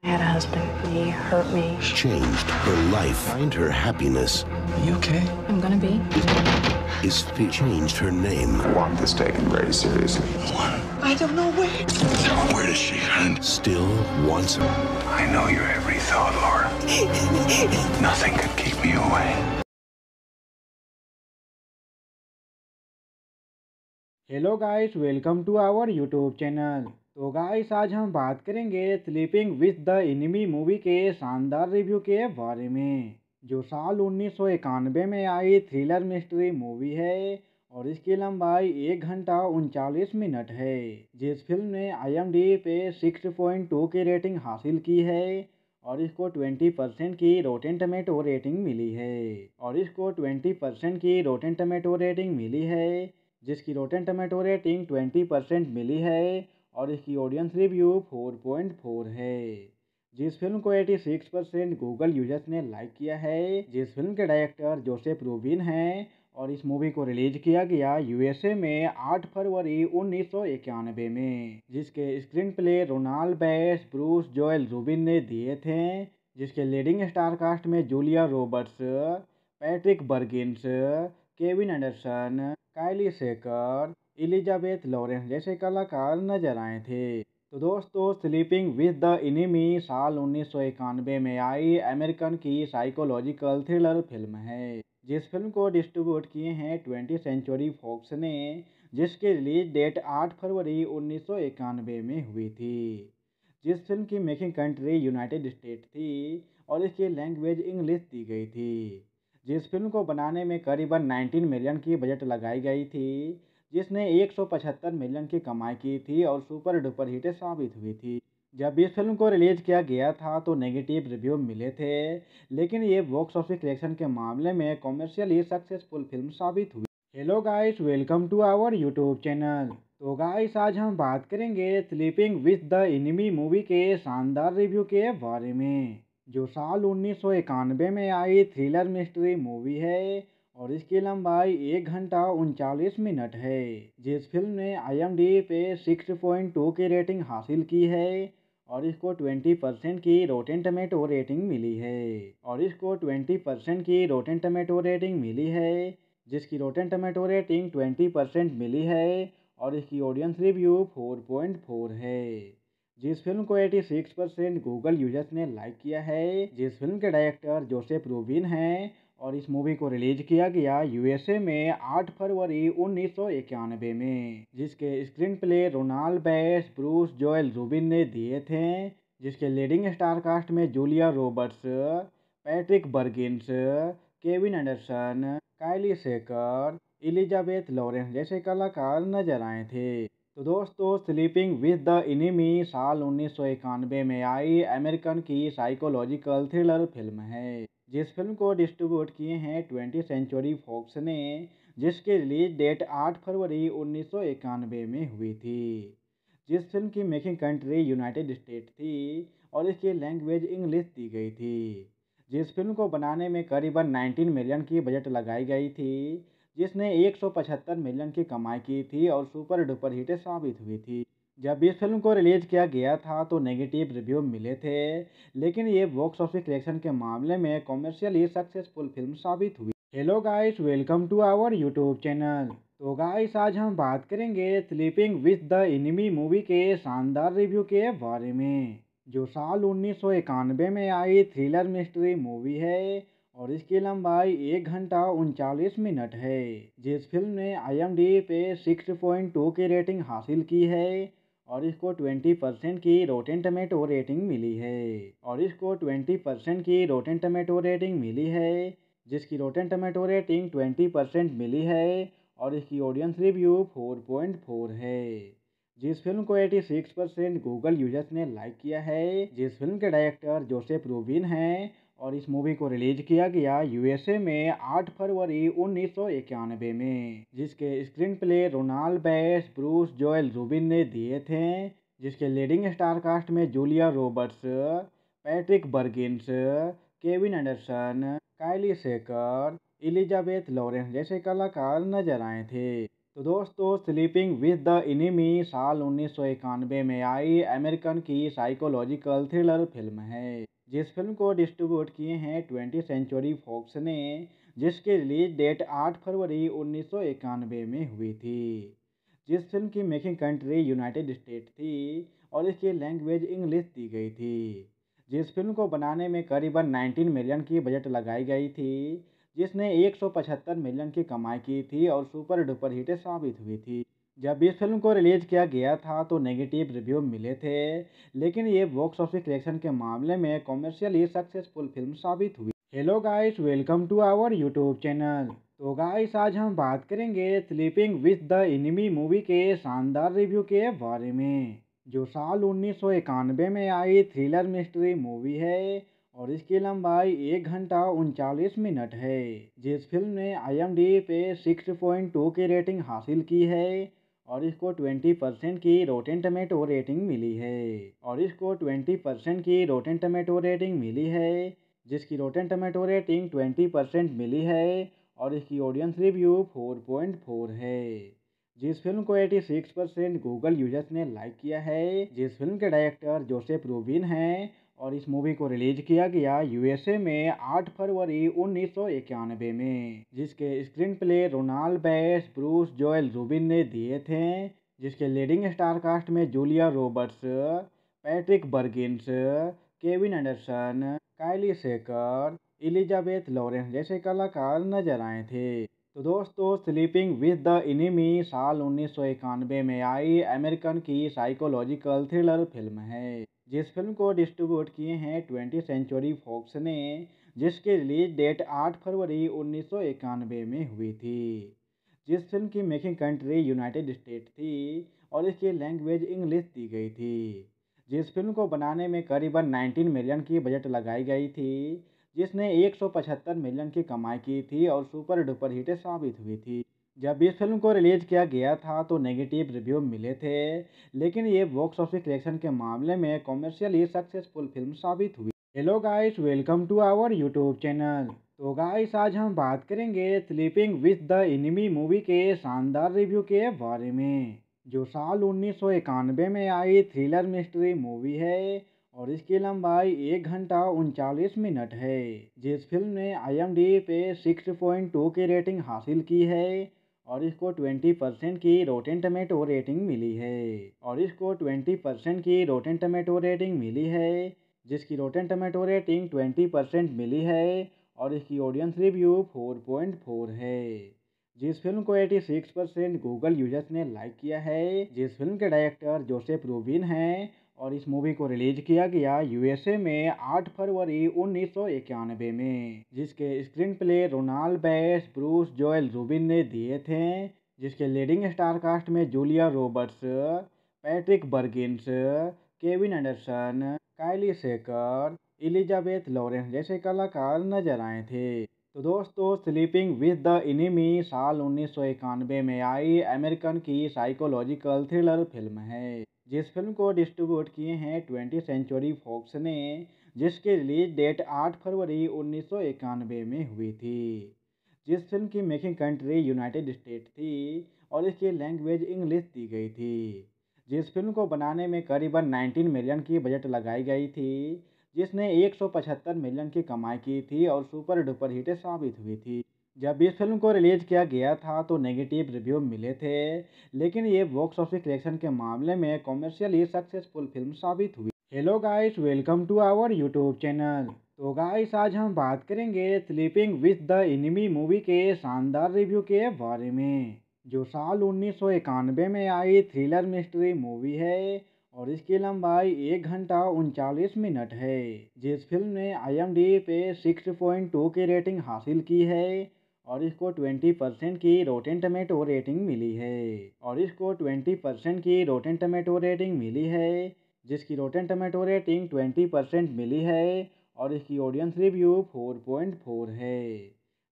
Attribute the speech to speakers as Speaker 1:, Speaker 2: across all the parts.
Speaker 1: I had a husband, and he hurt me.
Speaker 2: Changed her life, find her happiness.
Speaker 3: Are you okay?
Speaker 1: I'm gonna be.
Speaker 2: Changed her name.
Speaker 4: I want this taken very seriously.
Speaker 3: What? I don't know where. Where is she, hon?
Speaker 2: Still wants her.
Speaker 4: I know your every thought, Laura. Nothing could keep me away.
Speaker 5: Hello guys, welcome to our YouTube channel. तो guys, आज हम बात करेंगे sleeping with the enemy movie के शानदार review के बारे में, जो साल 1991 में आई थ्रिलर मिस्ट्री मूवी है और इसकी लंबाई 1 घंटा 39 मिनट है। जिस फिल्म ने IMDb पे 6.2 की रेटिंग हासिल की है और इसको 20% की रोटेन टमेटो रेटिंग मिली है जिसकी रोटेन टमेटो रेटिंग 20% मिली है और इसकी ऑडियंस रिव्यू 4.4 है। जिस फिल्म को 86% गूगल यूजर्स ने लाइक किया है। जिस फिल्म के डायरेक्टर जोसेफ रूबिन हैं और इस मूवी को रिलीज किया गया USA में 8 फरवरी 1991 में, जिसके screenplay Ronald Bass, Bruce Joel Rubin ने दिए थे। जिसके लीडिंग स्टार कास्ट में Julia Roberts, Patrick Bergins, Kevin Anderson, काइली सेकर, एलिजाबेथ लॉरेंस जैसे कलाकार नजर आए थे। तो दोस्तों, स्लीपिंग विद द एनिमी साल 1991 में आई अमेरिकन की साइकोलॉजिकल थ्रिलर फिल्म है। जिस फिल्म को डिस्ट्रीब्यूट किए हैं 20th सेंचुरी फॉक्स ने, जिसकी रिलीज डेट 8 फरवरी 1991 में हुई थी। जिस फिल्म की मेकिंग कंट्री यूनाइटेड स्टेट थी और इसकी लैंग्वेज इंग्लिश दी गई थी। जिस फिल्म को बनाने में करीबन 19 मिलियन की बजट लगाई गई थी, जिसने 175 मिलियन की कमाई की थी और सुपर डुपर हिट साबित हुई थी। जब इस फिल्म को रिलीज किया गया था तो नेगेटिव रिव्यू मिले थे, लेकिन ये बॉक्स ऑफिस कलेक्शन के मामले में कॉमर्शियली सक्सेसफुल फिल्म साबित हुई। Hello guys, welcome to our YouTube channel. तो गाइस, आज हम बात करेंगे sleeping with the enemy movie के शानदार रिव्यू के बारे में, जो साल 1991 में आई थ्रिलर मिस्ट्री मूवी है और इसकी लंबाई 1 घंटा 39 मिनट है। जिस फिल्म ने IMDb पे 6.2 की रेटिंग हासिल की है और इसको 20% की रोटेन टमेटो रेटिंग मिली है जिसकी रोटेन टमेटो रेटिंग 20% मिली है और इसकी ऑडियंस रिव्यू 4.4 है। जिस फिल्म को 86% गूगल यूजर्स ने लाइक किया है। जिस फिल्म के डायरेक्टर जोसेफ रूबिन हैं और इस मूवी को रिलीज किया गया USA में 8 फरवरी 1991 में, जिसके screenplay Ronald Bass, Bruce Joel Rubin ने दिए थे। जिसके लीडिंग स्टार कास्ट में Julia Roberts, Patrick Bergins, Kevin Anderson, काइली सेकर, एलिजाबेथ लॉरेंस जैसे कलाकार नजर आए थे। तो दोस्तों, स्लीपिंग विद द एनिमी साल 1991 में आई अमेरिकन की साइकोलॉजिकल थ्रिलर फिल्म है। जिस फिल्म को डिस्ट्रीब्यूट किए हैं 20th सेंचुरी फॉक्स ने, जिसकी रिलीज डेट 8 फरवरी 1991 में हुई थी। जिस फिल्म की मेकिंग कंट्री यूनाइटेड स्टेट थी और इसकी लैंग्वेज इंग्लिश दी गई थी। जिस फिल्म को बनाने में करीबन 19 मिलियन की बजट लगाई गई थी, जिसने 175 मिलियन की कमाई की थी और सुपर डुपर हिट साबित हुई थी। जब इस फिल्म को रिलीज किया गया था तो नेगेटिव रिव्यू मिले थे, लेकिन ये बॉक्स ऑफिस कलेक्शन के मामले में कॉमर्शियली सक्सेसफुल फिल्म साबित हुई। Hello guys, welcome to our YouTube channel. तो गाइस, आज हम बात करेंगे sleeping with the enemy movie के शानदार रिव्यू के बारे में, जो साल 1991 में आई थ्रिलर मिस्ट्री मूवी है और इसकी लंबाई 1 घंटा 39 मिनट है। जिस फिल्म ने IMDb पे 6.2 की रेटिंग हासिल की है और इसको 20% की रोटेन टमेटो रेटिंग मिली है जिसकी रोटेन टमेटो रेटिंग 20% मिली है और इसकी ऑडियंस रिव्यू 4.4 है। जिस फिल्म को 86% गूगल यूजर्स ने लाइक किया है। जिस फिल्म के डायरेक्टर जोसेफ रूबिन हैं और इस मूवी को रिलीज किया गया USA में 8 फरवरी 1991 में, जिसके screenplay Ronald Bass, Bruce Joel Rubin ने दिए थे। जिसके लीडिंग स्टार कास्ट में Julia Roberts, Patrick Bergins, Kevin Anderson, काइली सेकर, एलिजाबेथ लॉरेंस जैसे कलाकार नजर आए थे। तो दोस्तों, स्लीपिंग विद द एनिमी साल 1991 में आई अमेरिकन की साइकोलॉजिकल थ्रिलर फिल्म है। जिस फिल्म को डिस्ट्रीब्यूट किए हैं 20th सेंचुरी फॉक्स ने, जिसकी रिलीज डेट 8 फरवरी 1991 में हुई थी। जिस फिल्म की मेकिंग कंट्री यूनाइटेड स्टेट थी और इसकी लैंग्वेज इंग्लिश दी गई थी। जिस फिल्म को बनाने में करीबन 19 मिलियन की बजट लगाई गई थी, जिसने 175 मिलियन की कमाई की थी और सुपर डुपर हिट साबित हुई थी। जब इस फिल्म को रिलीज किया गया था तो नेगेटिव रिव्यू मिले थे, लेकिन ये बॉक्स ऑफिस कलेक्शन के मामले में कॉमर्शियली सक्सेसफुल फिल्म साबित हुई। Hello guys, welcome to our YouTube channel. तो गाइस, आज हम बात करेंगे sleeping with the enemy movie के शानदार रिव्यू के बारे में, जो साल 1991 में आई थ्रिलर मिस्ट्री मूवी है और इसकी लंबाई 1 घंटा 39 मिनट है। जिस फिल्म ने IMDb पे 6.2 की रेटिंग हासिल की है और इसको 20% की रोटेन टमेटो रेटिंग मिली है जिसकी रोटेन टमेटो रेटिंग 20% मिली है और इसकी ऑडियंस रिव्यू 4.4 है। जिस फिल्म को 86% गूगल यूजर्स ने लाइक किया है। जिस फिल्म के डायरेक्टर जोसेफ रूबिन हैं और इस मूवी को रिलीज किया गया USA में 8 फरवरी 1991 में, जिसके screenplay Ronald Bass, Bruce Joel Rubin ने दिए थे। जिसके लीडिंग स्टार कास्ट में Julia Roberts, Patrick Bergins, Kevin Anderson, काइली सेकर, एलिजाबेथ लॉरेंस जैसे कलाकार नजर आए थे। तो दोस्तों, स्लीपिंग विद द एनिमी साल 1991 में आई अमेरिकन की साइकोलॉजिकल थ्रिलर फिल्म है। जिस फिल्म को डिस्ट्रीब्यूट किए हैं 20th सेंचुरी फॉक्स ने, जिसकी रिलीज डेट 8 फरवरी 1991 में हुई थी। जिस फिल्म की मेकिंग कंट्री यूनाइटेड स्टेट थी और इसकी लैंग्वेज इंग्लिश दी गई थी। जिस फिल्म को बनाने में करीबन 19 मिलियन की बजट लगाई गई थी, जिसने 175 मिलियन की कमाई की थी और सुपर डुपर हिट साबित हुई थी। जब इस फिल्म को रिलीज किया गया था तो नेगेटिव रिव्यू मिले थे, लेकिन ये बॉक्स ऑफिस कलेक्शन के मामले में कॉमर्शियली सक्सेसफुल फिल्म साबित हुई। Hello guys, welcome to our YouTube channel. तो गाइस, आज हम बात करेंगे sleeping with the enemy movie के शानदार रिव्यू के बारे में, जो साल 1991 में आई थ्रिलर मिस्ट्री मूवी है और इसकी लंबाई 1 घंटा 39 मिनट है। जिस फिल्म ने IMDb पे 6.2 की रेटिंग हासिल की है और इसको 20% की रोटेन टमेटो रेटिंग मिली है जिसकी रोटेन टमेटो रेटिंग 20% मिली है और इसकी ऑडियंस रिव्यू 4.4 है। जिस फिल्म को 86% गूगल यूजर्स ने लाइक किया है। जिस फिल्म के डायरेक्टर जोसेफ रूबिन हैं और इस मूवी को रिलीज किया गया USA में 8 फरवरी 1991 में, जिसके screenplay Ronald Bass, Bruce Joel Rubin ने दिए थे। जिसके लीडिंग स्टार कास्ट में Julia Roberts, Patrick Bergins, Kevin Anderson, काइली सेकर, एलिजाबेथ लॉरेंस जैसे कलाकार नजर आए थे। तो दोस्तों, स्लीपिंग विद द एनिमी साल 1991 में आई अमेरिकन की साइकोलॉजिकल थ्रिलर फिल्म है। जिस फिल्म को डिस्ट्रीब्यूट किए हैं 20th सेंचुरी फॉक्स ने, जिसकी रिलीज डेट 8 फरवरी 1991 में हुई थी। जिस फिल्म की मेकिंग कंट्री यूनाइटेड स्टेट थी और इसकी लैंग्वेज इंग्लिश दी गई थी। जिस फिल्म को बनाने में करीबन 19 मिलियन की बजट लगाई गई थी, जिसने 175 मिलियन की कमाई की थी और सुपर डुपर हिट साबित हुई थी। जब इस फिल्म को रिलीज किया गया था तो नेगेटिव रिव्यू मिले थे, लेकिन ये बॉक्स ऑफिस कलेक्शन के मामले में कॉमर्शियली सक्सेसफुल फिल्म साबित हुई। Hello guys, welcome to our YouTube channel. तो गाइस, आज हम बात करेंगे sleeping with the enemy movie के शानदार रिव्यू के बारे में, जो साल 1991 में आई थ्रिलर मिस्ट्री मूवी है और इसकी लंबाई 1 घंटा 39 मिनट है। जिस फिल्म ने IMDb पे 6.2 की रेटिंग हासिल की है और इसको 20% की रोटेन टमेटो रेटिंग मिली है जिसकी रोटेन टमेटो रेटिंग 20% मिली है और इसकी ऑडियंस रिव्यू 4.4 है।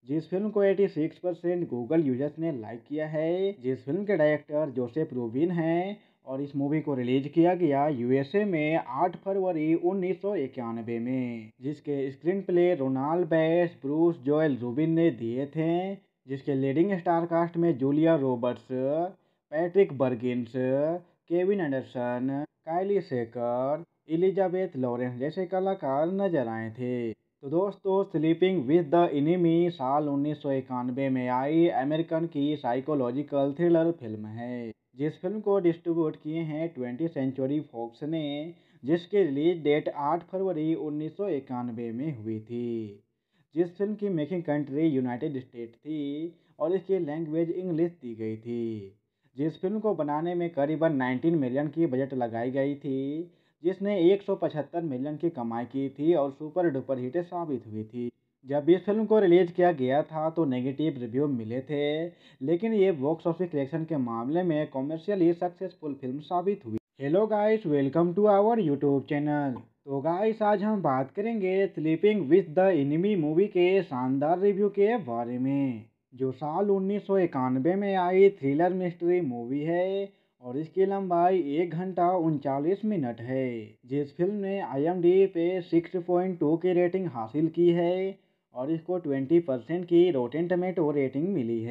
Speaker 5: जिस फिल्म को 86% गूगल यूजर्स ने लाइक किया है। जिस फिल्म के डायरेक्टर जोसेफ रूबिन हैं और इस मूवी को रिलीज किया गया USA में 8 फरवरी 1991 में, जिसके screenplay Ronald Bass, Bruce Joel Rubin ने दिए थे। जिसके लीडिंग स्टार कास्ट में Julia Roberts, Patrick Bergins, Kevin Anderson, काइली सेकर, एलिजाबेथ लॉरेंस जैसे कलाकार नजर आए थे। तो दोस्तों, स्लीपिंग विद द एनिमी साल 1991 में आई अमेरिकन की साइकोलॉजिकल थ्रिलर फिल्म है, जिस फिल्म को डिस्ट्रीब्यूट किए हैं 20th सेंचुरी फॉक्स ने, जिसकी रिलीज डेट 8 फरवरी 1991 में हुई थी। जिस फिल्म की मेकिंग कंट्री यूनाइटेड स्टेट थी और इसकी लैंग्वेज इंग्लिश दी गई थी। जिस फिल्म को बनाने में करीबन 19 मिलियन की बजट लगाई गई थी, जिसने 175 मिलियन की कमाई की थी और सुपर डुपर हिट साबित हुई थी। जब इस फिल्म को रिलीज किया गया था तो नेगेटिव रिव्यू मिले थे, लेकिन ये बॉक्स ऑफिस कलेक्शन के मामले में कॉमर्शियली सक्सेसफुल फिल्म साबित हुई। Hello guys, welcome to our YouTube channel. तो गाइस, आज हम बात करेंगे sleeping with the enemy movie के शानदार रिव्यू के बारे में, जो साल 1991 में आई थ्रिलर मिस्ट्री मूवी है और इसकी लंबाई 1 घंटा 39 मिनट है। जिस फिल्म ने IMDb पे 6.2 की रेटिंग हासिल की है और इसको 20% की रोटेन टमेटो रेटिंग मिली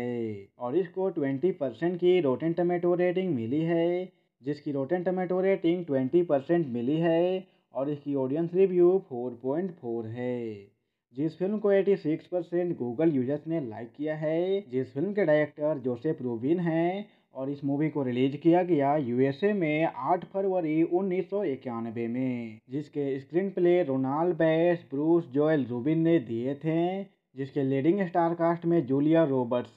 Speaker 5: है जिसकी रोटेन टमेटो रेटिंग 20% मिली है और इसकी ऑडियंस रिव्यू 4.4 है। जिस फिल्म को 86% गूगल यूजर्स ने लाइक किया है। जिस फिल्म के डायरेक्टर जोसेफ रूबिन हैं और इस मूवी को रिलीज किया गया USA में 8 फरवरी 1991 में, जिसके screenplay Ronald Bass, Bruce Joel Rubin ने दिए थे। जिसके लीडिंग स्टार कास्ट में Julia Roberts,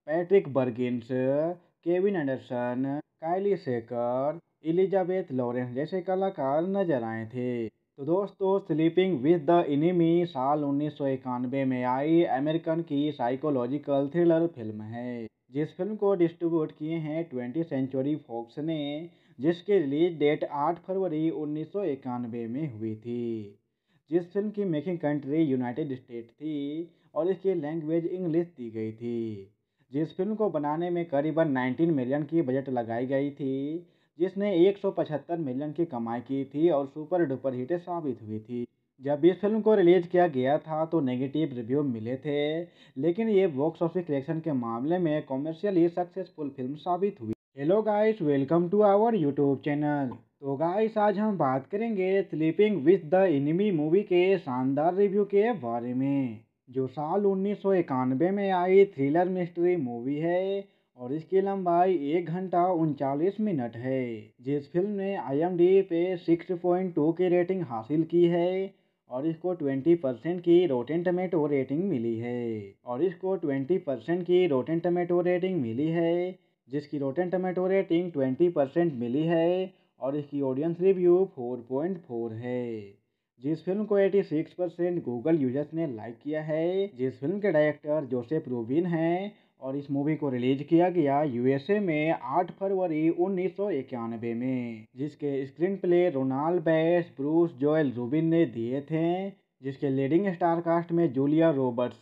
Speaker 5: Patrick Bergins, Kevin Anderson, काइली सेकर, एलिजाबेथ लॉरेंस जैसे कलाकार नजर आए थे। तो दोस्तों, स्लीपिंग विद द एनिमी साल 1991 में आई अमेरिकन की साइकोलॉजिकल थ्रिलर फिल्म है, जिस फिल्म को डिस्ट्रीब्यूट किए हैं 20th सेंचुरी फॉक्स ने, जिसकी रिलीज डेट 8 फरवरी 1991 में हुई थी। जिस फिल्म की मेकिंग कंट्री यूनाइटेड स्टेट थी और इसकी लैंग्वेज इंग्लिश दी गई थी। जिस फिल्म को बनाने में करीबन 19 मिलियन की बजट लगाई गई थी, जिसने 175 मिलियन की कमाई की थी और सुपर डुपर हिट साबित हुई थी। जब इस फिल्म को रिलीज किया गया था तो नेगेटिव रिव्यू मिले थे, लेकिन ये बॉक्स ऑफिस कलेक्शन के मामले में कॉमर्शियली सक्सेसफुल फिल्म साबित हुई। Hello guys, welcome to our YouTube channel. तो गाइस, आज हम बात करेंगे sleeping with the enemy movie के शानदार रिव्यू के बारे में, जो साल 1991 में आई थ्रिलर मिस्ट्री मूवी है और इसकी लंबाई 1 घंटा 39 मिनट है। जिस फिल्म ने IMDb पे 6.2 की रेटिंग हासिल की है और इसको 20% की रोटेन टमेटो रेटिंग मिली है जिसकी रोटेन टमेटो रेटिंग 20% मिली है और इसकी ऑडियंस रिव्यू 4.4 है। जिस फिल्म को 86% गूगल यूजर्स ने लाइक किया है। जिस फिल्म के डायरेक्टर जोसेफ रूबिन हैं और इस मूवी को रिलीज किया गया USA में 8 फरवरी 1991 में, जिसके screenplay Ronald Bass, Bruce Joel Rubin ने दिए थे। जिसके लीडिंग स्टार कास्ट में Julia Roberts,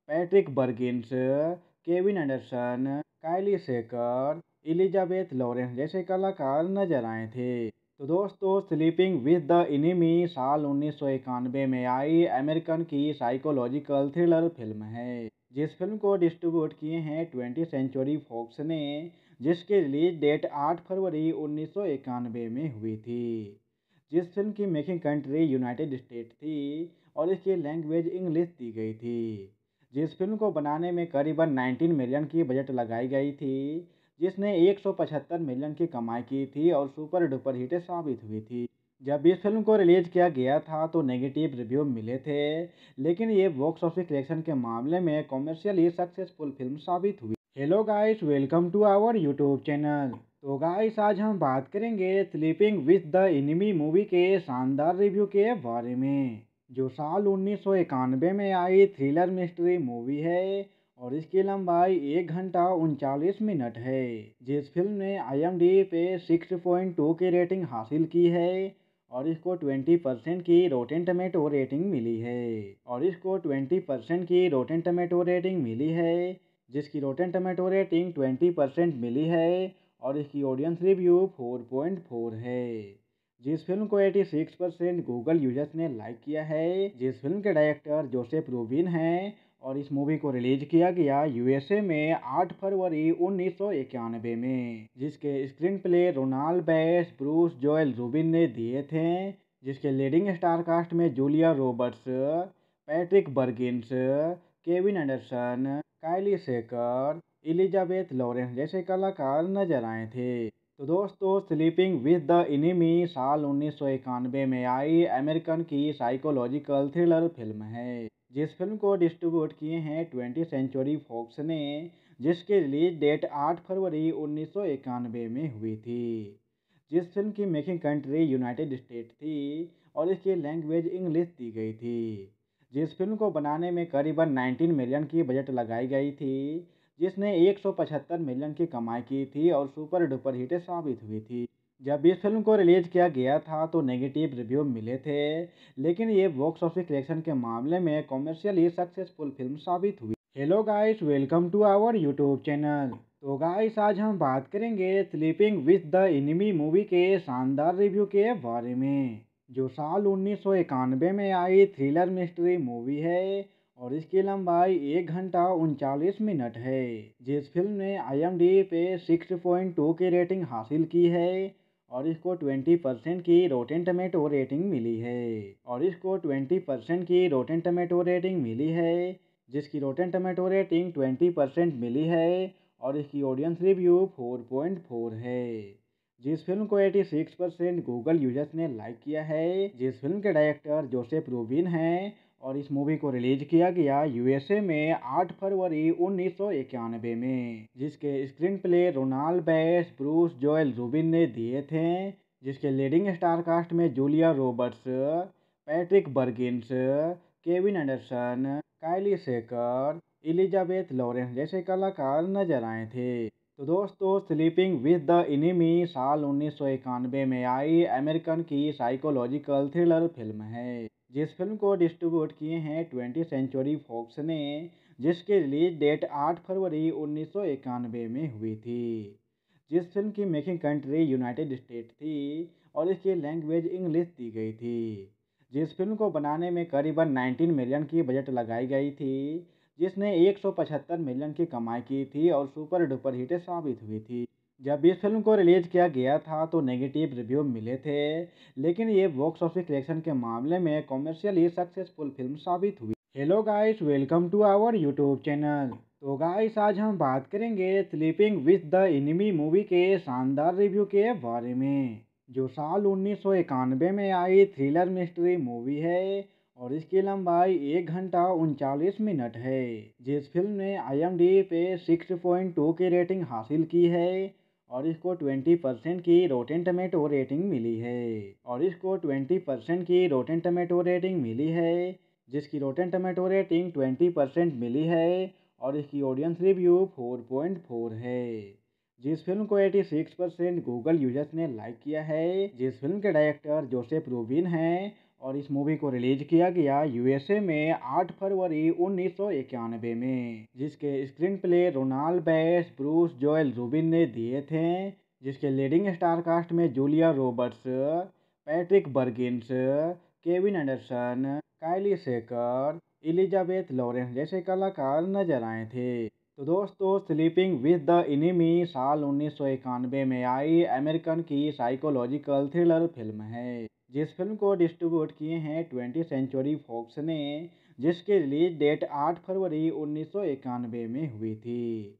Speaker 5: Patrick Bergins, Kevin Anderson, काइली सेकर, एलिजाबेथ लॉरेंस जैसे कलाकार नजर आए थे। तो दोस्तों, स्लीपिंग विद द एनिमी साल 1991 में आई अमेरिकन की साइकोलॉजिकल थ्रिलर फिल्म है, जिस फिल्म को डिस्ट्रीब्यूट किए हैं 20th सेंचुरी फॉक्स ने, जिसकी रिलीज डेट 8 फरवरी 1991 में हुई थी। जिस फिल्म की मेकिंग कंट्री यूनाइटेड स्टेट थी और इसकी लैंग्वेज इंग्लिश दी गई थी। जिस फिल्म को बनाने में करीबन 19 मिलियन की बजट लगाई गई थी, जिसने 175 मिलियन की कमाई की थी और सुपर डुपर हिट साबित हुई थी। जब इस फिल्म को रिलीज किया गया था तो नेगेटिव रिव्यू मिले थे, लेकिन ये बॉक्स ऑफिस कलेक्शन के मामले में कॉमर्शियली सक्सेसफुल फिल्म साबित हुई। Hello guys, welcome to our YouTube channel. तो गाइस, आज हम बात करेंगे sleeping with the enemy movie के शानदार रिव्यू के बारे में, जो साल 1991 में आई थ्रिलर मिस्ट्री मूवी है और इसकी लंबाई 1 घंटा 39 मिनट है। जिस फिल्म ने IMDb पे 6.2 की रेटिंग हासिल की है और इसको 20% की रोटेन टमेटो रेटिंग मिली है जिसकी रोटेन टमेटो रेटिंग 20% मिली है और इसकी ऑडियंस रिव्यू 4.4 है। जिस फिल्म को 86% गूगल यूजर्स ने लाइक किया है। जिस फिल्म के डायरेक्टर जोसेफ रूबिन हैं और इस मूवी को रिलीज किया गया यूएसए में 8 फरवरी 1991 में, जिसके screenplay Ronald Bass, Bruce Joel Rubin ने दिए थे, जिसके लीडिंग स्टार कास्ट में Julia Roberts, Patrick Bergins, Kevin Anderson, काइली सेकर, एलिजाबेथ लॉरेंस जैसे कलाकार नजर आए थे। तो दोस्तों, स्लीपिंग विद द एनिमी साल 1991 में आई अमेरिकन की साइकोलॉजिकल थ्रिलर फिल्म है, जिस फिल्म को डिस्ट्रीब्यूट किए हैं 20th सेंचुरी फॉक्स ने, जिसकी रिलीज डेट 8 फरवरी 1991 में हुई थी। जिस फिल्म की मेकिंग कंट्री यूनाइटेड स्टेट थी और इसकी लैंग्वेज इंग्लिश दी गई थी। जिस फिल्म को बनाने में करीबन 19 मिलियन की बजट लगाई गई थी, जिसने 175 मिलियन की कमाई की थी और सुपर डुपर हिट साबित हुई थी। जब इस फिल्म को रिलीज किया गया था तो नेगेटिव रिव्यू मिले थे, लेकिन ये बॉक्स ऑफिस कलेक्शन के मामले में कॉमर्शियली सक्सेसफुल फिल्म साबित हुई। Hello guys, welcome to our YouTube channel. तो गाइस, आज हम बात करेंगे sleeping with the enemy movie के शानदार रिव्यू के बारे में, जो साल 1991 में आई थ्रिलर मिस्ट्री मूवी है और इसकी लंबाई 1 घंटा 39 मिनट है। जिस फिल्म ने IMDb पे 6.2 की रेटिंग हासिल की है और इसको 20% की रोटेन टमेटो रेटिंग मिली है, जिसकी रोटेन टमेटो रेटिंग 20% मिली है और इसकी ऑडियंस रिव्यू 4.4 है। जिस फिल्म को 86% गूगल यूजर्स ने लाइक किया है। जिस फिल्म के डायरेक्टर जोसेफ रूबिन हैं और इस मूवी को रिलीज किया गया यूएसए में 8 फरवरी 1991 में, जिसके screenplay Ronald Bass, Bruce Joel Rubin ने दिए थे, जिसके लीडिंग स्टार कास्ट में Julia Roberts, Patrick Bergins, Kevin Anderson, काइली सेकर, एलिजाबेथ लॉरेंस जैसे कलाकार नजर आए थे। तो दोस्तों, स्लीपिंग विद द एनिमी साल 1991 में आई अमेरिकन की साइकोलॉजिकल थ्रिलर फिल्म है, जिस फिल्म को डिस्ट्रीब्यूट किए हैं 20th सेंचुरी फॉक्स ने, जिसकी रिलीज डेट 8 फरवरी 1991 में हुई थी। जिस फिल्म की मेकिंग कंट्री यूनाइटेड स्टेट थी और इसकी लैंग्वेज इंग्लिश दी गई थी। जिस फिल्म को बनाने में करीबन 19 मिलियन की बजट लगाई गई थी, जिसने 175 मिलियन की कमाई की थी और सुपर डुपर हिट साबित हुई थी। जब इस फिल्म को रिलीज किया गया था तो नेगेटिव रिव्यू मिले थे, लेकिन ये बॉक्स ऑफिस कलेक्शन के मामले में कॉमर्शियली सक्सेसफुल फिल्म साबित हुई। Hello guys, welcome to our YouTube channel. तो गाइस, आज हम बात करेंगे sleeping with the enemy movie के शानदार रिव्यू के बारे में, जो साल 1991 में आई थ्रिलर मिस्ट्री मूवी है और इसकी लंबाई 1 घंटा 39 मिनट है। जिस फिल्म ने IMDb पे 6.2 की रेटिंग हासिल की है और इसको 20% की रोटेन टमेटो रेटिंग मिली है, जिसकी रोटेन टमेटो रेटिंग 20% मिली है और इसकी ऑडियंस रिव्यू 4.4 है। जिस फिल्म को 86% गूगल यूजर्स ने लाइक किया है। जिस फिल्म के डायरेक्टर जोसेफ रूबिन हैं और इस मूवी को रिलीज किया गया यूएसए में 8 फरवरी 1991 में, जिसके screenplay Ronald Bass, Bruce Joel Rubin ने दिए थे, जिसके लीडिंग स्टार कास्ट में Julia Roberts, Patrick Bergins, Kevin Anderson, काइली सेकर, एलिजाबेथ लॉरेंस जैसे कलाकार नजर आए थे। तो दोस्तों, स्लीपिंग विद द एनिमी साल 1991 में आई अमेरिकन की साइकोलॉजिकल थ्रिलर फिल्म है, जिस फिल्म को डिस्ट्रीब्यूट किए हैं 20th सेंचुरी फॉक्स ने, जिसकी रिलीज डेट 8 फरवरी 1991 में हुई थी।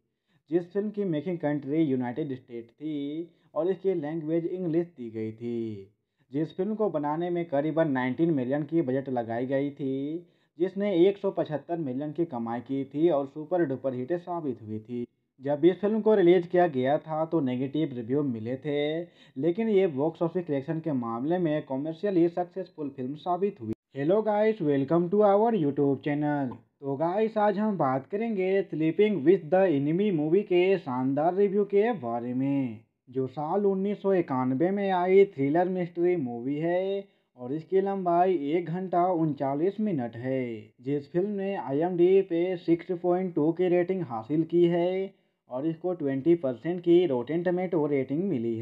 Speaker 5: जिस फिल्म की मेकिंग कंट्री यूनाइटेड स्टेट थी और इसकी लैंग्वेज इंग्लिश दी गई थी। जिस फिल्म को बनाने में करीबन 19 मिलियन की बजट लगाई गई थी, जिसने 175 मिलियन की कमाई की थी और सुपर डुपर हिट साबित हुई थी। जब इस फिल्म को रिलीज किया गया था तो नेगेटिव रिव्यू मिले थे, लेकिन ये बॉक्स ऑफिस कलेक्शन के मामले में कॉमर्शियली सक्सेसफुल फिल्म साबित हुई। Hello guys, welcome to our YouTube channel. तो गाइस, आज हम बात करेंगे sleeping with the enemy movie के शानदार रिव्यू के बारे में, जो साल 1991 में आई थ्रिलर मिस्ट्री मूवी है और इसकी लंबाई 1 घंटा 39 मिनट है। जिस फिल्म ने IMDb पे 6.2 की रेटिंग हासिल की है और इसको 20% की रोटेन टमेटो रेटिंग मिली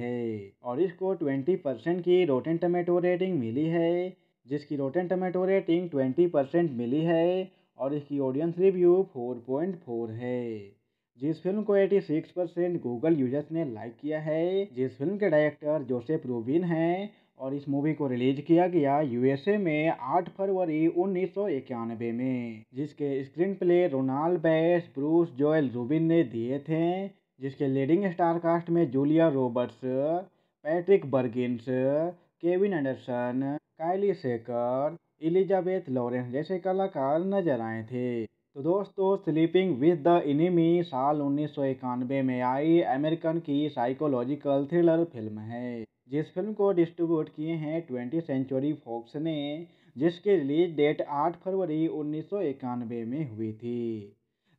Speaker 5: है, जिसकी रोटेन टमेटो रेटिंग 20% मिली है और इसकी ऑडियंस रिव्यू 4.4 है। जिस फिल्म को 86% गूगल यूजर्स ने लाइक किया है। जिस फिल्म के डायरेक्टर जोसेफ रूबिन हैं और इस मूवी को रिलीज किया गया यूएसए में 8 फरवरी 1991 में, जिसके screenplay Ronald Bass, Bruce Joel Rubin ने दिए थे। जिसके लीडिंग स्टार कास्ट में Julia Roberts, Patrick Bergins, Kevin Anderson, काइली सेकर, एलिजाबेथ लॉरेंस जैसे कलाकार नजर आए थे। तो दोस्तों, स्लीपिंग विद द एनिमी साल 1991 में आई अमेरिकन की साइकोलॉजिकल थ्रिलर फिल्म है। जिस फिल्म को डिस्ट्रीब्यूट किए हैं 20th सेंचुरी फॉक्स ने, जिसकी रिलीज डेट 8 फरवरी 1991 में हुई थी।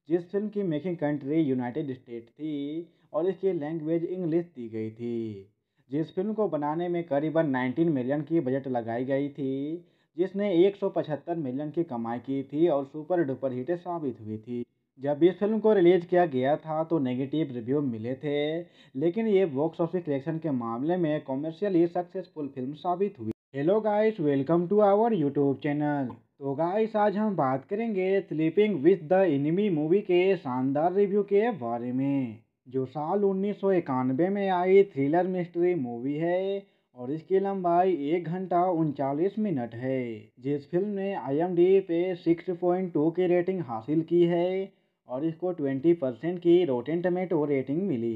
Speaker 5: जिस फिल्म की मेकिंग कंट्री यूनाइटेड स्टेट थी और इसकी लैंग्वेज इंग्लिश दी गई थी। जिस फिल्म को बनाने में करीबन 19 मिलियन की बजट लगाई गई थी, जिसने 175 मिलियन की कमाई की थी और सुपर डुपर हिट साबित हुई थी। जब इस फिल्म को रिलीज किया गया था तो नेगेटिव रिव्यू मिले थे, लेकिन ये बॉक्स ऑफिस कलेक्शन के मामले में कॉमर्शियली सक्सेसफुल फिल्म साबित हुई। Hello guys, welcome to our YouTube channel. तो गाइस, आज हम बात करेंगे sleeping with the enemy movie के शानदार रिव्यू के बारे में, जो साल 1991 में आई थ्रिलर मिस्ट्री मूवी है और इसकी लंबाई 1 घंटा 39 मिनट है। जिस फिल्म ने IMDb पे 6.2 की रेटिंग हासिल की है और इसको 20% की रोटेन टमेटो रेटिंग मिली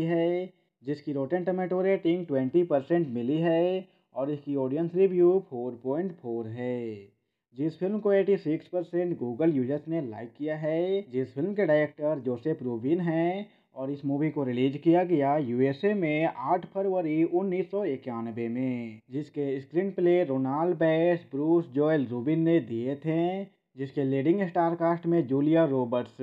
Speaker 5: है। जिसकी रोटेन टमेटो रेटिंग 20% मिली है और इसकी ऑडियंस रिव्यू 4.4 है। जिस फिल्म को 86% गूगल यूजर्स ने लाइक किया है। जिस फिल्म के डायरेक्टर जोसेफ रूबिन हैं और इस मूवी को रिलीज किया गया यूएसए में 8 फरवरी 1991 में, जिसके screenplay Ronald Bass, Bruce Joel Rubin ने दिए थे। जिसके लीडिंग स्टार कास्ट में Julia Roberts,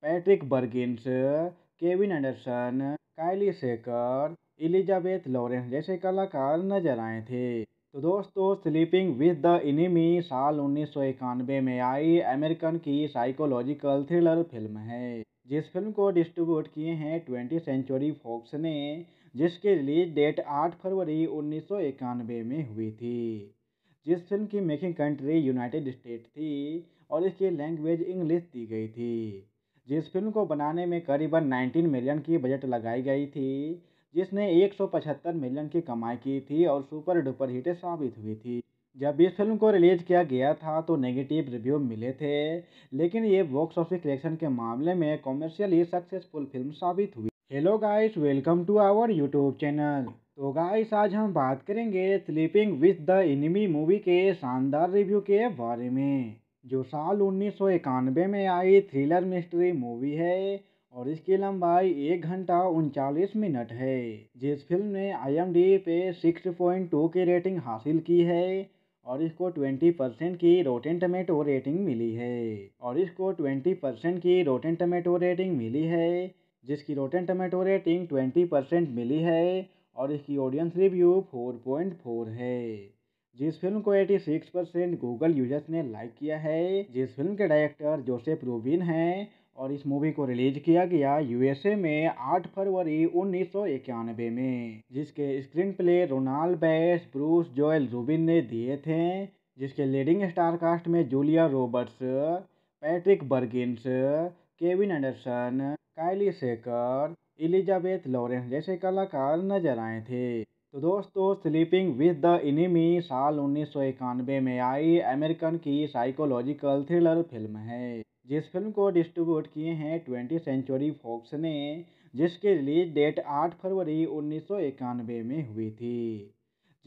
Speaker 5: Patrick Bergins, Kevin Anderson, काइली सेकर, एलिजाबेथ लॉरेंस जैसे कलाकार नजर आए थे। तो दोस्तों, स्लीपिंग विद द एनिमी साल 1991 में आई अमेरिकन की साइकोलॉजिकल थ्रिलर फिल्म है। जिस फिल्म को डिस्ट्रीब्यूट किए हैं 20th सेंचुरी फॉक्स ने, जिसकी रिलीज डेट 8 फरवरी 1991 में हुई थी। जिस फिल्म की मेकिंग कंट्री यूनाइटेड स्टेट थी और इसकी लैंग्वेज इंग्लिश दी गई थी। जिस फिल्म को बनाने में करीबन 19 मिलियन की बजट लगाई गई थी, जिसने 175 मिलियन की कमाई की थी और सुपर डुपर हिट साबित हुई थी। जब इस फिल्म को रिलीज किया गया था तो नेगेटिव रिव्यू मिले थे, लेकिन ये बॉक्स ऑफिस कलेक्शन के मामले में कॉमर्शियली सक्सेसफुल फिल्म साबित हुई। Hello guys, welcome to our YouTube channel. तो गाइस, आज हम बात करेंगे sleeping with the enemy movie के शानदार रिव्यू के बारे में, जो साल 1991 में आई थ्रिलर मिस्ट्री मूवी है और इसकी लंबाई 1 घंटा 39 मिनट है। जिस फिल्म ने IMDb पे 6.2 की रेटिंग हासिल की है और इसको 20% की रोटेन टमेटो रेटिंग मिली है। जिसकी रोटेन टमेटो रेटिंग 20% मिली है और इसकी ऑडियंस रिव्यू 4.4 है। जिस फिल्म को 86% गूगल यूजर्स ने लाइक किया है। जिस फिल्म के डायरेक्टर जोसेफ रूबिन हैं और इस मूवी को रिलीज किया गया यूएसए में 8 फरवरी 1991 में, जिसके screenplay Ronald Bass, Bruce Joel Rubin ने दिए थे। जिसके लीडिंग स्टार कास्ट में Julia Roberts, Patrick Bergins, Kevin Anderson, काइली सेकर, एलिजाबेथ लॉरेंस जैसे कलाकार नजर आए थे। तो दोस्तों, स्लीपिंग विद द एनिमी साल 1991 में आई अमेरिकन की साइकोलॉजिकल थ्रिलर फिल्म है। जिस फिल्म को डिस्ट्रीब्यूट किए हैं 20th सेंचुरी फॉक्स ने, जिसकी रिलीज डेट 8 फरवरी 1991 में हुई थी।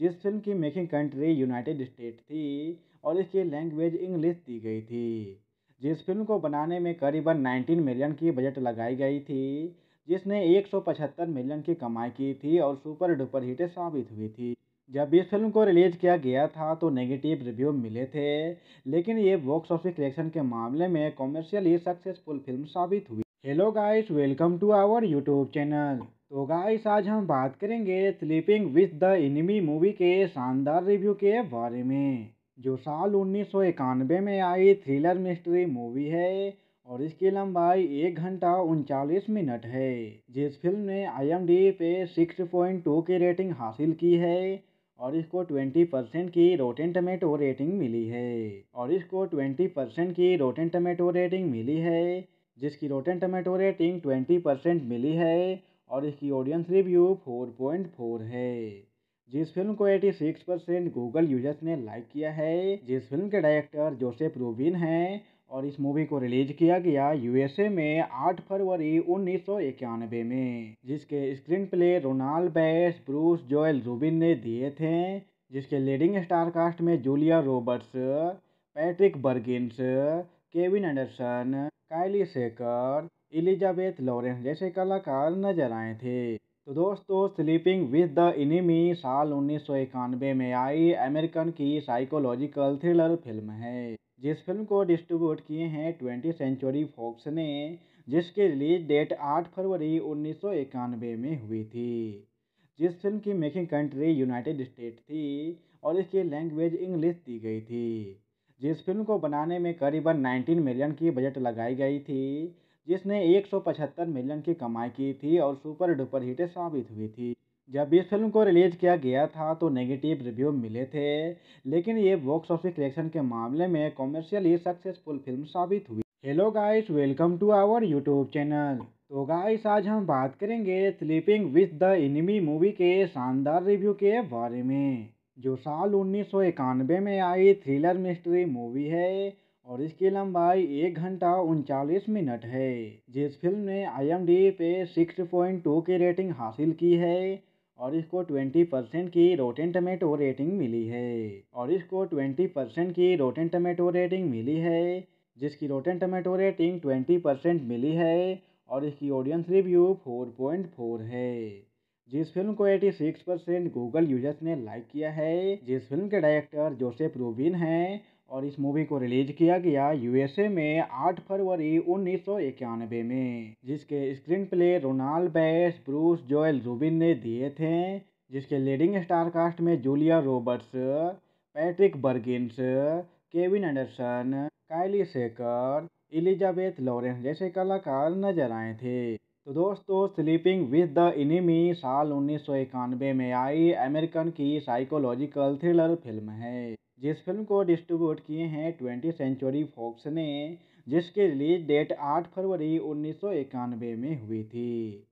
Speaker 5: जिस फिल्म की मेकिंग कंट्री यूनाइटेड स्टेट थी और इसकी लैंग्वेज इंग्लिश दी गई थी। जिस फिल्म को बनाने में करीबन 19 मिलियन की बजट लगाई गई थी, जिसने 175 मिलियन की कमाई की थी और सुपर डुपर हिट साबित हुई थी। जब इस फिल्म को रिलीज किया गया था तो नेगेटिव रिव्यू मिले थे, लेकिन ये बॉक्स ऑफिस कलेक्शन के मामले में कॉमर्शियली सक्सेसफुल फिल्म साबित हुई। Hello guys, welcome to our YouTube channel. तो गाइस, आज हम बात करेंगे sleeping with the enemy movie के शानदार रिव्यू के बारे में, जो साल 1991 में आई थ्रिलर मिस्ट्री मूवी है और इसकी लंबाई 1 घंटा 39 मिनट है। जिस फिल्म ने IMDb पे 6.2 की रेटिंग हासिल की है और इसको 20% की रोटेन टमेटो रेटिंग मिली है। जिसकी रोटेन टमेटो रेटिंग 20% मिली है और इसकी ऑडियंस रिव्यू 4.4 है। जिस फिल्म को 86% गूगल यूजर्स ने लाइक किया है, जिस फिल्म के डायरेक्टर जोसेफ रूबिन हैं और इस मूवी को रिलीज किया गया यूएसए में 8 फरवरी 1991 में, जिसके screenplay Ronald Bass, Bruce Joel Rubin ने दिए थे, जिसके लीडिंग स्टार कास्ट में Julia Roberts, Patrick Bergins, Kevin Anderson, काइली सेकर, एलिजाबेथ लॉरेंस जैसे कलाकार नजर आए थे। तो दोस्तों, स्लीपिंग विद द एनिमी साल 1991 में आई अमेरिकन की साइकोलॉजिकल थ्रिलर फिल्म है, जिस फिल्म को डिस्ट्रीब्यूट किए हैं 20th सेंचुरी फॉक्स ने, जिसकी रिलीज डेट 8 फरवरी 1991 में हुई थी। जिस फिल्म की मेकिंग कंट्री यूनाइटेड स्टेट थी और इसकी लैंग्वेज इंग्लिश दी गई थी। जिस फिल्म को बनाने में करीबन 19 मिलियन की बजट लगाई गई थी, जिसने 175 मिलियन की कमाई की थी और सुपर डुपर हिट साबित हुई थी। जब इस फिल्म को रिलीज किया गया था तो नेगेटिव रिव्यू मिले थे, लेकिन ये बॉक्स ऑफिस कलेक्शन के मामले में कॉमर्शियली सक्सेसफुल फिल्म साबित हुई। Hello guys, welcome to our YouTube channel. तो गाइस, आज हम बात करेंगे sleeping with the enemy movie के शानदार रिव्यू के बारे में, जो साल 1991 में आई थ्रिलर मिस्ट्री मूवी है और इसकी लंबाई 1 घंटा 39 मिनट है। जिस फिल्म ने IMDb पे 6.2 की रेटिंग हासिल की है और इसको 20% की रोटेन टमेटो रेटिंग मिली है। जिसकी रोटेन टमेटो रेटिंग 20% मिली है और इसकी ऑडियंस रिव्यू 4.4 है। जिस फिल्म को 86% गूगल यूजर्स ने लाइक किया है, जिस फिल्म के डायरेक्टर जोसेफ रूबिन हैं और इस मूवी को रिलीज किया गया यूएसए में 8 फरवरी 1991 में, जिसके screenplay Ronald Bass, Bruce Joel Rubin ने दिए थे, जिसके लीडिंग स्टार कास्ट में Julia Roberts, Patrick Bergins, Kevin Anderson, काइली सेकर, एलिजाबेथ लॉरेंस जैसे कलाकार नजर आए थे। तो दोस्तों, स्लीपिंग विद द एनिमी साल 1991 में आई अमेरिकन की साइकोलॉजिकल थ्रिलर फिल्म है, जिस फिल्म को डिस्ट्रीब्यूट किए हैं 20th सेंचुरी फॉक्स ने, जिसकी रिलीज डेट 8 फरवरी 1991 में हुई थी।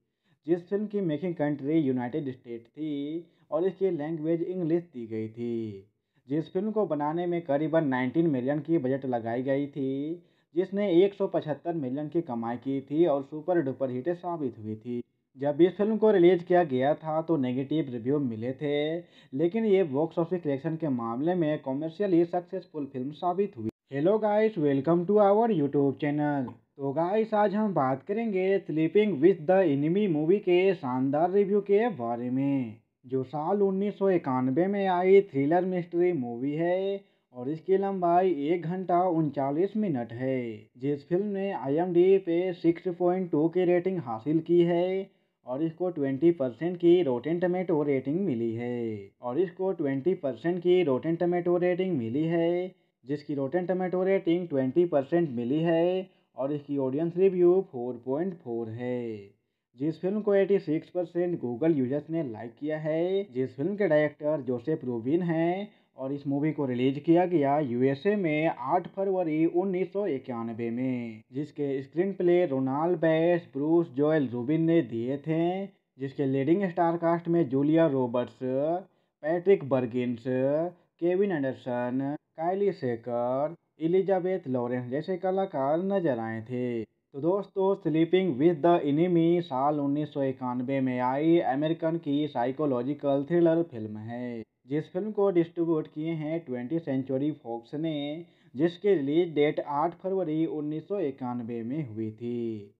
Speaker 5: जिस फिल्म की मेकिंग कंट्री यूनाइटेड स्टेट थी और इसकी लैंग्वेज इंग्लिश दी गई थी। जिस फिल्म को बनाने में करीबन 19 मिलियन की बजट लगाई गई थी, जिसने 175 मिलियन की कमाई की थी और सुपर डुपर हिट साबित हुई थी। जब इस फिल्म को रिलीज किया गया था तो नेगेटिव रिव्यू मिले थे, लेकिन ये बॉक्स ऑफिस कलेक्शन के मामले में कॉमर्शियली सक्सेसफुल फिल्म साबित हुई। Hello guys, welcome to our YouTube channel. तो गाइस, आज हम बात करेंगे sleeping with the enemy movie के शानदार रिव्यू के बारे में, जो साल 1991 में आई थ्रिलर मिस्ट्री मूवी है और इसकी लंबाई 1 घंटा 39 मिनट है। जिस फिल्म ने IMDb पे 6.2 की रेटिंग हासिल की है और इसको 20% की रोटेन टमेटो रेटिंग मिली है। जिसकी रोटेन टमेटो रेटिंग 20% मिली है और इसकी ऑडियंस रिव्यू 4.4 है। जिस फिल्म को 86% गूगल यूजर्स ने लाइक किया है, जिस फिल्म के डायरेक्टर जोसेफ रूबिन हैं और इस मूवी को रिलीज किया गया यूएसए में 8 फरवरी 1991 में, जिसके screenplay Ronald Bass, Bruce Joel Rubin ने दिए थे, जिसके लीडिंग स्टार कास्ट में Julia Roberts, Patrick Bergins, Kevin Anderson, काइली सेकर, एलिजाबेथ लॉरेंस जैसे कलाकार नजर आए थे। तो दोस्तों, स्लीपिंग विद द एनिमी साल 1991 में आई अमेरिकन की साइकोलॉजिकल थ्रिलर फिल्म है, जिस फिल्म को डिस्ट्रीब्यूट किए हैं 20th सेंचुरी फॉक्स ने, जिसकी रिलीज डेट 8 फरवरी 1991 में हुई थी।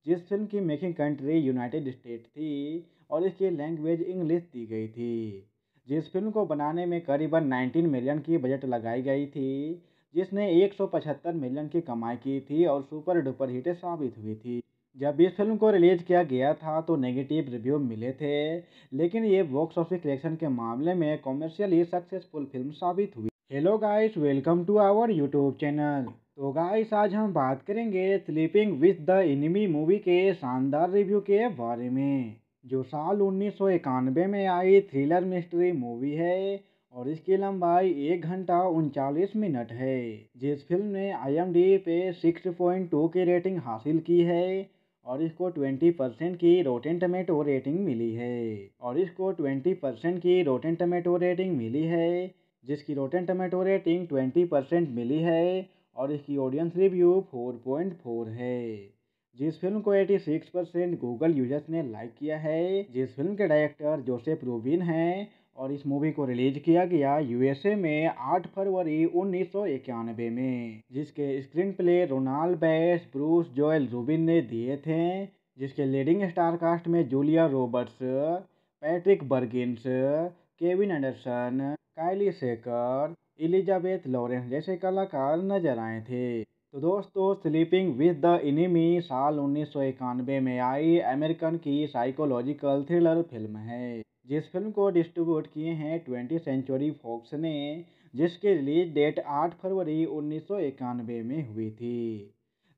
Speaker 5: जिस फिल्म की मेकिंग कंट्री यूनाइटेड स्टेट थी और इसकी लैंग्वेज इंग्लिश दी गई थी। जिस फिल्म को बनाने में करीबन 19 मिलियन की बजट लगाई गई थी, जिसने 175 मिलियन की कमाई की थी और सुपर डुपर हिट साबित हुई थी। जब इस फिल्म को रिलीज किया गया था तो नेगेटिव रिव्यू मिले थे, लेकिन ये बॉक्स ऑफिस कलेक्शन के मामले में कॉमर्शियली सक्सेसफुल फिल्म साबित हुई। Hello guys, welcome to our YouTube channel. तो गाइस, आज हम बात करेंगे sleeping with the enemy movie के शानदार रिव्यू के बारे में, जो साल 1991 में आई थ्रिलर मिस्ट्री मूवी है और इसकी लंबाई 1 घंटा 39 मिनट है। जिस फिल्म ने IMDb पे 6.2 की रेटिंग हासिल की है और इसको 20% की रोटेन टमेटो रेटिंग मिली है जिसकी रोटेन टमेटो रेटिंग 20% मिली है और इसकी ऑडियंस रिव्यू 4.4 है। जिस फिल्म को 86% गूगल यूजर्स ने लाइक किया है। जिस फिल्म के डायरेक्टर जोसेफ रूबिन हैं और इस मूवी को रिलीज किया गया USA में 8 फरवरी 1991 में, जिसके screenplay Ronald Bass, Bruce Joel Rubin ने दिए थे। जिसके लीडिंग स्टार कास्ट में Julia Roberts, Patrick Bergins, Kevin Anderson, काइली सेकर, एलिजाबेथ लॉरेंस जैसे कलाकार नजर आए थे। तो दोस्तों, स्लीपिंग विद द एनिमी साल 1991 में आई अमेरिकन की साइकोलॉजिकल थ्रिलर फिल्म है। जिस फिल्म को डिस्ट्रीब्यूट किए हैं 20th सेंचुरी फॉक्स ने, जिसकी रिलीज डेट 8 फरवरी 1991 में हुई थी।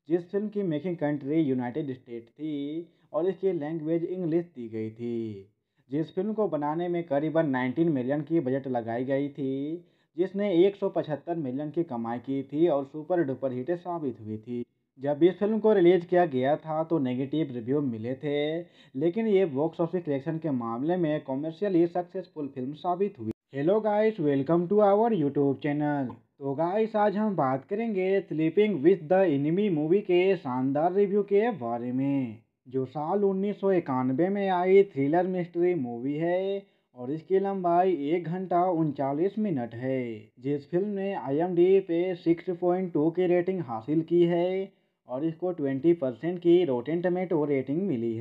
Speaker 5: जिस फिल्म की मेकिंग कंट्री यूनाइटेड स्टेट थी और इसकी लैंग्वेज इंग्लिश दी गई थी। जिस फिल्म को बनाने में करीबन 19 मिलियन की बजट लगाई गई थी, जिसने 175 मिलियन की कमाई की थी और सुपर डुपर हिट साबित हुई थी। जब इस फिल्म को रिलीज किया गया था तो नेगेटिव रिव्यू मिले थे, लेकिन ये बॉक्स ऑफिस कलेक्शन के मामले में कॉमर्शियली सक्सेसफुल फिल्म साबित हुई। Hello guys, welcome to our YouTube channel. तो गाइस, आज हम बात करेंगे sleeping with the enemy movie के शानदार रिव्यू के बारे में, जो साल 1991 में आई थ्रिलर मिस्ट्री मूवी है और इसकी लंबाई 1 घंटा 39 मिनट है। जिस फिल्म ने IMDb पे 6.2 की रेटिंग हासिल की है और इसको 20% की रोटेन टमेटो रेटिंग मिली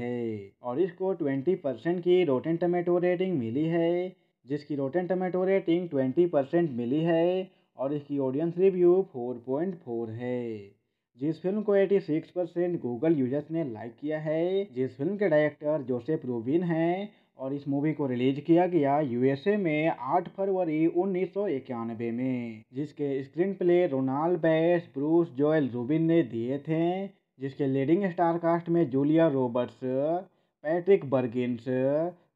Speaker 5: है जिसकी रोटेन टमेटो रेटिंग 20% मिली है और इसकी ऑडियंस रिव्यू 4.4 है। जिस फिल्म को 86% गूगल यूजर्स ने लाइक किया है। जिस फिल्म के डायरेक्टर जोसेफ रूबिन हैं और इस मूवी को रिलीज किया गया USA में 8 फरवरी 1991 में, जिसके screenplay Ronald Bass, Bruce Joel Rubin ने दिए थे। जिसके लीडिंग स्टार कास्ट में Julia Roberts, Patrick Bergins,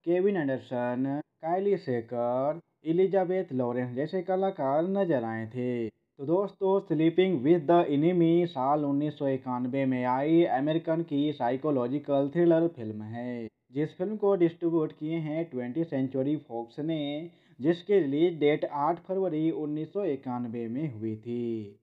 Speaker 5: Kevin Anderson, काइली सेकर, एलिजाबेथ लॉरेंस जैसे कलाकार नजर आए थे। तो दोस्तों, स्लीपिंग विद द एनिमी साल 1991 में आई अमेरिकन की साइकोलॉजिकल थ्रिलर फिल्म है। जिस फिल्म को डिस्ट्रीब्यूट किए हैं 20th सेंचुरी फॉक्स ने, जिसकी रिलीज डेट 8 फरवरी 1991 में हुई थी।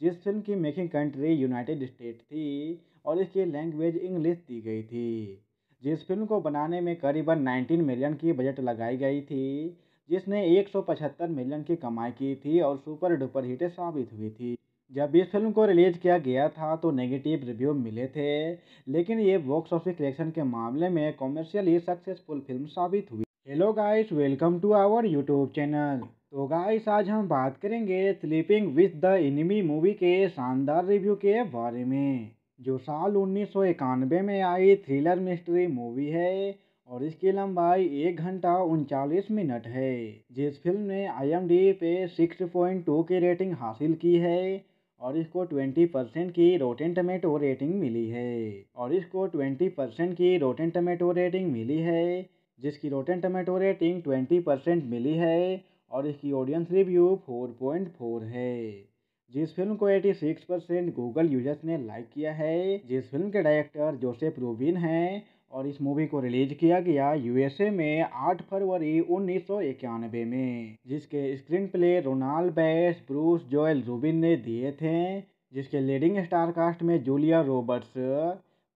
Speaker 5: जिस फिल्म की मेकिंग कंट्री यूनाइटेड स्टेट थी और इसकी लैंग्वेज इंग्लिश दी गई थी। जिस फिल्म को बनाने में करीबन 19 मिलियन की बजट लगाई गई थी, जिसने 175 मिलियन की कमाई की थी और सुपर डुपर हिट साबित हुई थी। जब इस फिल्म को रिलीज किया गया था तो नेगेटिव रिव्यू मिले थे, लेकिन ये बॉक्स ऑफिस कलेक्शन के मामले में कॉमर्शियली सक्सेसफुल फिल्म साबित हुई। Hello guys, welcome to our YouTube channel. तो गाइस, आज हम बात करेंगे sleeping with the enemy movie के शानदार रिव्यू के बारे में, जो साल 1991 में आई थ्रिलर मिस्ट्री मूवी है और इसकी लंबाई 1 घंटा 39 मिनट है। जिस फिल्म ने IMDb पे 6.2 की रेटिंग हासिल की है और इसको 20% की रोटेन टमेटो रेटिंग मिली है जिसकी रोटेन टमेटो रेटिंग 20% मिली है और इसकी ऑडियंस रिव्यू 4.4 है। जिस फिल्म को 86% गूगल यूजर्स ने लाइक किया है। जिस फिल्म के डायरेक्टर जोसेफ रूबिन हैं और इस मूवी को रिलीज किया गया USA में 8 फरवरी 1991 में, जिसके screenplay Ronald Bass, Bruce Joel Rubin ने दिए थे। जिसके लीडिंग स्टार कास्ट में Julia Roberts,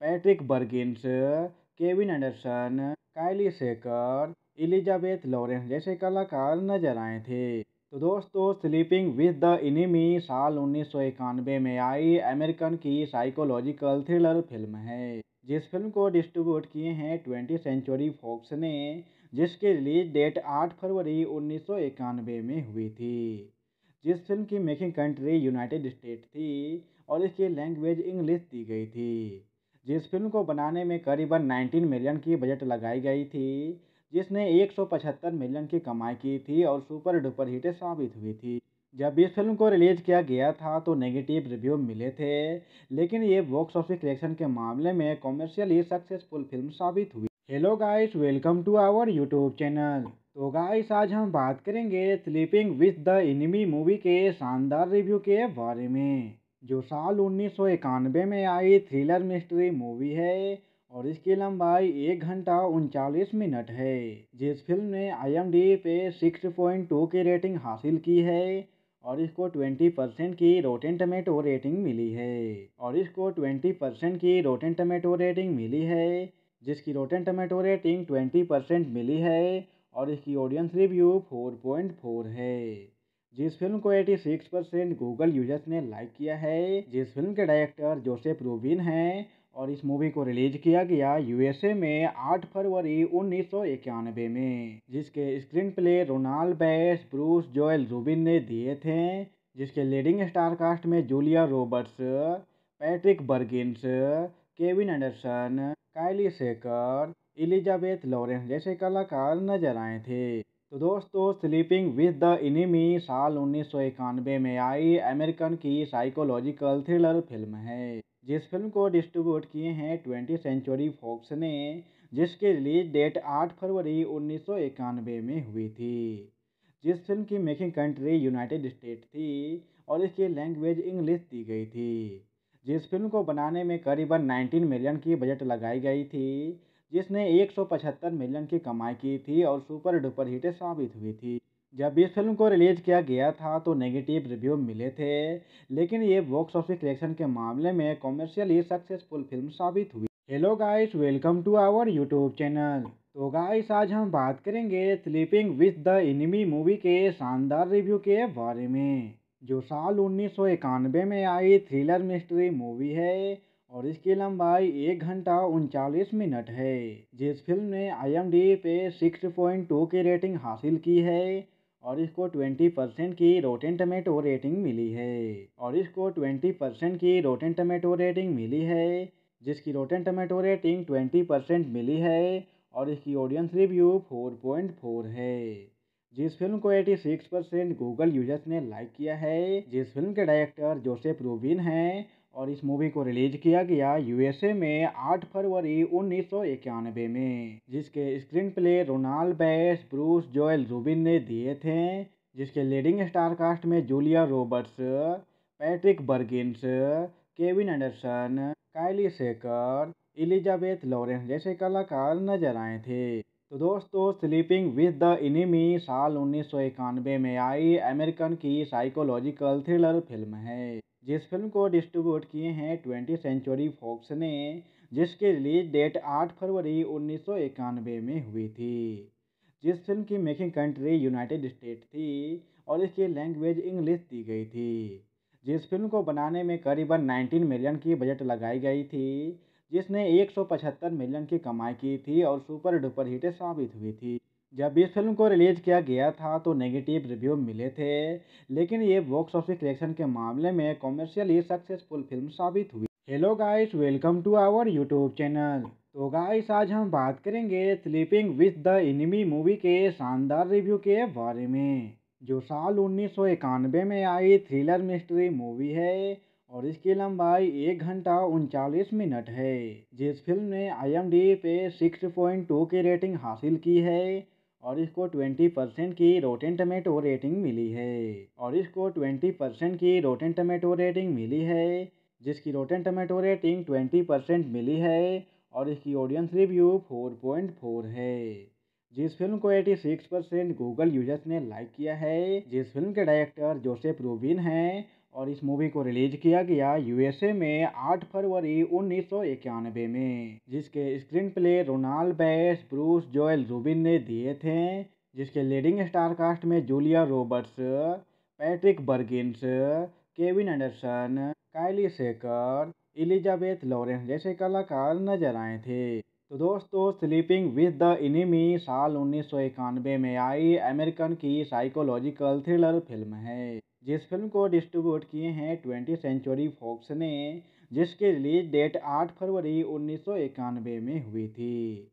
Speaker 5: Patrick Bergins, Kevin Anderson, काइली सेकर, एलिजाबेथ लॉरेंस जैसे कलाकार नजर आए थे। तो दोस्तों, स्लीपिंग विद द एनिमी साल 1991 में आई अमेरिकन की साइकोलॉजिकल थ्रिलर फिल्म है। जिस फिल्म को डिस्ट्रीब्यूट किए हैं 20th सेंचुरी फॉक्स ने, जिसकी रिलीज डेट 8 फरवरी 1991 में हुई थी। जिस फिल्म की मेकिंग कंट्री यूनाइटेड स्टेट थी और इसकी लैंग्वेज इंग्लिश दी गई थी। जिस फिल्म को बनाने में करीबन 19 मिलियन की बजट लगाई गई थी, जिसने 175 मिलियन की कमाई की थी और सुपर डुपर हिट साबित हुई थी। जब इस फिल्म को रिलीज किया गया था तो नेगेटिव रिव्यू मिले थे, लेकिन ये बॉक्स ऑफिस कलेक्शन के मामले में कॉमर्शियली सक्सेसफुल फिल्म साबित हुई। Hello guys, welcome to our YouTube channel. तो गाइस, आज हम बात करेंगे sleeping with the enemy movie के शानदार रिव्यू के बारे में, जो साल 1991 में आई थ्रिलर मिस्ट्री मूवी है और इसकी लंबाई 1 घंटा 39 मिनट है। जिस फिल्म ने IMDb पे 6.2 की रेटिंग हासिल की है और इसको 20% की रोटेन टमेटो रेटिंग मिली है जिसकी रोटेन टमेटो रेटिंग 20% मिली है और इसकी ऑडियंस रिव्यू 4.4 है। जिस फिल्म को 86% गूगल यूजर्स ने लाइक किया है। जिस फिल्म के डायरेक्टर जोसेफ रूबिन हैं और इस मूवी को रिलीज किया गया USA में 8 फरवरी 1991 में, जिसके screenplay Ronald Bass, Bruce Joel Rubin ने दिए थे। जिसके लीडिंग स्टार कास्ट में Julia Roberts, Patrick Bergins, Kevin Anderson, काइली सेकर, एलिजाबेथ लॉरेंस जैसे कलाकार नजर आए थे। तो दोस्तों, स्लीपिंग विद द एनिमी साल 1991 में आई अमेरिकन की साइकोलॉजिकल थ्रिलर फिल्म है। जिस फिल्म को डिस्ट्रीब्यूट किए हैं 20th सेंचुरी फॉक्स ने, जिसकी रिलीज डेट 8 फरवरी 1991 में हुई थी। जिस फिल्म की मेकिंग कंट्री यूनाइटेड स्टेट थी और इसकी लैंग्वेज इंग्लिश दी गई थी। जिस फिल्म को बनाने में करीबन 19 मिलियन की बजट लगाई गई थी, जिसने 175 मिलियन की कमाई की थी और सुपर डुपर हिट साबित हुई थी। जब इस फिल्म को रिलीज किया गया था तो नेगेटिव रिव्यू मिले थे, लेकिन ये बॉक्स ऑफिस कलेक्शन के मामले में कॉमर्शियली सक्सेसफुल फिल्म साबित हुई। Hello guys, welcome to our YouTube channel. तो गाइस, आज हम बात करेंगे sleeping with the enemy movie के शानदार रिव्यू के बारे में, जो साल 1991 में आई थ्रिलर मिस्ट्री मूवी है और इसकी लंबाई 1 घंटा 39 मिनट है। जिस फिल्म ने IMDb पे 6.2 की रेटिंग हासिल की है और इसको 20% की रोटेन टमेटो रेटिंग मिली है जिसकी रोटेन टमेटो रेटिंग 20% मिली है और इसकी ऑडियंस रिव्यू 4.4 है। जिस फिल्म को 86% गूगल यूजर्स ने लाइक किया है। जिस फिल्म के डायरेक्टर जोसेफ रूबिन हैं और इस मूवी को रिलीज किया गया USA में 8 फरवरी 1991 में, जिसके screenplay Ronald Bass, Bruce Joel Rubin ने दिए थे। जिसके लीडिंग स्टार कास्ट में Julia Roberts, Patrick Bergins, Kevin Anderson, काइली सेकर, एलिजाबेथ लॉरेंस जैसे कलाकार नजर आए थे। तो दोस्तों, स्लीपिंग विद द एनिमी साल 1991 में आई अमेरिकन की साइकोलॉजिकल थ्रिलर फिल्म है। जिस फिल्म को डिस्ट्रीब्यूट किए हैं 20th सेंचुरी फॉक्स ने, जिसकी रिलीज डेट 8 फरवरी 1991 में हुई थी। जिस फिल्म की मेकिंग कंट्री यूनाइटेड स्टेट थी और इसकी लैंग्वेज इंग्लिश दी गई थी। जिस फिल्म को बनाने में करीबन 19 मिलियन की बजट लगाई गई थी, जिसने 175 मिलियन की कमाई की थी और सुपर डुपर हिट साबित हुई थी। जब इस फिल्म को रिलीज किया गया था तो नेगेटिव रिव्यू मिले थे, लेकिन ये बॉक्स ऑफिस कलेक्शन के मामले में कॉमर्शियली सक्सेसफुल फिल्म साबित हुई। Hello guys, welcome to our YouTube channel. तो गाइस, आज हम बात करेंगे sleeping with the enemy movie के शानदार रिव्यू के बारे में, जो साल 1991 में आई थ्रिलर मिस्ट्री मूवी है और इसकी लंबाई 1 घंटा 39 मिनट है। जिस फिल्म ने IMDb पे 6.2 की रेटिंग हासिल की है और इसको 20% की रोटेन टमेटो रेटिंग मिली है जिसकी रोटेन टमेटो रेटिंग 20% मिली है और इसकी ऑडियंस रिव्यू 4.4 है। जिस फिल्म को 86% गूगल यूजर्स ने लाइक किया है। जिस फिल्म के डायरेक्टर जोसेफ रूबिन हैं और इस मूवी को रिलीज किया गया USA में 8 फरवरी 1991 में, जिसके screenplay Ronald Bass, Bruce Joel Rubin ने दिए थे। जिसके लीडिंग स्टार कास्ट में Julia Roberts, Patrick Bergins, Kevin Anderson, काइली सेकर, एलिजाबेथ लॉरेंस जैसे कलाकार नजर आए थे। तो दोस्तों, स्लीपिंग विद द एनिमी साल 1991 में आई अमेरिकन की साइकोलॉजिकल थ्रिलर फिल्म है। जिस फिल्म को डिस्ट्रीब्यूट किए हैं 20th सेंचुरी फॉक्स ने, जिसकी रिलीज डेट 8 फरवरी 1991 में हुई थी।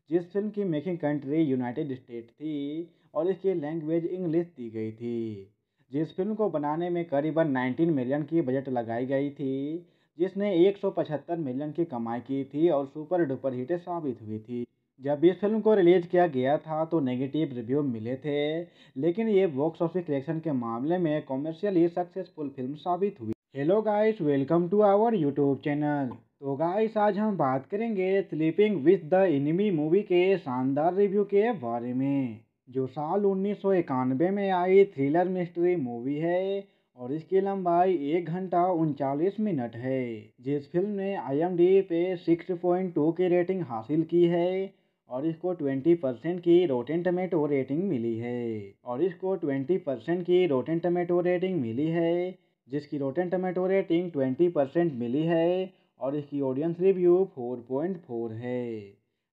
Speaker 5: जिस फिल्म की मेकिंग कंट्री यूनाइटेड स्टेट थी और इसकी लैंग्वेज इंग्लिश दी गई थी। जिस फिल्म को बनाने में करीबन 19 मिलियन की बजट लगाई गई थी, जिसने 175 मिलियन की कमाई की थी और सुपर डुपर हिट साबित हुई थी। जब इस फिल्म को रिलीज किया गया था तो नेगेटिव रिव्यू मिले थे, लेकिन ये बॉक्स ऑफिस कलेक्शन के मामले में कॉमर्शियली सक्सेसफुल फिल्म साबित हुई। Hello guys, welcome to our YouTube channel. तो गाइस, आज हम बात करेंगे sleeping with the enemy movie के शानदार रिव्यू के बारे में, जो साल 1991 में आई थ्रिलर मिस्ट्री मूवी है और इसकी लंबाई 1 घंटा 39 मिनट है। जिस फिल्म ने IMDb पे 6.2 की रेटिंग हासिल की है और इसको 20% की रोटेन टमेटो रेटिंग मिली है जिसकी रोटेन टमेटो रेटिंग 20% मिली है और इसकी ऑडियंस रिव्यू 4.4 है।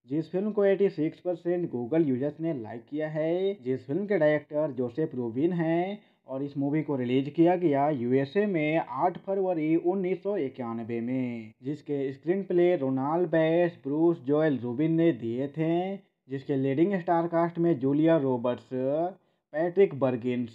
Speaker 5: जिस फिल्म को 86% गूगल यूजर्स ने लाइक किया है। जिस फिल्म के डायरेक्टर जोसेफ रूबिन हैं और इस मूवी को रिलीज किया गया USA में 8 फरवरी 1991 में, जिसके screenplay Ronald Bass, Bruce Joel Rubin ने दिए थे। जिसके लीडिंग स्टार कास्ट में Julia Roberts, Patrick Bergins,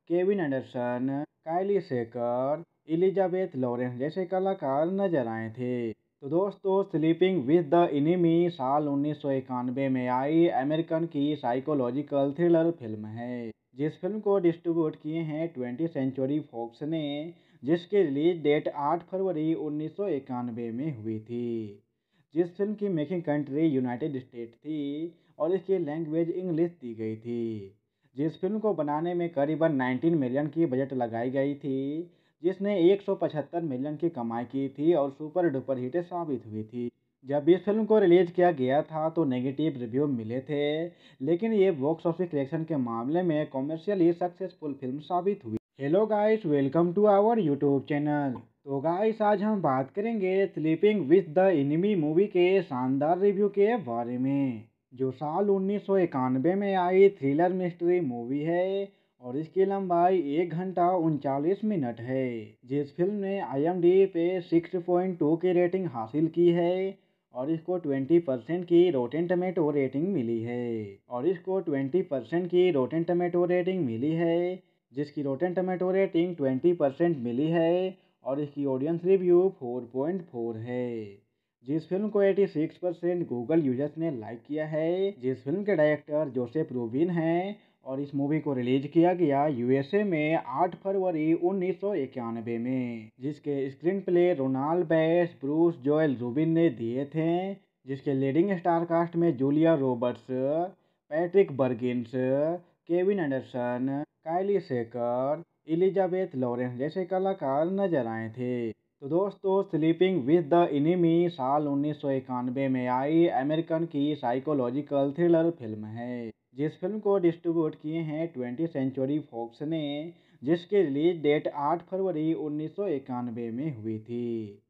Speaker 5: Kevin Anderson, काइली सेकर, एलिजाबेथ लॉरेंस जैसे कलाकार नजर आए थे। तो दोस्तों, स्लीपिंग विद द एनिमी साल 1991 में आई अमेरिकन की साइकोलॉजिकल थ्रिलर फिल्म है। जिस फिल्म को डिस्ट्रीब्यूट किए हैं 20th सेंचुरी फॉक्स ने, जिसकी रिलीज डेट 8 फरवरी 1991 में हुई थी। जिस फिल्म की मेकिंग कंट्री यूनाइटेड स्टेट थी और इसकी लैंग्वेज इंग्लिश दी गई थी। जिस फिल्म को बनाने में करीबन 19 मिलियन की बजट लगाई गई थी, जिसने 175 मिलियन की कमाई की थी और सुपर डुपर हिट साबित हुई थी। जब इस फिल्म को रिलीज किया गया था तो नेगेटिव रिव्यू मिले थे, लेकिन ये बॉक्स ऑफिस कलेक्शन के मामले में कॉमर्शियली सक्सेसफुल फिल्म साबित हुई। Hello guys, welcome to our YouTube channel. तो गाइस, आज हम बात करेंगे sleeping with the enemy movie के शानदार रिव्यू के बारे में, जो साल 1991 में आई थ्रिलर मिस्ट्री मूवी है और इसकी लंबाई 1 घंटा 39 मिनट है। जिस फिल्म ने IMDb पे 6.2 की रेटिंग हासिल की है और इसको 20% की रोटेन टमेटो रेटिंग मिली है जिसकी रोटेन टमेटो रेटिंग 20% मिली है और इसकी ऑडियंस रिव्यू 4.4 है। जिस फिल्म को 86% गूगल यूजर्स ने लाइक किया है। जिस फिल्म के डायरेक्टर जोसेफ रूबिन हैं और इस मूवी को रिलीज किया गया USA में 8 फरवरी 1991 में, जिसके screenplay Ronald Bass, Bruce Joel Rubin ने दिए थे। जिसके लीडिंग स्टार कास्ट में Julia Roberts, Patrick Bergins, Kevin Anderson, काइली सेकर, एलिजाबेथ लॉरेंस जैसे कलाकार नजर आए थे। तो दोस्तों, स्लीपिंग विद द एनिमी साल 1991 में आई अमेरिकन की साइकोलॉजिकल थ्रिलर फिल्म है। जिस फिल्म को डिस्ट्रीब्यूट किए हैं 20th सेंचुरी फॉक्स ने, जिसकी रिलीज डेट 8 फरवरी 1991 में हुई थी।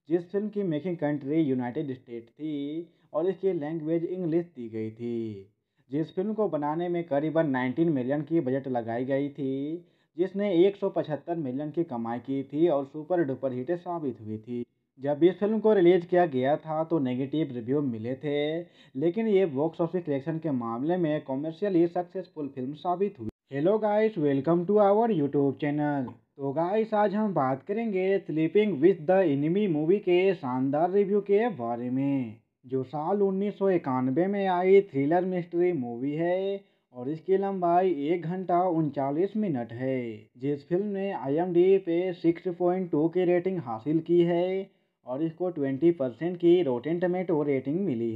Speaker 5: जिस फिल्म की मेकिंग कंट्री यूनाइटेड स्टेट थी और इसकी लैंग्वेज इंग्लिश दी गई थी। जिस फिल्म को बनाने में करीबन 19 मिलियन की बजट लगाई गई थी, जिसने 175 मिलियन की कमाई की थी और सुपर डुपर हिट साबित हुई थी। जब इस फिल्म को रिलीज किया गया था तो नेगेटिव रिव्यू मिले थे, लेकिन ये बॉक्स ऑफिस कलेक्शन के मामले में कॉमर्शियली सक्सेसफुल फिल्म साबित हुई। Hello guys, welcome to our YouTube channel. तो गाइस, आज हम बात करेंगे sleeping with the enemy movie के शानदार रिव्यू के बारे में, जो साल 1991 में आई थ्रिलर मिस्ट्री मूवी है और इसकी लंबाई 1 घंटा 39 मिनट है। जिस फिल्म ने IMDb पे 6.2 की रेटिंग हासिल की है और इसको 20% की रोटेन टमेटो रेटिंग मिली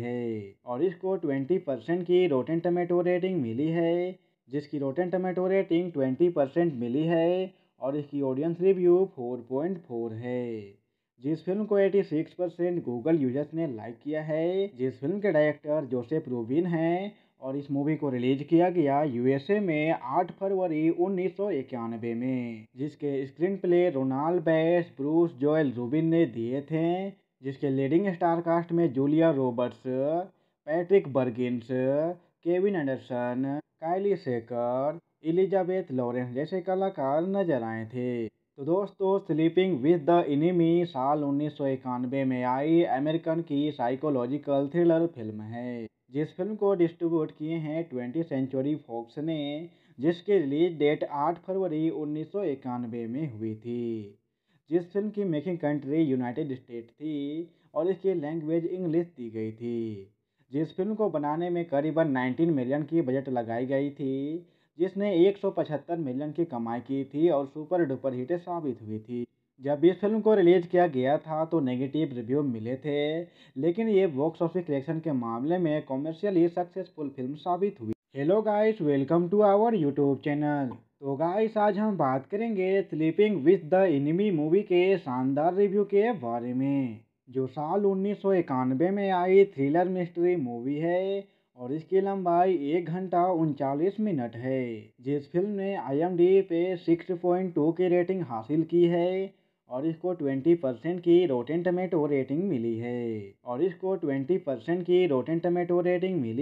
Speaker 5: है जिसकी रोटेन टमेटो रेटिंग 20% मिली है और इसकी ऑडियंस रिव्यू 4.4 है। जिस फिल्म को 86% गूगल यूजर्स ने लाइक किया है। जिस फिल्म के डायरेक्टर जोसेफ रूबिन हैं और इस मूवी को रिलीज किया गया USA में 8 फरवरी 1991 में, जिसके screenplay Ronald Bass, Bruce Joel Rubin ने दिए थे। जिसके लीडिंग स्टार कास्ट में Julia Roberts, Patrick Bergins, Kevin Anderson, काइली सेकर, एलिजाबेथ लॉरेंस जैसे कलाकार नजर आए थे। तो दोस्तों, स्लीपिंग विद द एनिमी साल 1991 में आई अमेरिकन की साइकोलॉजिकल थ्रिलर फिल्म है। जिस फिल्म को डिस्ट्रीब्यूट किए हैं 20th सेंचुरी फॉक्स ने, जिसकी रिलीज डेट 8 फरवरी 1991 में हुई थी। जिस फिल्म की मेकिंग कंट्री यूनाइटेड स्टेट थी और इसकी लैंग्वेज इंग्लिश दी गई थी। जिस फिल्म को बनाने में करीबन 19 मिलियन की बजट लगाई गई थी, जिसने 175 मिलियन की कमाई की थी और सुपर डुपर हिट साबित हुई थी। जब इस फिल्म को रिलीज किया गया था तो नेगेटिव रिव्यू मिले थे, लेकिन ये बॉक्स ऑफिस कलेक्शन के मामले में कॉमर्शियली सक्सेसफुल फिल्म साबित हुई। Hello guys, welcome to our YouTube channel. तो गाइस, आज हम बात करेंगे sleeping with the enemy movie के शानदार रिव्यू के बारे में, जो साल 1991 में आई थ्रिलर मिस्ट्री मूवी है और इसकी लंबाई 1 घंटा 39 मिनट है। जिस फिल्म ने IMDb पे 6.2 की रेटिंग हासिल की है और इसको 20% की रोटेन टमेटो रेटिंग मिली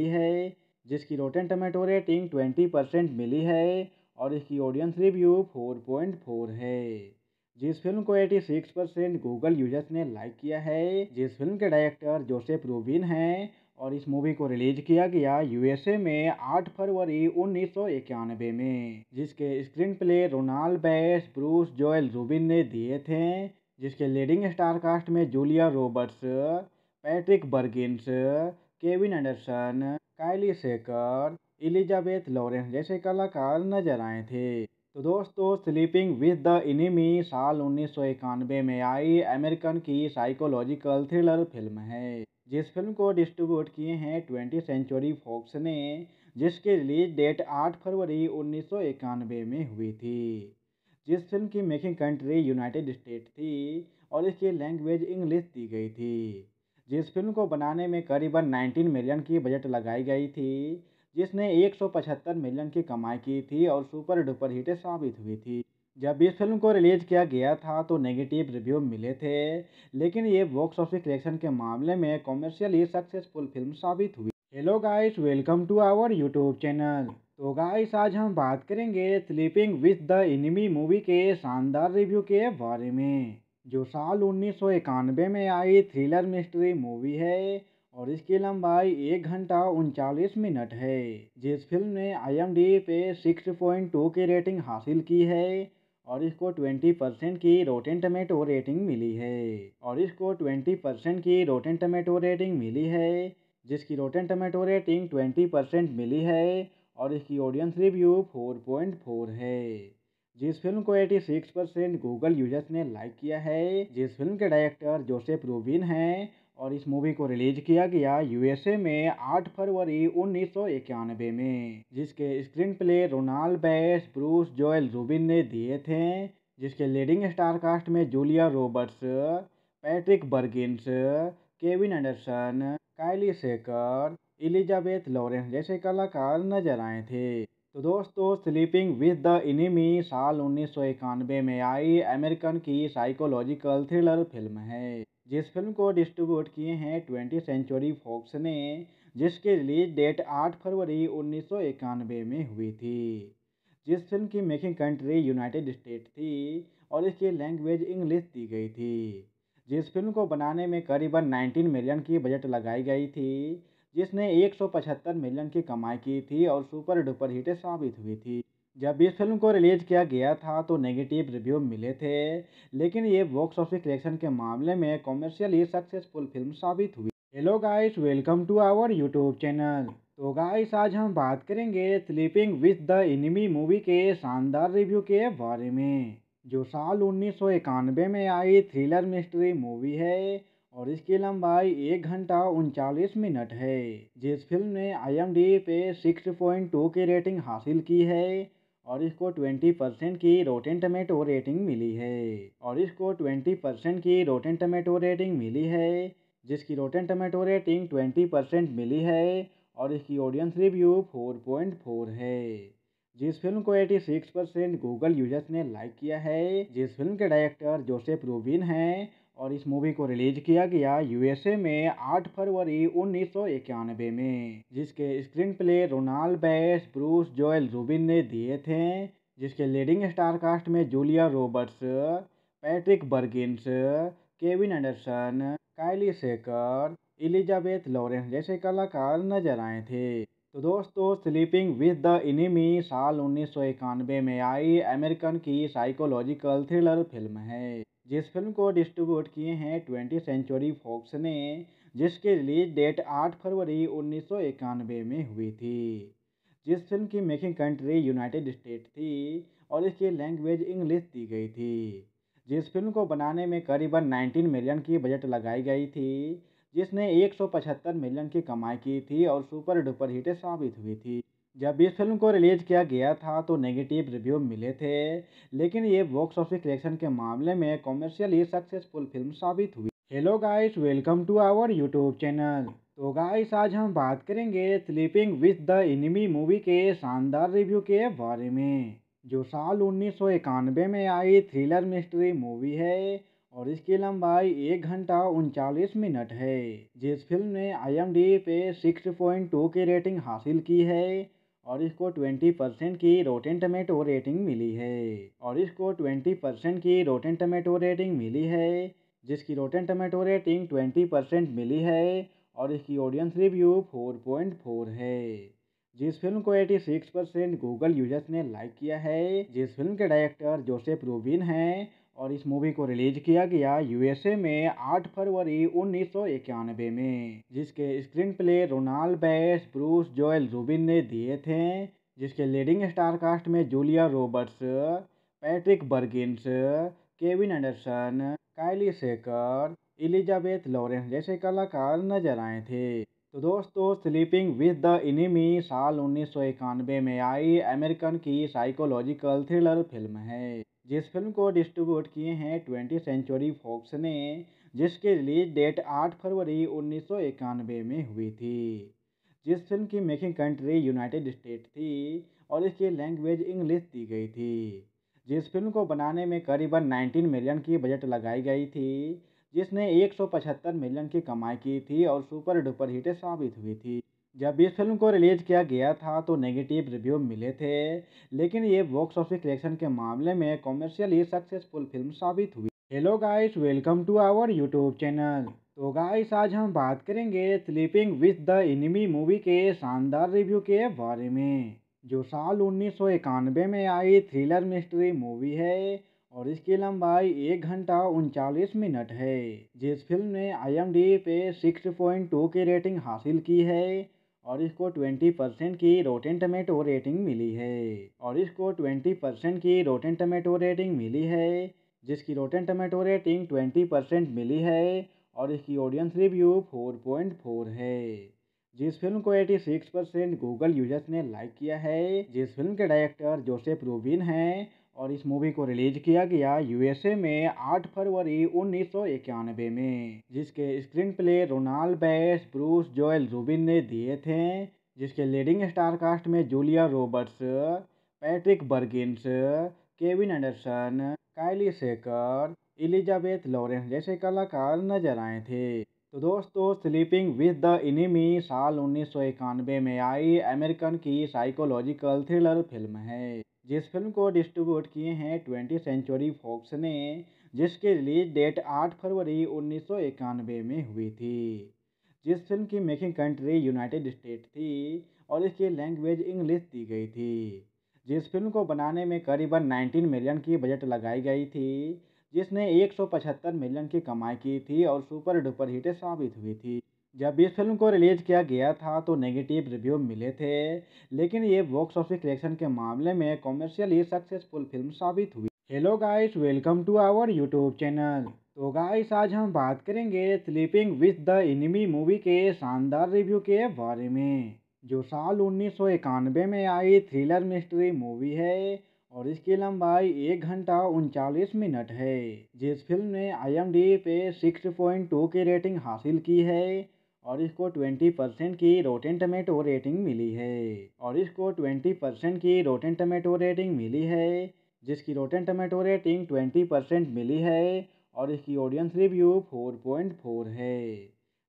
Speaker 5: है जिसकी रोटेन टमेटो रेटिंग 20% मिली है और इसकी ऑडियंस रिव्यू 4.4 है। जिस फिल्म को 86% गूगल यूजर्स ने लाइक किया है। जिस फिल्म के डायरेक्टर जोसेफ रूबिन हैं और इस मूवी को रिलीज किया गया USA में 8 फरवरी 1991 में, जिसके screenplay Ronald Bass, Bruce Joel Rubin ने दिए थे। जिसके लीडिंग स्टार कास्ट में Julia Roberts, Patrick Bergins, Kevin Anderson, काइली सेकर, एलिजाबेथ लॉरेंस जैसे कलाकार नजर आए थे। तो दोस्तों, स्लीपिंग विद द एनिमी साल 1991 में आई अमेरिकन की साइकोलॉजिकल थ्रिलर फिल्म है। जिस फिल्म को डिस्ट्रीब्यूट किए हैं 20th सेंचुरी फॉक्स ने, जिसकी रिलीज डेट 8 फरवरी 1991 में हुई थी। जिस फिल्म की मेकिंग कंट्री यूनाइटेड स्टेट थी और इसकी लैंग्वेज इंग्लिश दी गई थी। जिस फिल्म को बनाने में करीबन 19 मिलियन की बजट लगाई गई थी, जिसने 175 मिलियन की कमाई की थी और सुपर डुपर हिट साबित हुई थी। जब इस फिल्म को रिलीज किया गया था तो नेगेटिव रिव्यू मिले थे, लेकिन ये बॉक्स ऑफिस कलेक्शन के मामले में कॉमर्शियली सक्सेसफुल फिल्म साबित हुई। Hello guys, welcome to our YouTube channel. तो गाइस, आज हम बात करेंगे sleeping with the enemy movie के शानदार रिव्यू के बारे में, जो साल 1991 में आई थ्रिलर मिस्ट्री मूवी है और इसकी लंबाई 1 घंटा 39 मिनट है। जिस फिल्म ने IMDb पे 6.2 की रेटिंग हासिल की है और इसको 20% की रोटेन टमेटो रेटिंग मिली है जिसकी रोटेन टमेटो रेटिंग 20% मिली है और इसकी ऑडियंस रिव्यू 4.4 है। जिस फिल्म को 86% गूगल यूजर्स ने लाइक किया है। जिस फिल्म के डायरेक्टर जोसेफ रूबिन हैं और इस मूवी को रिलीज किया गया USA में 8 फरवरी 1991 में, जिसके screenplay Ronald Bass, Bruce Joel Rubin ने दिए थे। जिसके लीडिंग स्टार कास्ट में Julia Roberts, Patrick Bergins, Kevin Anderson, काइली सेकर, एलिजाबेथ लॉरेंस जैसे कलाकार नजर आए थे। तो दोस्तों, स्लीपिंग विद द एनिमी साल 1991 में आई अमेरिकन की साइकोलॉजिकल थ्रिलर फिल्म है। जिस फिल्म को डिस्ट्रीब्यूट किए हैं 20th सेंचुरी फॉक्स ने, जिसकी रिलीज डेट 8 फरवरी 1991 में हुई थी। जिस फिल्म की मेकिंग कंट्री यूनाइटेड स्टेट थी और इसकी लैंग्वेज इंग्लिश दी गई थी। जिस फिल्म को बनाने में करीबन 19 मिलियन की बजट लगाई गई थी, जिसने 175 मिलियन की कमाई की थी और सुपर डुपर हिट साबित हुई थी। जब इस फिल्म को रिलीज किया गया था तो नेगेटिव रिव्यू मिले थे, लेकिन ये बॉक्स ऑफिस कलेक्शन के मामले में कॉमर्शियली सक्सेसफुल फिल्म साबित हुई। Hello guys, welcome to our YouTube channel. तो गाइस, आज हम बात करेंगे sleeping with the enemy movie के शानदार रिव्यू के बारे में, जो साल 1991 में आई थ्रिलर मिस्ट्री मूवी है और इसकी लंबाई 1 घंटा 39 मिनट है। जिस फिल्म ने IMDb पे 6.2 की रेटिंग हासिल की है और इसको 20% की रोटेन टमेटो रेटिंग मिली है जिसकी रोटेन टमेटो रेटिंग 20% मिली है और इसकी ऑडियंस रिव्यू 4.4 है। जिस फिल्म को 86% गूगल यूजर्स ने लाइक किया है। जिस फिल्म के डायरेक्टर जोसेफ रूबिन हैं और इस मूवी को रिलीज किया गया USA में 8 फरवरी 1991 में, जिसके screenplay Ronald Bass, Bruce Joel Rubin ने दिए थे। जिसके लीडिंग स्टार कास्ट में Julia Roberts, Patrick Bergins, Kevin Anderson, काइली सेकर, एलिजाबेथ लॉरेंस जैसे कलाकार नजर आए थे। तो दोस्तों, स्लीपिंग विद द एनिमी साल 1991 में आई अमेरिकन की साइकोलॉजिकल थ्रिलर फिल्म है। जिस फिल्म को डिस्ट्रीब्यूट किए हैं 20th सेंचुरी फॉक्स ने, जिसकी रिलीज डेट 8 फरवरी 1991 में हुई थी। जिस फिल्म की मेकिंग कंट्री यूनाइटेड स्टेट थी और इसकी लैंग्वेज इंग्लिश दी गई थी। जिस फिल्म को बनाने में करीबन 19 मिलियन की बजट लगाई गई थी, जिसने 175 मिलियन की कमाई की थी और सुपर डुपर हिट साबित हुई थी। जब इस फिल्म को रिलीज किया गया था तो नेगेटिव रिव्यू मिले थे, लेकिन ये बॉक्स ऑफिस कलेक्शन के मामले में कॉमर्शियली सक्सेसफुल फिल्म साबित हुई। Hello guys, welcome to our YouTube channel. तो गाइस, आज हम बात करेंगे sleeping with the enemy movie के शानदार रिव्यू के बारे में, जो साल 1991 में आई थ्रिलर मिस्ट्री मूवी है और इसकी लंबाई 1 घंटा 39 मिनट है। जिस फिल्म ने IMDb पे 6.2 की रेटिंग हासिल की है और इसको 20% की रोटेन टमेटो रेटिंग मिली है जिसकी रोटेन टमेटो रेटिंग 20% मिली है और इसकी ऑडियंस रिव्यू 4.4 है। जिस फिल्म को 86% गूगल यूजर्स ने लाइक किया है। जिस फिल्म के डायरेक्टर जोसेफ रूबिन हैं और इस मूवी को रिलीज किया गया USA में 8 फरवरी 1991 में, जिसके screenplay Ronald Bass, Bruce Joel Rubin ने दिए थे। जिसके लीडिंग स्टार कास्ट में Julia Roberts, Patrick Bergins, Kevin Anderson, काइली सेकर, एलिजाबेथ लॉरेंस जैसे कलाकार नजर आए थे। तो दोस्तों, स्लीपिंग विद द एनिमी साल 1991 में आई अमेरिकन की साइकोलॉजिकल थ्रिलर फिल्म है। जिस फिल्म को डिस्ट्रीब्यूट किए हैं 20th सेंचुरी फॉक्स ने, जिसकी रिलीज डेट 8 फरवरी 1991 में हुई थी। जिस फिल्म की मेकिंग कंट्री यूनाइटेड स्टेट थी और इसकी लैंग्वेज इंग्लिश दी गई थी। जिस फिल्म को बनाने में करीबन 19 मिलियन की बजट लगाई गई थी, जिसने 175 मिलियन की कमाई की थी और सुपर डुपर हिट साबित हुई थी। जब इस फिल्म को रिलीज किया गया था तो नेगेटिव रिव्यू मिले थे, लेकिन ये बॉक्स ऑफिस कलेक्शन के मामले में कॉमर्शियली सक्सेसफुल फिल्म साबित हुई। Hello guys, welcome to our YouTube channel. तो गाइस, आज हम बात करेंगे sleeping with the enemy movie के शानदार रिव्यू के बारे में, जो साल 1991 में आई थ्रिलर मिस्ट्री मूवी है और इसकी लंबाई 1 घंटा 39 मिनट है। जिस फिल्म ने IMDb पे 6.2 की रेटिंग हासिल की है और इसको 20% की रोटेन टमेटो रेटिंग मिली है जिसकी रोटेन टमेटो रेटिंग 20% मिली है और इसकी ऑडियंस रिव्यू 4.4 है। जिस फिल्म को 86% गूगल यूजर्स ने लाइक किया है। जिस फिल्म के डायरेक्टर जोसेफ रूबिन हैं और इस मूवी को रिलीज किया गया USA में 8 फरवरी 1991 में, जिसके screenplay Ronald Bass, Bruce Joel Rubin ने दिए थे। जिसके लीडिंग स्टार कास्ट में Julia Roberts, Patrick Bergins, Kevin Anderson, काइली सेकर, एलिजाबेथ लॉरेंस जैसे कलाकार नजर आए थे। तो दोस्तों, स्लीपिंग विद द एनिमी साल 1991 में आई अमेरिकन की साइकोलॉजिकल थ्रिलर फिल्म है। जिस फिल्म को डिस्ट्रीब्यूट किए हैं 20th सेंचुरी फॉक्स ने, जिसकी रिलीज डेट 8 फरवरी 1991 में हुई थी। जिस फिल्म की मेकिंग कंट्री यूनाइटेड स्टेट थी और इसकी लैंग्वेज इंग्लिश दी गई थी। जिस फिल्म को बनाने में करीबन 19 मिलियन की बजट लगाई गई थी, जिसने 175 मिलियन की कमाई की थी और सुपर डुपर हिट साबित हुई थी। जब इस फिल्म को रिलीज किया गया था तो नेगेटिव रिव्यू मिले थे, लेकिन ये बॉक्स ऑफिस कलेक्शन के मामले में कॉमर्शियली सक्सेसफुल फिल्म साबित हुई। Hello guys, welcome to our YouTube channel. तो गाइस, आज हम बात करेंगे sleeping with the enemy movie के शानदार रिव्यू के बारे में, जो साल 1991 में आई थ्रिलर मिस्ट्री मूवी है और इसकी लंबाई 1 घंटा 39 मिनट है। जिस फिल्म ने IMDb पे 6.2 की रेटिंग हासिल की है और इसको 20% की रोटेन टमेटो रेटिंग मिली है जिसकी रोटेन टमेटो रेटिंग 20% मिली है और इसकी ऑडियंस रिव्यू 4.4 है।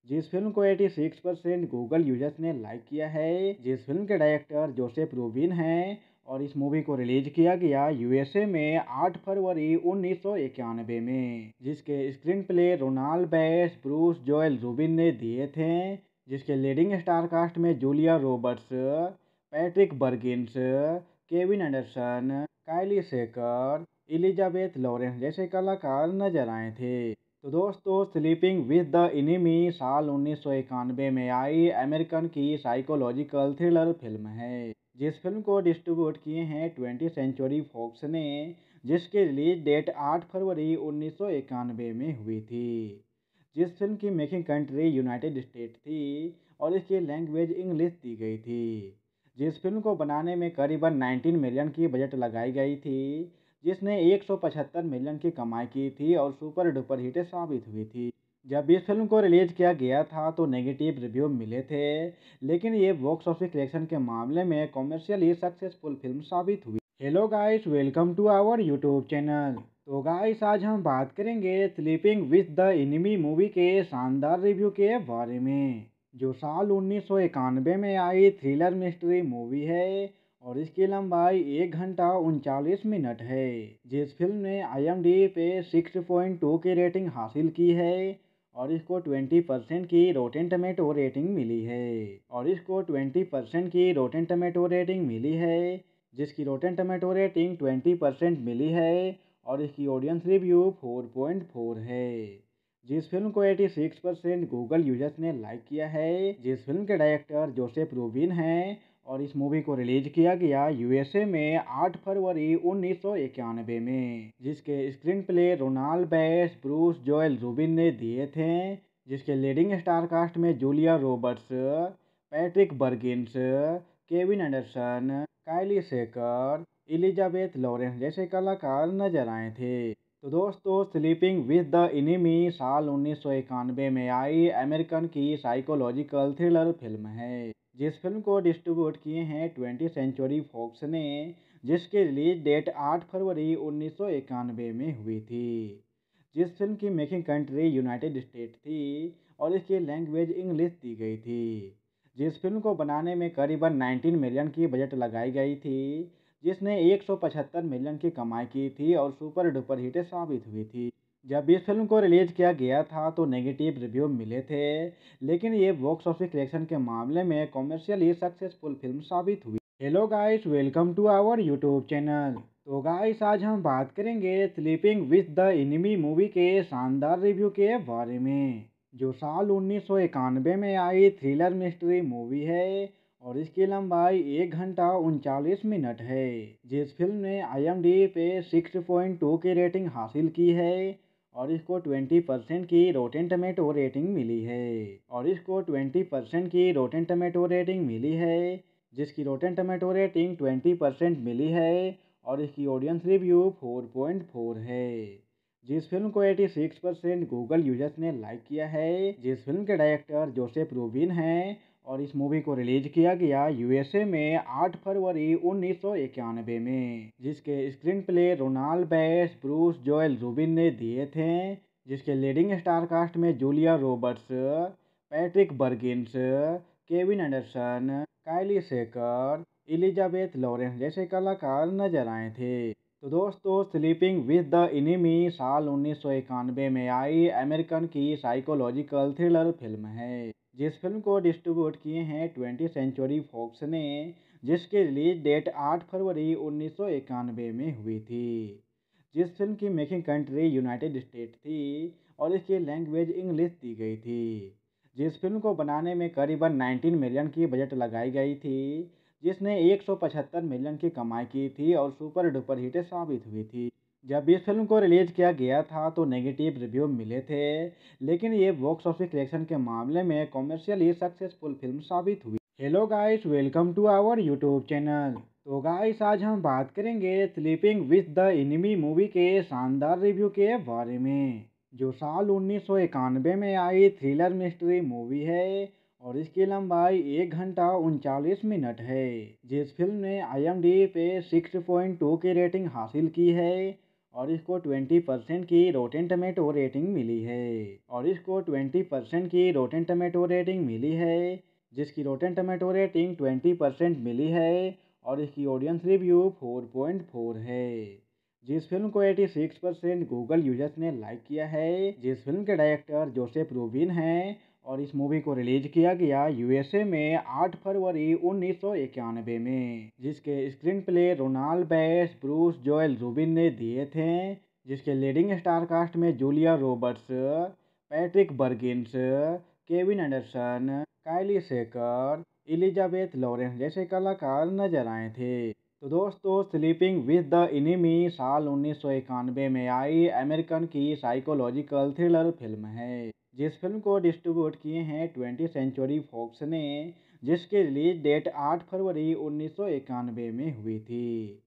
Speaker 5: जिस फिल्म को 86% गूगल यूजर्स ने लाइक किया है। जिस फिल्म के डायरेक्टर जोसेफ रूबिन हैं और इस मूवी को रिलीज किया गया USA में 8 फरवरी 1991 में, जिसके screenplay Ronald Bass, Bruce Joel Rubin ने दिए थे। जिसके लीडिंग स्टार कास्ट में Julia Roberts, Patrick Bergins, Kevin Anderson, काइली सेकर, एलिजाबेथ लॉरेंस जैसे कलाकार नजर आए थे। तो दोस्तों, स्लीपिंग विद द एनिमी साल 1991 में आई अमेरिकन की साइकोलॉजिकल थ्रिलर फिल्म है। जिस फिल्म को डिस्ट्रीब्यूट किए हैं 20th सेंचुरी फॉक्स ने, जिसकी रिलीज डेट 8 फरवरी 1991 में हुई थी। जिस फिल्म की मेकिंग कंट्री यूनाइटेड स्टेट थी और इसकी लैंग्वेज इंग्लिश दी गई थी। जिस फिल्म को बनाने में करीबन 19 मिलियन की बजट लगाई गई थी, जिसने 175 मिलियन की कमाई की थी और सुपर डुपर हिट साबित हुई थी। जब इस फिल्म को रिलीज किया गया था तो नेगेटिव रिव्यू मिले थे, लेकिन ये बॉक्स ऑफिस कलेक्शन के मामले में कॉमर्शियली सक्सेसफुल फिल्म साबित हुई। Hello guys, welcome to our YouTube channel. तो गाइस, आज हम बात करेंगे sleeping with the enemy movie के शानदार रिव्यू के बारे में, जो साल 1991 में आई थ्रिलर मिस्ट्री मूवी है और इसकी लंबाई 1 घंटा 39 मिनट है। जिस फिल्म ने IMDb पे 6.2 की रेटिंग हासिल की है और इसको 20% की रोटेन टमेटो रेटिंग मिली है जिसकी रोटेन टमेटो रेटिंग 20% मिली है और इसकी ऑडियंस रिव्यू 4.4 है। जिस फिल्म को 86% गूगल यूजर्स ने लाइक किया है। जिस फिल्म के डायरेक्टर जोसेफ रूबिन हैं और इस मूवी को रिलीज किया गया USA में 8 फरवरी 1991 में, जिसके screenplay Ronald Bass, Bruce Joel Rubin ने दिए थे। जिसके लीडिंग स्टार कास्ट में Julia Roberts, Patrick Bergins, Kevin Anderson, काइली सेकर, एलिजाबेथ लॉरेंस जैसे कलाकार नजर आए थे। तो दोस्तों, स्लीपिंग विद द एनिमी साल 1991 में आई अमेरिकन की साइकोलॉजिकल थ्रिलर फिल्म है। जिस फिल्म को डिस्ट्रीब्यूट किए हैं 20th सेंचुरी फॉक्स ने, जिसकी रिलीज डेट 8 फरवरी 1991 में हुई थी। जिस फिल्म की मेकिंग कंट्री यूनाइटेड स्टेट थी और इसकी लैंग्वेज इंग्लिश दी गई थी। जिस फिल्म को बनाने में करीबन 19 मिलियन की बजट लगाई गई थी, जिसने 175 मिलियन की कमाई की थी और सुपर डुपर हिट साबित हुई थी। जब इस फिल्म को रिलीज किया गया था तो नेगेटिव रिव्यू मिले थे, लेकिन ये बॉक्स ऑफिस कलेक्शन के मामले में कॉमर्शियली सक्सेसफुल फिल्म साबित हुई। Hello guys, welcome to our YouTube channel. तो गाइस, आज हम बात करेंगे sleeping with the enemy movie के शानदार रिव्यू के बारे में, जो साल 1991 में आई थ्रिलर मिस्ट्री मूवी है और इसकी लंबाई 1 घंटा 39 मिनट है। जिस फिल्म ने IMDb पे 6.2 की रेटिंग हासिल की है और इसको 20% की रोटेन टमेटो रेटिंग मिली है जिसकी रोटेन टमेटो रेटिंग 20% मिली है और इसकी ऑडियंस रिव्यू 4.4 है। जिस फिल्म को 86% गूगल यूजर्स ने लाइक किया है। जिस फिल्म के डायरेक्टर जोसेफ रूबिन हैं और इस मूवी को रिलीज किया गया USA में 8 फरवरी 1991 में, जिसके screenplay Ronald Bass, Bruce Joel Rubin ने दिए थे। जिसके लीडिंग स्टार कास्ट में Julia Roberts, Patrick Bergins, Kevin Anderson, काइली सेकर, एलिजाबेथ लॉरेंस जैसे कलाकार नजर आए थे। तो दोस्तों, स्लीपिंग विद द एनिमी साल 1991 में आई अमेरिकन की साइकोलॉजिकल थ्रिलर फिल्म है। जिस फिल्म को डिस्ट्रीब्यूट किए हैं 20th सेंचुरी फॉक्स ने, जिसकी रिलीज डेट 8 फरवरी 1991 में हुई थी। जिस फिल्म की मेकिंग कंट्री यूनाइटेड स्टेट थी और इसकी लैंग्वेज इंग्लिश दी गई थी। जिस फिल्म को बनाने में करीबन 19 मिलियन की बजट लगाई गई थी, जिसने 175 मिलियन की कमाई की थी और सुपर डुपर हिट साबित हुई थी। जब इस फिल्म को रिलीज किया गया था तो नेगेटिव रिव्यू मिले थे, लेकिन ये बॉक्स ऑफिस कलेक्शन के मामले में कॉमर्शियली सक्सेसफुल फिल्म साबित हुई। Hello guys, welcome to our YouTube channel. तो गाइस, आज हम बात करेंगे sleeping with the enemy movie के शानदार रिव्यू के बारे में, जो साल 1991 में आई थ्रिलर मिस्ट्री मूवी है और इसकी लंबाई 1 घंटा 39 मिनट है। जिस फिल्म ने IMDb पे 6.2 की रेटिंग हासिल की है और इसको 20% की रोटेन टमेटो रेटिंग मिली है जिसकी रोटेन टमेटो रेटिंग 20% मिली है और इसकी ऑडियंस रिव्यू 4.4 है। जिस फिल्म को 86% गूगल यूजर्स ने लाइक किया है। जिस फिल्म के डायरेक्टर जोसेफ रूबिन हैं और इस मूवी को रिलीज किया गया USA में 8 फरवरी 1991 में, जिसके screenplay Ronald Bass, Bruce Joel Rubin ने दिए थे। जिसके लीडिंग स्टार कास्ट में Julia Roberts, Patrick Bergins, Kevin Anderson, काइली सेकर, एलिजाबेथ लॉरेंस जैसे कलाकार नजर आए थे। तो दोस्तों, स्लीपिंग विद द एनिमी साल 1991 में आई अमेरिकन की साइकोलॉजिकल थ्रिलर फिल्म है, जिस फिल्म को डिस्ट्रीब्यूट किए हैं 20th सेंचुरी फॉक्स ने, जिसकी रिलीज डेट 8 फरवरी 1991 में हुई थी।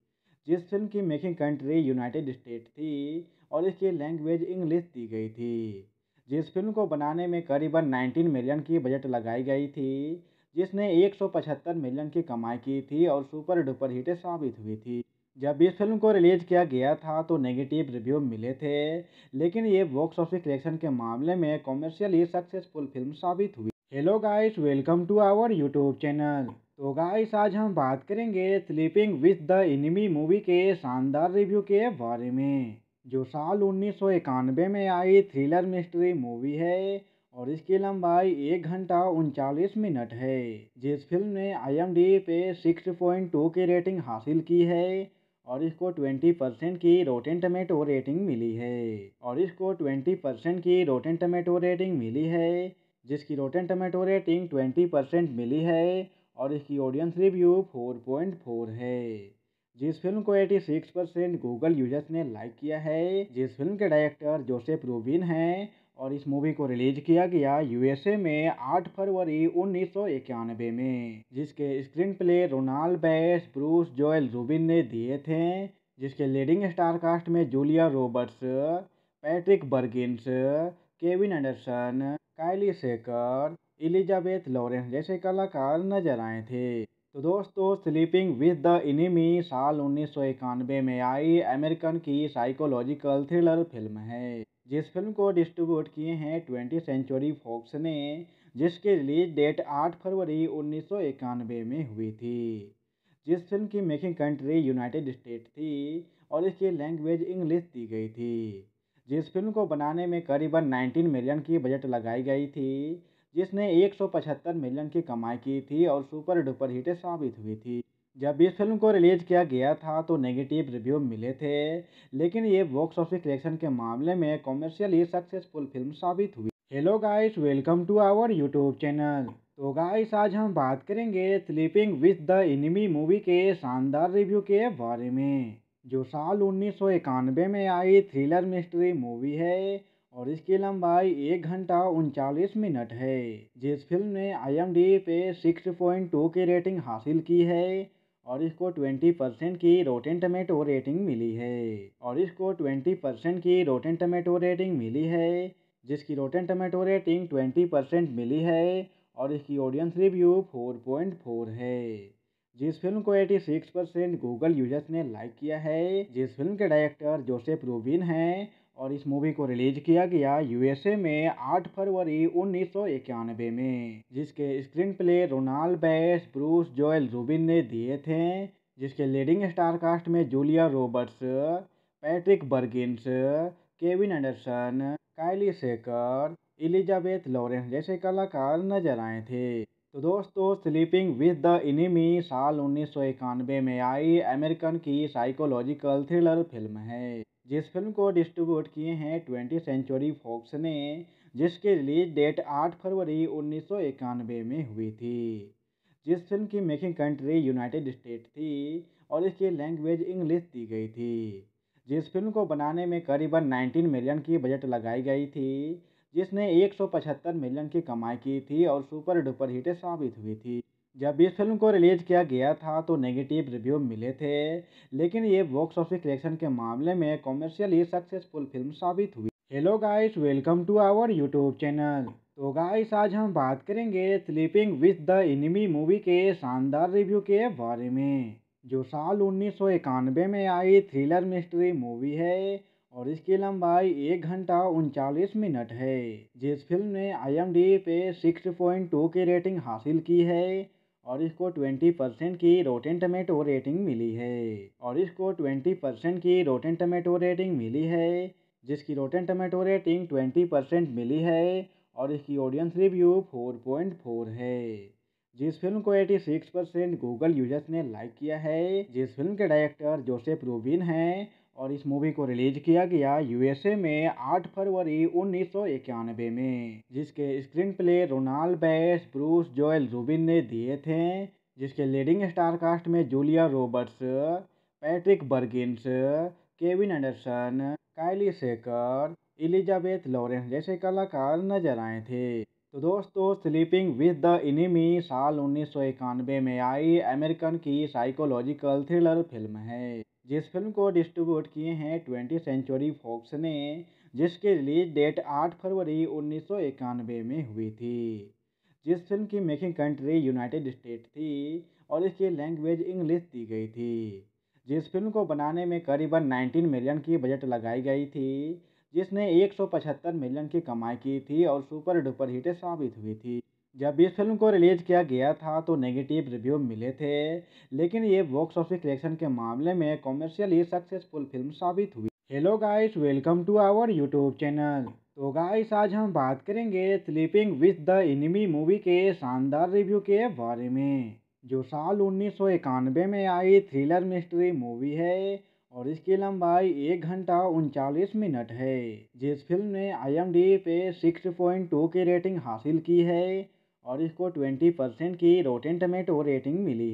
Speaker 5: जिस फिल्म की मेकिंग कंट्री यूनाइटेड स्टेट थी और इसकी लैंग्वेज इंग्लिश दी गई थी। जिस फिल्म को बनाने में करीबन 19 मिलियन की बजट लगाई गई थी, जिसने 175 मिलियन की कमाई की थी और सुपर डुपर हिट साबित हुई थी। जब इस फिल्म को रिलीज किया गया था तो नेगेटिव रिव्यू मिले थे, लेकिन ये बॉक्स ऑफिस कलेक्शन के मामले में कॉमर्शियली सक्सेसफुल फिल्म साबित हुई। Hello guys, welcome to our YouTube channel. तो गाइस, आज हम बात करेंगे sleeping with the enemy movie के शानदार रिव्यू के बारे में, जो साल 1991 में आई थ्रिलर मिस्ट्री मूवी है और इसकी लंबाई 1 घंटा 39 मिनट है। जिस फिल्म ने IMDb पे 6.2 की रेटिंग हासिल की है और इसको 20% की रोटेन टमेटो रेटिंग मिली है जिसकी रोटेन टमेटो रेटिंग 20% मिली है और इसकी ऑडियंस रिव्यू 4.4 है। जिस फिल्म को 86% गूगल यूजर्स ने लाइक किया है। जिस फिल्म के डायरेक्टर जोसेफ रूबिन हैं और इस मूवी को रिलीज किया गया USA में 8 फरवरी 1991 में, जिसके screenplay Ronald Bass, Bruce Joel Rubin ने दिए थे। जिसके लीडिंग स्टार कास्ट में Julia Roberts, Patrick Bergins, Kevin Anderson, काइली सेकर, एलिजाबेथ लॉरेंस जैसे कलाकार नजर आए थे। तो दोस्तों, स्लीपिंग विद द एनिमी साल 1991 में आई अमेरिकन की साइकोलॉजिकल थ्रिलर फिल्म है, जिस फिल्म को डिस्ट्रीब्यूट किए हैं 20th सेंचुरी फॉक्स ने, जिसकी रिलीज डेट 8 फरवरी 1991 में हुई थी। जिस फिल्म की मेकिंग कंट्री यूनाइटेड स्टेट थी और इसकी लैंग्वेज इंग्लिश दी गई थी। जिस फिल्म को बनाने में करीबन 19 मिलियन की बजट लगाई गई थी, जिसने 175 मिलियन की कमाई की थी और सुपर डुपर हिट साबित हुई थी। जब इस फिल्म को रिलीज किया गया था तो नेगेटिव रिव्यू मिले थे, लेकिन ये बॉक्स ऑफिस कलेक्शन के मामले में कॉमर्शियली सक्सेसफुल फिल्म साबित हुई। Hello guys, welcome to our YouTube channel. तो गाइस, आज हम बात करेंगे sleeping with the enemy movie के शानदार रिव्यू के बारे में, जो साल 1991 में आई थ्रिलर मिस्ट्री मूवी है और इसकी लंबाई 1 घंटा 39 मिनट है। जिस फिल्म ने IMDb पे 6.2 की रेटिंग हासिल की है और इसको 20% की रोटेन टमेटो रेटिंग मिली है जिसकी रोटेन टमेटो रेटिंग 20% मिली है और इसकी ऑडियंस रिव्यू 4.4 है। जिस फिल्म को 86% गूगल यूजर्स ने लाइक किया है। जिस फिल्म के डायरेक्टर जोसेफ रूबिन हैं और इस मूवी को रिलीज किया गया USA में 8 फरवरी 1991 में, जिसके screenplay Ronald Bass, Bruce Joel Rubin ने दिए थे। जिसके लीडिंग स्टार कास्ट में Julia Roberts, Patrick Bergins, Kevin Anderson, काइली सेकर, एलिजाबेथ लॉरेंस जैसे कलाकार नजर आए थे। तो दोस्तों, स्लीपिंग विद द एनिमी साल 1991 में आई अमेरिकन की साइकोलॉजिकल थ्रिलर फिल्म है, जिस फिल्म को डिस्ट्रीब्यूट किए हैं 20th सेंचुरी फॉक्स ने, जिसकी रिलीज डेट 8 फरवरी 1991 में हुई थी। जिस फिल्म की मेकिंग कंट्री यूनाइटेड स्टेट थी और इसकी लैंग्वेज इंग्लिश दी गई थी। जिस फिल्म को बनाने में करीबन 19 मिलियन की बजट लगाई गई थी, जिसने 175 मिलियन की कमाई की थी और सुपर डुपर हिट साबित हुई थी। जब इस फिल्म को रिलीज किया गया था तो नेगेटिव रिव्यू मिले थे, लेकिन ये बॉक्स ऑफिस कलेक्शन के मामले में कॉमर्शियली सक्सेसफुल फिल्म साबित हुई। Hello guys, welcome to our YouTube channel. तो गाइस, आज हम बात करेंगे sleeping with the enemy movie के शानदार रिव्यू के बारे में, जो साल 1991 में आई थ्रिलर मिस्ट्री मूवी है और इसकी लंबाई 1 घंटा 39 मिनट है। जिस फिल्म ने IMDb पे 6.2 की रेटिंग हासिल की है और इसको 20% की रोटेन टमेटो रेटिंग मिली है जिसकी रोटेन टमेटो रेटिंग 20% मिली है और इसकी ऑडियंस रिव्यू 4.4 है। जिस फिल्म को 86% गूगल यूजर्स ने लाइक किया है। जिस फिल्म के डायरेक्टर जोसेफ रूबिन हैं और इस मूवी को रिलीज किया गया यूएसए में 8 फरवरी 1991 में, जिसके screenplay Ronald Bass, Bruce Joel Rubin ने दिए थे, जिसके लीडिंग स्टार कास्ट में Julia Roberts, Patrick Bergins, Kevin Anderson, काइली सेकर, एलिजाबेथ लॉरेंस जैसे कलाकार नजर आए थे। तो दोस्तों, स्लीपिंग विद द एनिमी साल 1991 में आई अमेरिकन की साइकोलॉजिकल थ्रिलर फिल्म है, जिस फिल्म को डिस्ट्रीब्यूट किए हैं 20th सेंचुरी फॉक्स ने, जिसकी रिलीज डेट 8 फरवरी 1991 में हुई थी। जिस फिल्म की मेकिंग कंट्री यूनाइटेड स्टेट थी और इसकी लैंग्वेज इंग्लिश दी गई थी। जिस फिल्म को बनाने में करीबन 19 मिलियन की बजट लगाई गई थी, जिसने 175 मिलियन की कमाई की थी और सुपर डुपर हिट साबित हुई थी। जब इस फिल्म को रिलीज किया गया था तो नेगेटिव रिव्यू मिले थे, लेकिन ये बॉक्स ऑफिस कलेक्शन के मामले में कॉमर्शियली सक्सेसफुल फिल्म साबित हुई। Hello guys, welcome to our YouTube channel. तो गाइस, आज हम बात करेंगे sleeping with the enemy movie के शानदार रिव्यू के बारे में, जो साल 1991 में आई थ्रिलर मिस्ट्री मूवी है और इसकी लंबाई 1 घंटा 39 मिनट है। जिस फिल्म ने IMDb पे 6.2 की रेटिंग हासिल की है और इसको 20% की रोटेन टमेटो रेटिंग मिली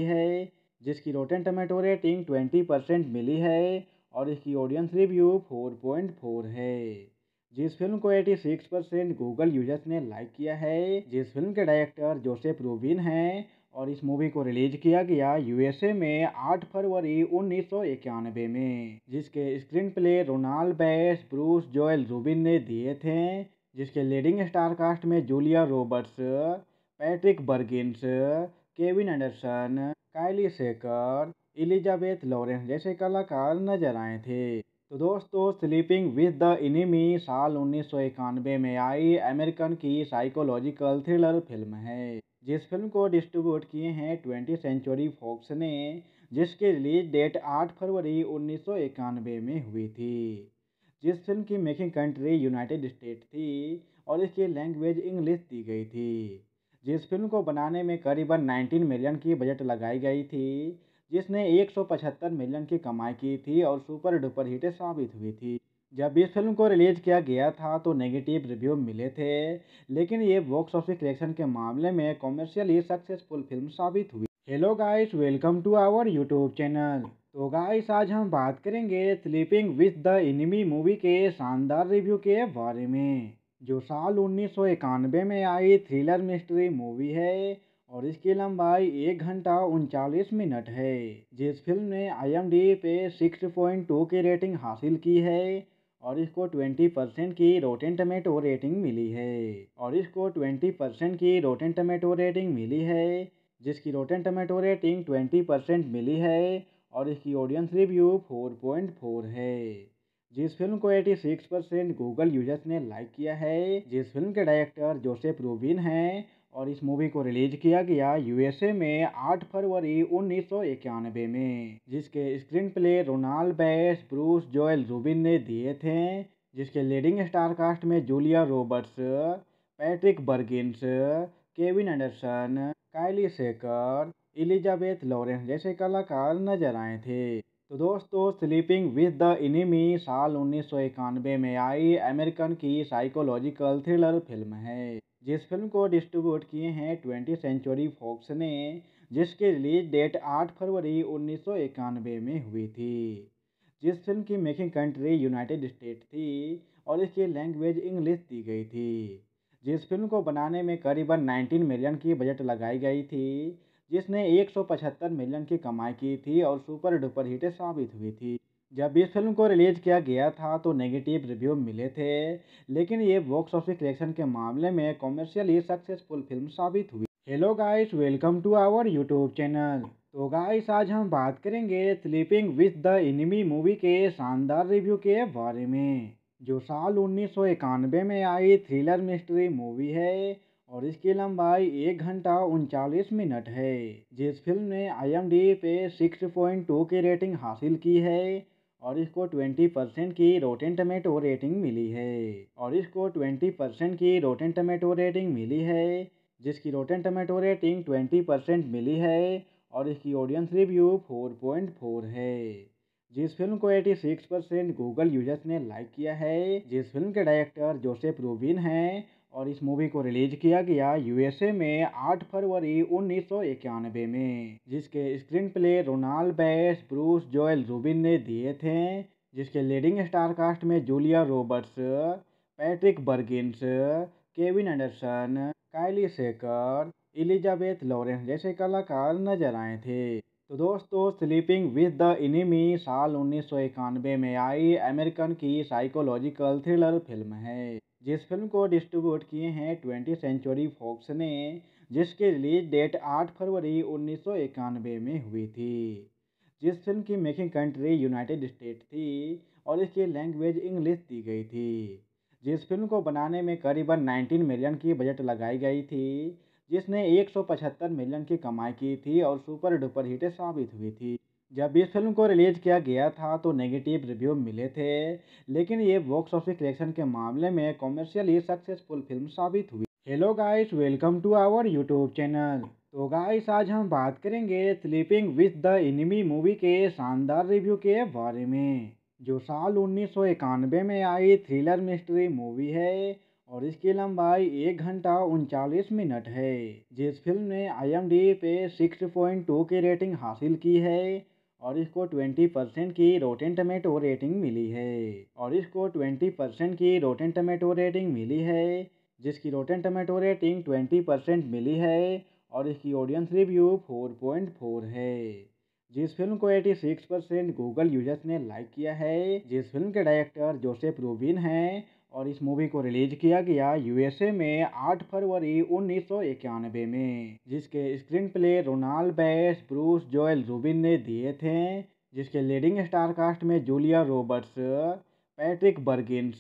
Speaker 5: है, जिसकी रोटेन टमेटो रेटिंग 20% मिली है और इसकी ऑडियंस रिव्यू 4.4 है। जिस फिल्म को 86% गूगल यूजर्स ने लाइक किया है। जिस फिल्म के डायरेक्टर जोसेफ रूबिन हैं और इस मूवी को रिलीज किया गया यूएसए में 8 फरवरी 1991 में, जिसके screenplay Ronald Bass, Bruce Joel Rubin ने दिए थे, जिसके लीडिंग स्टार कास्ट में Julia Roberts, Patrick Bergins, Kevin Anderson, काइली सेकर, एलिजाबेथ लॉरेंस जैसे कलाकार नजर आए थे। तो दोस्तों, स्लीपिंग विद द एनिमी साल 1991 में आई अमेरिकन की साइकोलॉजिकल थ्रिलर फिल्म है, जिस फिल्म को डिस्ट्रीब्यूट किए हैं 20th सेंचुरी फॉक्स ने, जिसकी रिलीज डेट 8 फरवरी 1991 में हुई थी। जिस फिल्म की मेकिंग कंट्री यूनाइटेड स्टेट थी और इसकी लैंग्वेज इंग्लिश दी गई थी। जिस फिल्म को बनाने में करीबन 19 मिलियन की बजट लगाई गई थी, जिसने 175 मिलियन की कमाई की थी और सुपर डुपर हिट साबित हुई थी। जब इस फिल्म को रिलीज किया गया था तो नेगेटिव रिव्यू मिले थे, लेकिन ये बॉक्स ऑफिस कलेक्शन के मामले में कॉमर्शियली सक्सेसफुल फिल्म साबित हुई। Hello guys, welcome to our YouTube channel. तो गाइस, आज हम बात करेंगे sleeping with the enemy movie के शानदार रिव्यू के बारे में, जो साल 1991 में आई थ्रिलर मिस्ट्री मूवी है और इसकी लंबाई 1 घंटा 39 मिनट है। जिस फिल्म ने IMDb पे 6.2 की रेटिंग हासिल की है और इसको 20% की रोटेन टमेटो रेटिंग मिली है, जिसकी रोटेन टमेटो रेटिंग 20% मिली है और इसकी ऑडियंस रिव्यू 4.4 है। जिस फिल्म को 86% गूगल यूजर्स ने लाइक किया है। जिस फिल्म के डायरेक्टर जोसेफ रूबिन हैं और इस मूवी को रिलीज किया गया यूएसए में 8 फरवरी 1991 में, जिसके screenplay Ronald Bass, Bruce Joel Rubin ने दिए थे, जिसके लीडिंग स्टार कास्ट में Julia Roberts, Patrick Bergins, Kevin Anderson, काइली सेकर, एलिजाबेथ लॉरेंस जैसे कलाकार नजर आए थे। तो दोस्तों, स्लीपिंग विद द एनिमी साल 1991 में आई अमेरिकन की साइकोलॉजिकल थ्रिलर फिल्म है, जिस फिल्म को डिस्ट्रीब्यूट किए हैं 20th सेंचुरी फॉक्स ने, जिसकी रिलीज डेट 8 फरवरी 1991 में हुई थी। जिस फिल्म की मेकिंग कंट्री यूनाइटेड स्टेट थी और इसकी लैंग्वेज इंग्लिश दी गई थी। जिस फिल्म को बनाने में करीबन 19 मिलियन की बजट लगाई गई थी, जिसने 175 मिलियन की कमाई की थी और सुपर डुपर हिट साबित हुई थी। जब इस फिल्म को रिलीज किया गया था तो नेगेटिव रिव्यू मिले थे, लेकिन ये बॉक्स ऑफिस कलेक्शन के मामले में कॉमर्शियली सक्सेसफुल फिल्म साबित हुई। Hello guys, welcome to our YouTube channel. तो गाइस, आज हम बात करेंगे sleeping with the enemy movie के शानदार रिव्यू के बारे में, जो साल 1991 में आई थ्रिलर मिस्ट्री मूवी है और इसकी लंबाई 1 घंटा 39 मिनट है। जिस फिल्म ने IMDb पे 6.2 की रेटिंग हासिल की है और इसको 20% की रोटेन टमेटो रेटिंग मिली है, जिसकी रोटेन टमेटो रेटिंग 20% मिली है और इसकी ऑडियंस रिव्यू 4.4 है। जिस फिल्म को 86% गूगल यूजर्स ने लाइक किया है। जिस फिल्म के डायरेक्टर जोसेफ रूबिन हैं और इस मूवी को रिलीज किया गया यूएसए में 8 फरवरी 1991 में, जिसके screenplay Ronald Bass, Bruce Joel Rubin ने दिए थे। जिसके लीडिंग स्टार कास्ट में Julia Roberts, Patrick Bergins, Kevin Anderson, काइली सेकर, एलिजाबेथ लॉरेंस जैसे कलाकार नजर आए थे। तो दोस्तों, स्लीपिंग विद द एनिमी साल 1991 में आई अमेरिकन की साइकोलॉजिकल थ्रिलर फिल्म है। जिस फिल्म को डिस्ट्रीब्यूट किए हैं 20th सेंचुरी फॉक्स ने, जिसकी रिलीज डेट 8 फरवरी 1991 में हुई थी। जिस फिल्म की मेकिंग कंट्री यूनाइटेड स्टेट थी और इसकी लैंग्वेज इंग्लिश दी गई थी। जिस फिल्म को बनाने में करीबन 19 मिलियन की बजट लगाई गई थी, जिसने 175 मिलियन की कमाई की थी और सुपर डुपर हिट साबित हुई थी। जब इस फिल्म को रिलीज किया गया था तो नेगेटिव रिव्यू मिले थे, लेकिन ये बॉक्स ऑफिस कलेक्शन के मामले में कॉमर्शियली सक्सेसफुल फिल्म साबित हुई। Hello guys, welcome to our YouTube channel. तो गाइस, आज हम बात करेंगे sleeping with the enemy movie के शानदार रिव्यू के बारे में, जो साल 1991 में आई थ्रिलर मिस्ट्री मूवी है और इसकी लंबाई 1 घंटा 39 मिनट है। जिस फिल्म ने IMDb पे 6.2 की रेटिंग हासिल की है और इसको 20% की रोटेन टमेटो रेटिंग मिली है। जिसकी रोटेन टमेटो रेटिंग 20% मिली है और इसकी ऑडियंस रिव्यू 4.4 है। जिस फिल्म को 86% गूगल यूजर्स ने लाइक किया है। जिस फिल्म के डायरेक्टर जोसेफ रूबिन हैं और इस मूवी को रिलीज किया गया यूएसए में 8 फरवरी 1991 में, जिसके screenplay Ronald Bass, Bruce Joel Rubin ने दिए थे। जिसके लीडिंग स्टार कास्ट में Julia Roberts, Patrick Bergins,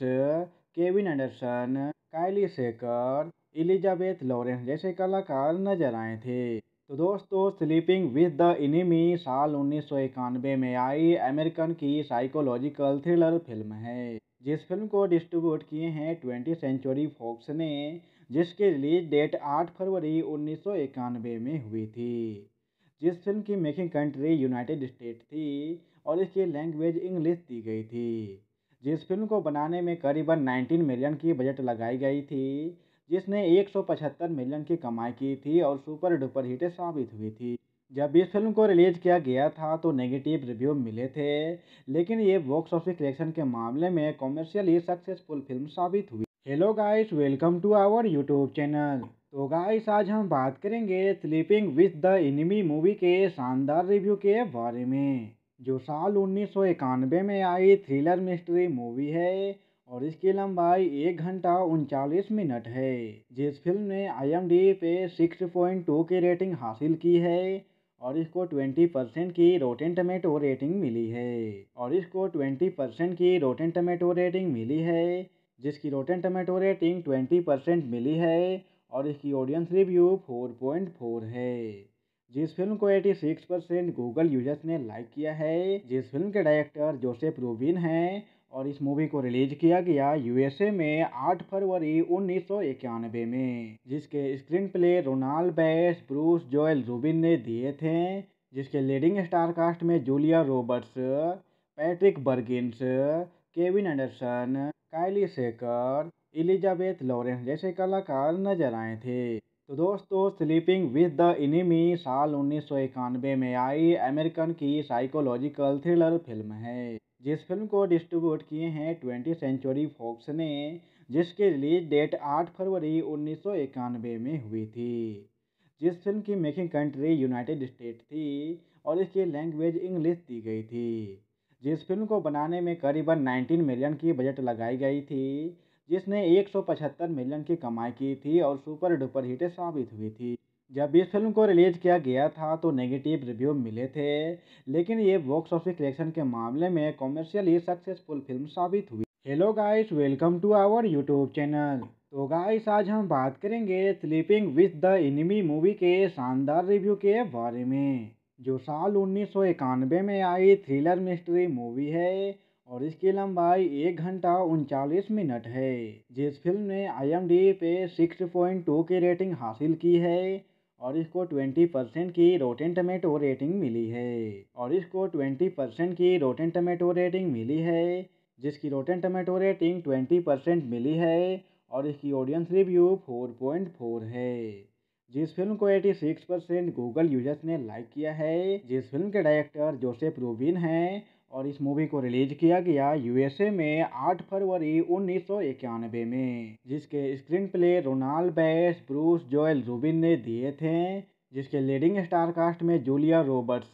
Speaker 5: Kevin Anderson, काइली सेकर, एलिजाबेथ लॉरेंस जैसे कलाकार नजर आए थे। तो दोस्तों, स्लीपिंग विद द एनिमी साल 1991 में आई अमेरिकन की साइकोलॉजिकल थ्रिलर फिल्म है। जिस फिल्म को डिस्ट्रीब्यूट किए हैं 20th सेंचुरी फॉक्स ने, जिसकी रिलीज डेट 8 फरवरी 1991 में हुई थी। जिस फिल्म की मेकिंग कंट्री यूनाइटेड स्टेट थी और इसकी लैंग्वेज इंग्लिश दी गई थी। जिस फिल्म को बनाने में करीबन 19 मिलियन की बजट लगाई गई थी, जिसने 175 मिलियन की कमाई की थी और सुपर डुपर हिट साबित हुई थी। जब इस फिल्म को रिलीज किया गया था तो नेगेटिव रिव्यू मिले थे, लेकिन ये बॉक्स ऑफिस कलेक्शन के मामले में कॉमर्शियली सक्सेसफुल फिल्म साबित हुई। Hello guys, welcome to our YouTube channel. तो गाइस, आज हम बात करेंगे sleeping with the enemy movie के शानदार रिव्यू के बारे में, जो साल 1991 में आई थ्रिलर मिस्ट्री मूवी है और इसकी लंबाई 1 घंटा 39 मिनट है। जिस फिल्म ने IMDb पे 6.2 की रेटिंग हासिल की है और इसको 20% की रोटेन टमेटो रेटिंग मिली है। जिसकी रोटेन टमेटो रेटिंग 20% मिली है और इसकी ऑडियंस रिव्यू 4.4 है। जिस फिल्म को 86% गूगल यूजर्स ने लाइक किया है। जिस फिल्म के डायरेक्टर जोसेफ रूबिन हैं और इस मूवी को रिलीज किया गया यूएसए में 8 फरवरी 1991 में, जिसके screenplay Ronald Bass, Bruce Joel Rubin ने दिए थे। जिसके लीडिंग स्टार कास्ट में Julia Roberts, Patrick Bergins, Kevin Anderson, काइली सेकर, एलिजाबेथ लॉरेंस जैसे कलाकार नजर आए थे। तो दोस्तों, स्लीपिंग विद द एनिमी साल 1991 में आई अमेरिकन की साइकोलॉजिकल थ्रिलर फिल्म है। जिस फिल्म को डिस्ट्रीब्यूट किए हैं 20th सेंचुरी फॉक्स ने, जिसकी रिलीज डेट 8 फरवरी 1991 में हुई थी। जिस फिल्म की मेकिंग कंट्री यूनाइटेड स्टेट थी और इसकी लैंग्वेज इंग्लिश दी गई थी। जिस फिल्म को बनाने में करीबन 19 मिलियन की बजट लगाई गई थी, जिसने 175 मिलियन की कमाई की थी और सुपर डुपर हिट साबित हुई थी। जब इस फिल्म को रिलीज किया गया था तो नेगेटिव रिव्यू मिले थे, लेकिन ये बॉक्स ऑफिस कलेक्शन के मामले में कॉमर्शियली सक्सेसफुल फिल्म साबित हुई। Hello guys, welcome to our YouTube channel. तो गाइस, आज हम बात करेंगे sleeping with the enemy movie के शानदार रिव्यू के बारे में, जो साल 1991 में आई थ्रिलर मिस्ट्री मूवी है और इसकी लंबाई 1 घंटा 39 मिनट है। जिस फिल्म ने IMDb पे 6.2 की रेटिंग हासिल की है और इसको 20% की रोटेन टमेटो रेटिंग मिली है। जिसकी रोटेन टमेटो रेटिंग 20% मिली है और इसकी ऑडियंस रिव्यू 4.4 है। जिस फिल्म को 86% गूगल यूजर्स ने लाइक किया है। जिस फिल्म के डायरेक्टर जोसेफ रूबिन हैं और इस मूवी को रिलीज किया गया यूएसए में 8 फरवरी 1991 में, जिसके screenplay Ronald Bass, Bruce Joel Rubin ने दिए थे। जिसके लीडिंग स्टार कास्ट में Julia Roberts,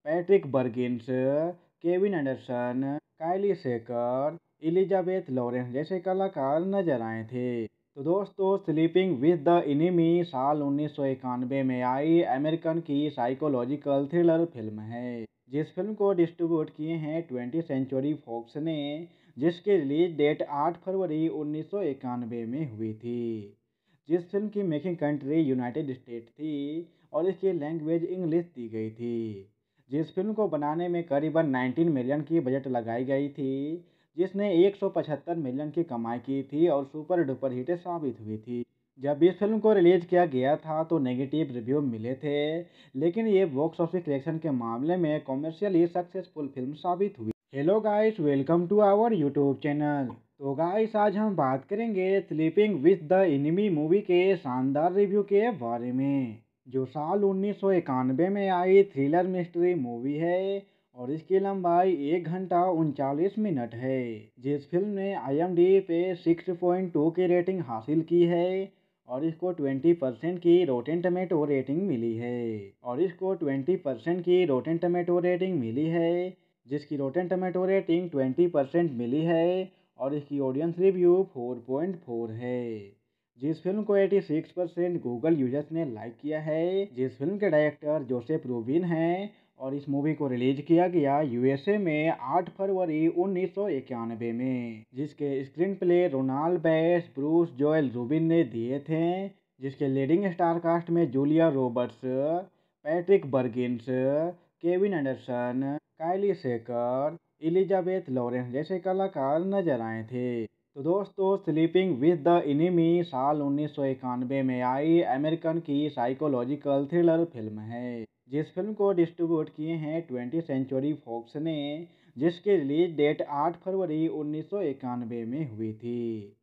Speaker 5: Patrick Bergins, Kevin Anderson, काइली सेकर, एलिजाबेथ लॉरेंस जैसे कलाकार नजर आए थे। तो दोस्तों, स्लीपिंग विद द एनिमी साल 1991 में आई अमेरिकन की साइकोलॉजिकल थ्रिलर फिल्म है। जिस फिल्म को डिस्ट्रीब्यूट किए हैं 20th सेंचुरी फॉक्स ने, जिसकी रिलीज डेट 8 फरवरी 1991 में हुई थी। जिस फिल्म की मेकिंग कंट्री यूनाइटेड स्टेट थी और इसकी लैंग्वेज इंग्लिश दी गई थी। जिस फिल्म को बनाने में करीबन 19 मिलियन की बजट लगाई गई थी, जिसने 175 मिलियन की कमाई की थी और सुपर डुपर हिट साबित हुई थी। जब इस फिल्म को रिलीज किया गया था तो नेगेटिव रिव्यू मिले थे, लेकिन ये बॉक्स ऑफिस कलेक्शन के मामले में कॉमर्शियली सक्सेसफुल फिल्म साबित हुई। Hello guys, welcome to our YouTube channel. तो गाइस, आज हम बात करेंगे sleeping with the enemy movie के शानदार रिव्यू के बारे में, जो साल 1991 में आई थ्रिलर मिस्ट्री मूवी है और इसकी लंबाई 1 घंटा 39 मिनट है। जिस फिल्म ने IMDb पे 6.2 की रेटिंग हासिल की है और इसको 20% की रोटेन टमेटो रेटिंग मिली है। जिसकी रोटेन टमेटो रेटिंग 20% मिली है और इसकी ऑडियंस रिव्यू 4.4 है। जिस फिल्म को 86% गूगल यूजर्स ने लाइक किया है। जिस फिल्म के डायरेक्टर जोसेफ रूबिन हैं और इस मूवी को रिलीज किया गया यूएसए में 8 फरवरी 1991 में, जिसके screenplay Ronald Bass, Bruce Joel Rubin ने दिए थे। जिसके लीडिंग स्टार कास्ट में Julia Roberts, Patrick Bergins, Kevin Anderson, काइली सेकर, एलिजाबेथ लॉरेंस जैसे कलाकार नजर आए थे। तो दोस्तों, स्लीपिंग विद द एनिमी साल 1991 में आई अमेरिकन की साइकोलॉजिकल थ्रिलर फिल्म है। जिस फिल्म को डिस्ट्रीब्यूट किए हैं 20th सेंचुरी फॉक्स ने, जिसकी रिलीज डेट 8 फरवरी 1991 में हुई थी।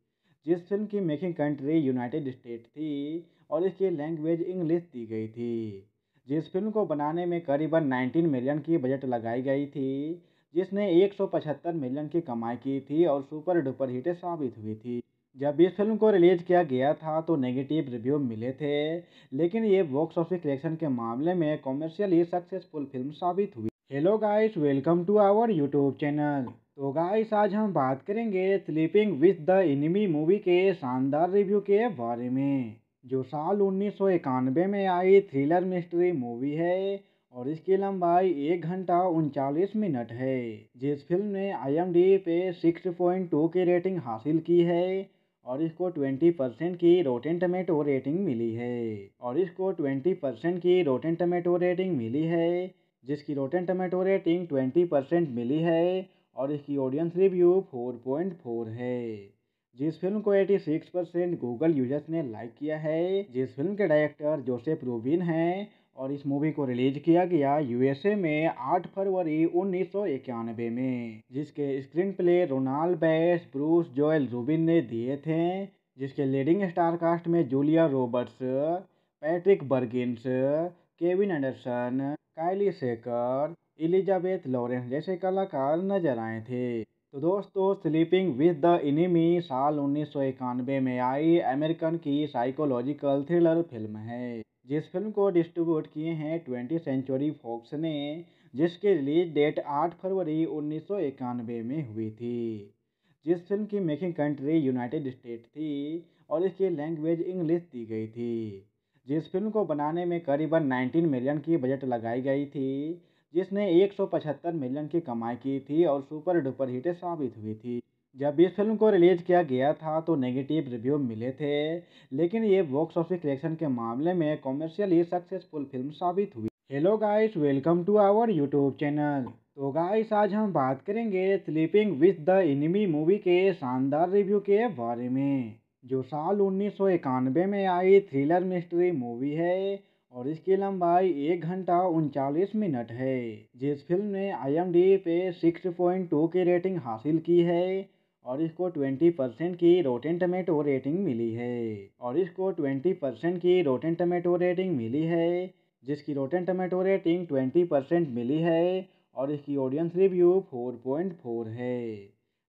Speaker 5: जिस फिल्म की मेकिंग कंट्री यूनाइटेड स्टेट थी और इसकी लैंग्वेज इंग्लिश दी गई थी। जिस फिल्म को बनाने में करीबन 19 मिलियन की बजट लगाई गई थी, जिसने 175 मिलियन की कमाई की थी और सुपर डुपर हिट साबित हुई थी। जब इस फिल्म को रिलीज किया गया था तो नेगेटिव रिव्यू मिले थे, लेकिन ये बॉक्स ऑफिस कलेक्शन के मामले में कॉमर्शियली सक्सेसफुल फिल्म साबित हुई। Hello guys, welcome to our YouTube channel. तो गाइस, आज हम बात करेंगे sleeping with the enemy movie के शानदार रिव्यू के बारे में, जो साल 1991 में आई थ्रिलर मिस्ट्री मूवी है और इसकी लंबाई 1 घंटा 39 मिनट है। जिस फिल्म ने IMDb पे 6.2 की रेटिंग हासिल की है और इसको 20% की रोटेन टमेटो रेटिंग मिली है। जिसकी रोटेन टमेटो रेटिंग 20% मिली है और इसकी ऑडियंस रिव्यू 4.4 है। जिस फिल्म को 86% गूगल यूजर्स ने लाइक किया है। जिस फिल्म के डायरेक्टर जोसेफ रूबिन हैं और इस मूवी को रिलीज किया गया यूएसए में 8 फरवरी 1991 में, जिसके screenplay Ronald Bass, Bruce Joel Rubin ने दिए थे। जिसके लीडिंग स्टार कास्ट में Julia Roberts, Patrick Bergins, Kevin Anderson, काइली सेकर, एलिजाबेथ लॉरेंस जैसे कलाकार नजर आए थे। तो दोस्तों, स्लीपिंग विद द एनिमी साल 1991 में आई अमेरिकन की साइकोलॉजिकल थ्रिलर फिल्म है। जिस फिल्म को डिस्ट्रीब्यूट किए हैं 20th सेंचुरी फॉक्स ने, जिसकी रिलीज डेट 8 फरवरी 1991 में हुई थी। जिस फिल्म की मेकिंग कंट्री यूनाइटेड स्टेट थी और इसकी लैंग्वेज इंग्लिश दी गई थी। जिस फिल्म को बनाने में करीबन 19 मिलियन की बजट लगाई गई थी, जिसने 175 मिलियन की कमाई की थी और सुपर डुपर हिट साबित हुई थी। जब इस फिल्म को रिलीज किया गया था तो नेगेटिव रिव्यू मिले थे, लेकिन ये बॉक्स ऑफिस कलेक्शन के मामले में कॉमर्शियली सक्सेसफुल फिल्म साबित हुई। Hello guys, welcome to our YouTube channel. तो गाइस, आज हम बात करेंगे sleeping with the enemy movie के शानदार रिव्यू के बारे में, जो साल 1991 में आई थ्रिलर मिस्ट्री मूवी है और इसकी लंबाई 1 घंटा 39 मिनट है। जिस फिल्म ने IMDb पे 6.2 की रेटिंग हासिल की है और इसको 20% की रोटेन टमेटो रेटिंग मिली है जिसकी रोटेन टमेटो रेटिंग 20% मिली है और इसकी ऑडियंस रिव्यू 4.4 है।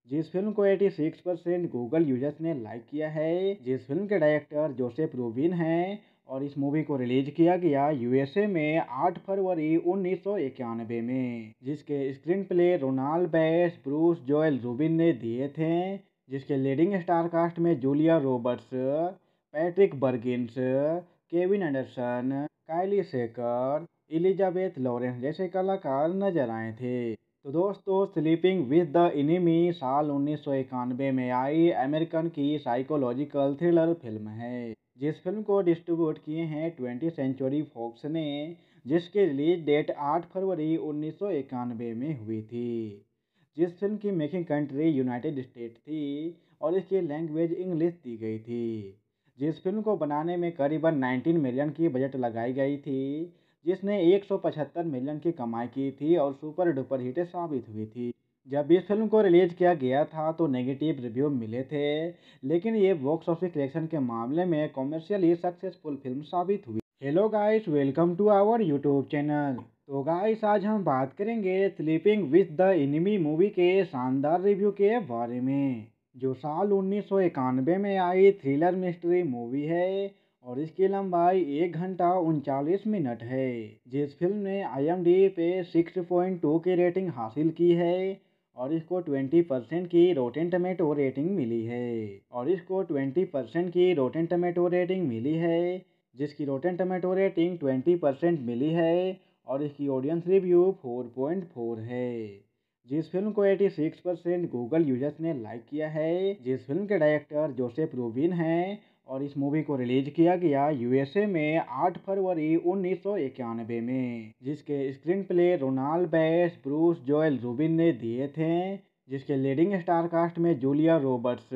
Speaker 5: जिस फिल्म को 86% गूगल यूजर्स ने लाइक किया है। जिस फिल्म के डायरेक्टर जोसेफ रूबिन हैं और इस मूवी को रिलीज किया गया USA में 8 फरवरी 1991 में, जिसके screenplay Ronald Bass, Bruce Joel Rubin ने दिए थे। जिसके लीडिंग स्टार कास्ट में Julia Roberts, Patrick Bergins, Kevin Anderson, काइली सेकर, एलिजाबेथ लॉरेंस जैसे कलाकार नजर आए थे। तो दोस्तों, स्लीपिंग विद द एनिमी साल 1991 में आई अमेरिकन की साइकोलॉजिकल थ्रिलर फिल्म है। जिस फिल्म को डिस्ट्रीब्यूट किए हैं 20th सेंचुरी फॉक्स ने, जिसकी रिलीज डेट 8 फरवरी 1991 में हुई थी। जिस फिल्म की मेकिंग कंट्री यूनाइटेड स्टेट थी और इसकी लैंग्वेज इंग्लिश दी गई थी। जिस फिल्म को बनाने में करीबन 19 मिलियन की बजट लगाई गई थी, जिसने 175 मिलियन की कमाई की थी और सुपर डुपर हिट साबित हुई थी। जब इस फिल्म को रिलीज किया गया था तो नेगेटिव रिव्यू मिले थे, लेकिन ये बॉक्स ऑफिस कलेक्शन के मामले में कॉमर्शियली सक्सेसफुल फिल्म साबित हुई। Hello guys, welcome to our YouTube channel. तो गाइस, आज हम बात करेंगे sleeping with the enemy movie के शानदार रिव्यू के बारे में, जो साल 1991 में आई थ्रिलर मिस्ट्री मूवी है और इसकी लंबाई 1 घंटा 39 मिनट है। जिस फिल्म ने IMDb पे 6.2 की रेटिंग हासिल की है और इसको 20% की रोटेन टमेटो रेटिंग मिली है जिसकी रोटेन टमेटो रेटिंग 20% मिली है और इसकी ऑडियंस रिव्यू 4.4 है। जिस फिल्म को 86% गूगल यूजर्स ने लाइक किया है। जिस फिल्म के डायरेक्टर जोसेफ रूबिन हैं और इस मूवी को रिलीज किया गया USA में 8 फरवरी 1991 में, जिसके screenplay Ronald Bass, Bruce Joel Rubin ने दिए थे। जिसके लीडिंग स्टार कास्ट में Julia Roberts,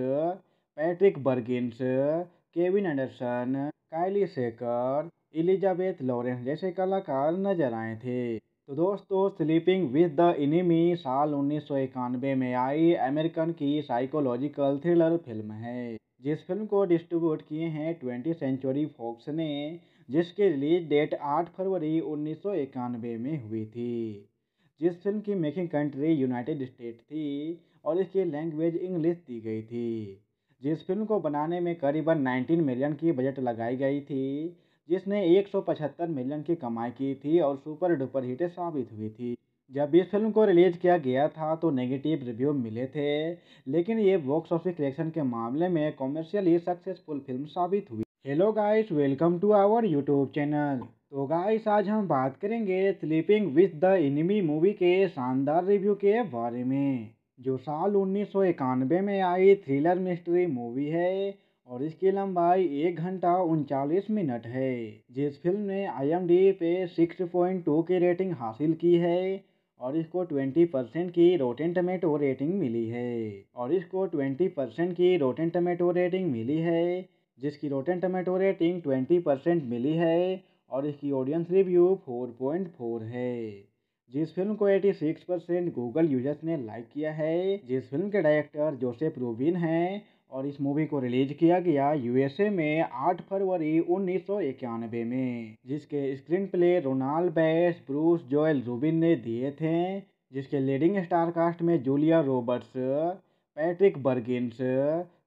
Speaker 5: Patrick Bergins, Kevin Anderson, काइली सेकर, एलिजाबेथ लॉरेंस जैसे कलाकार नजर आए थे। तो दोस्तों, स्लीपिंग विद द एनिमी साल 1991 में आई अमेरिकन की साइकोलॉजिकल थ्रिलर फिल्म है। जिस फिल्म को डिस्ट्रीब्यूट किए हैं 20th सेंचुरी फॉक्स ने, जिसकी रिलीज डेट 8 फरवरी 1991 में हुई थी। जिस फिल्म की मेकिंग कंट्री यूनाइटेड स्टेट थी और इसकी लैंग्वेज इंग्लिश दी गई थी। जिस फिल्म को बनाने में करीबन 19 मिलियन की बजट लगाई गई थी, जिसने 175 मिलियन की कमाई की थी और सुपर डुपर हिट साबित हुई थी। जब इस फिल्म को रिलीज किया गया था तो नेगेटिव रिव्यू मिले थे, लेकिन ये बॉक्स ऑफिस कलेक्शन के मामले में कॉमर्शियली सक्सेसफुल फिल्म साबित हुई। Hello guys, welcome to our YouTube channel. तो गाइस, आज हम बात करेंगे sleeping with the enemy movie के शानदार रिव्यू के बारे में, जो साल 1991 में आई थ्रिलर मिस्ट्री मूवी है और इसकी लंबाई 1 घंटा 39 मिनट है। जिस फिल्म ने IMDb पे 6.2 की रेटिंग हासिल की है और इसको 20% की रोटेन टमेटो रेटिंग मिली है जिसकी रोटेन टमेटो रेटिंग 20% मिली है और इसकी ऑडियंस रिव्यू 4.4 है। जिस फिल्म को 86% गूगल यूजर्स ने लाइक किया है। जिस फिल्म के डायरेक्टर जोसेफ रूबिन हैं और इस मूवी को रिलीज किया गया USA में 8 फरवरी 1991 में, जिसके screenplay Ronald Bass, Bruce Joel Rubin ने दिए थे। जिसके लीडिंग स्टार कास्ट में Julia Roberts, Patrick Bergins,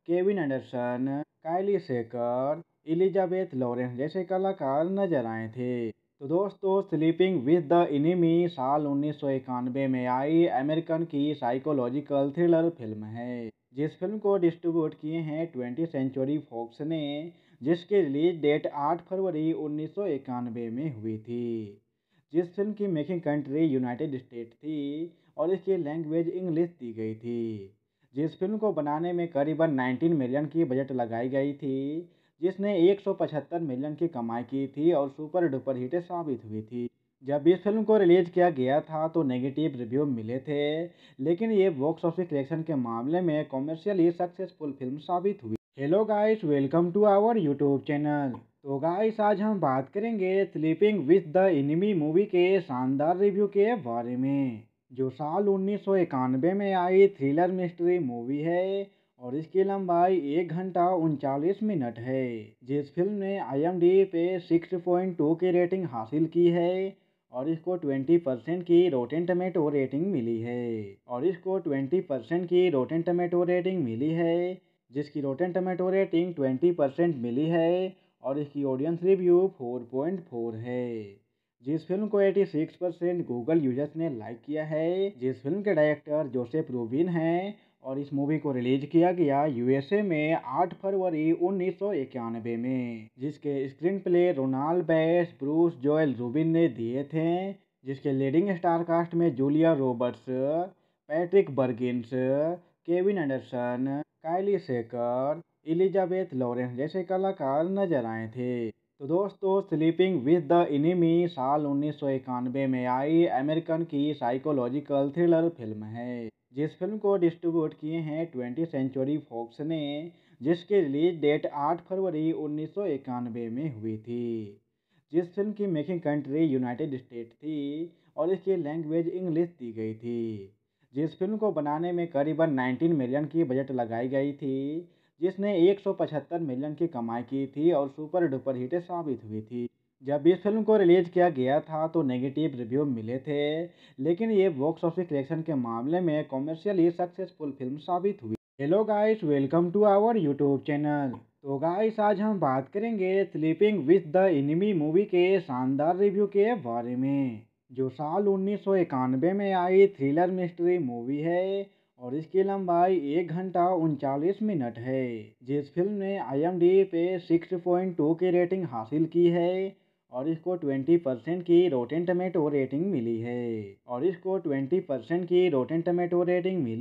Speaker 5: Kevin Anderson, काइली सेकर, एलिजाबेथ लॉरेंस जैसे कलाकार नजर आए थे। तो दोस्तों, स्लीपिंग विद द एनिमी साल 1991 में आई अमेरिकन की साइकोलॉजिकल थ्रिलर फिल्म है। जिस फिल्म को डिस्ट्रीब्यूट किए हैं 20th सेंचुरी फॉक्स ने, जिसकी रिलीज डेट 8 फरवरी 1991 में हुई थी। जिस फिल्म की मेकिंग कंट्री यूनाइटेड स्टेट थी और इसकी लैंग्वेज इंग्लिश दी गई थी। जिस फिल्म को बनाने में करीबन 19 मिलियन की बजट लगाई गई थी, जिसने 175 मिलियन की कमाई की थी और सुपर डुपर हिट साबित हुई थी। जब इस फिल्म को रिलीज किया गया था तो नेगेटिव रिव्यू मिले थे, लेकिन ये बॉक्स ऑफिस कलेक्शन के मामले में कॉमर्शियली सक्सेसफुल फिल्म साबित हुई। Hello guys, welcome to our YouTube channel. तो गाइस, आज हम बात करेंगे sleeping with the enemy movie के शानदार रिव्यू के बारे में, जो साल 1991 में आई थ्रिलर मिस्ट्री मूवी है और इसकी लंबाई 1 घंटा 39 मिनट है। जिस फिल्म ने IMDb पे 6.2 की रेटिंग हासिल की है और इसको 20% की रोटेन टमेटो रेटिंग मिली है जिसकी रोटेन टमेटो रेटिंग 20% मिली है और इसकी ऑडियंस रिव्यू 4.4 है। जिस फिल्म को 86% गूगल यूजर्स ने लाइक किया है। जिस फिल्म के डायरेक्टर जोसेफ रूबिन हैं और इस मूवी को रिलीज किया गया USA में 8 फरवरी 1991 में, जिसके screenplay Ronald Bass, Bruce Joel Rubin ने दिए थे। जिसके लीडिंग स्टार कास्ट में Julia Roberts, Patrick Bergins, Kevin Anderson, काइली सेकर, एलिजाबेथ लॉरेंस जैसे कलाकार नजर आए थे। तो दोस्तों, स्लीपिंग विद द एनिमी साल 1991 में आई अमेरिकन की साइकोलॉजिकल थ्रिलर फिल्म है। जिस फिल्म को डिस्ट्रीब्यूट किए हैं 20th सेंचुरी फॉक्स ने, जिसकी रिलीज डेट 8 फरवरी 1991 में हुई थी। जिस फिल्म की मेकिंग कंट्री यूनाइटेड स्टेट थी और इसकी लैंग्वेज इंग्लिश दी गई थी। जिस फिल्म को बनाने में करीबन 19 मिलियन की बजट लगाई गई थी, जिसने 175 मिलियन की कमाई की थी और सुपर डुपर हिट साबित हुई थी। जब इस फिल्म को रिलीज किया गया था तो नेगेटिव रिव्यू मिले थे, लेकिन ये बॉक्स ऑफिस कलेक्शन के मामले में कॉमर्शियली सक्सेसफुल फिल्म साबित हुई। Hello guys, welcome to our YouTube channel. तो गाइस, आज हम बात करेंगे sleeping with the enemy movie के शानदार रिव्यू के बारे में, जो साल 1991 में आई थ्रिलर मिस्ट्री मूवी है और इसकी लंबाई 1 घंटा 39 मिनट है। जिस फिल्म ने IMDb पे 6.2 की रेटिंग हासिल की है और इसको 20% की रोटेन टमेटो रेटिंग मिली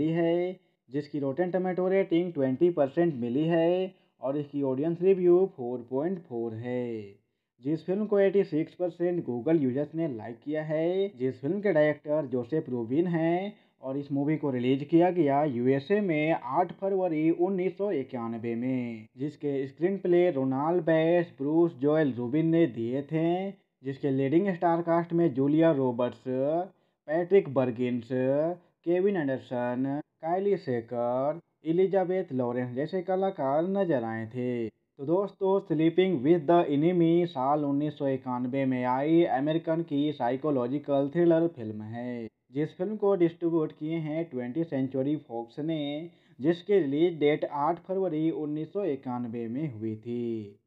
Speaker 5: है जिसकी रोटेन टमेटो रेटिंग 20% मिली है और इसकी ऑडियंस रिव्यू 4.4 है। जिस फिल्म को 86% गूगल यूजर्स ने लाइक किया है। जिस फिल्म के डायरेक्टर जोसेफ रूबिन हैं और इस मूवी को रिलीज किया गया USA में 8 फरवरी 1991 में, जिसके screenplay Ronald Bass, Bruce Joel Rubin ने दिए थे। जिसके लीडिंग स्टार कास्ट में Julia Roberts, Patrick Bergins, Kevin Anderson, काइली सेकर, एलिजाबेथ लॉरेंस जैसे कलाकार नजर आए थे। तो दोस्तों, स्लीपिंग विद द एनिमी साल 1991 में आई अमेरिकन की साइकोलॉजिकल थ्रिलर फिल्म है। जिस फिल्म को डिस्ट्रीब्यूट किए हैं 20th सेंचुरी फॉक्स ने, जिसकी रिलीज डेट 8 फरवरी 1991 में हुई थी।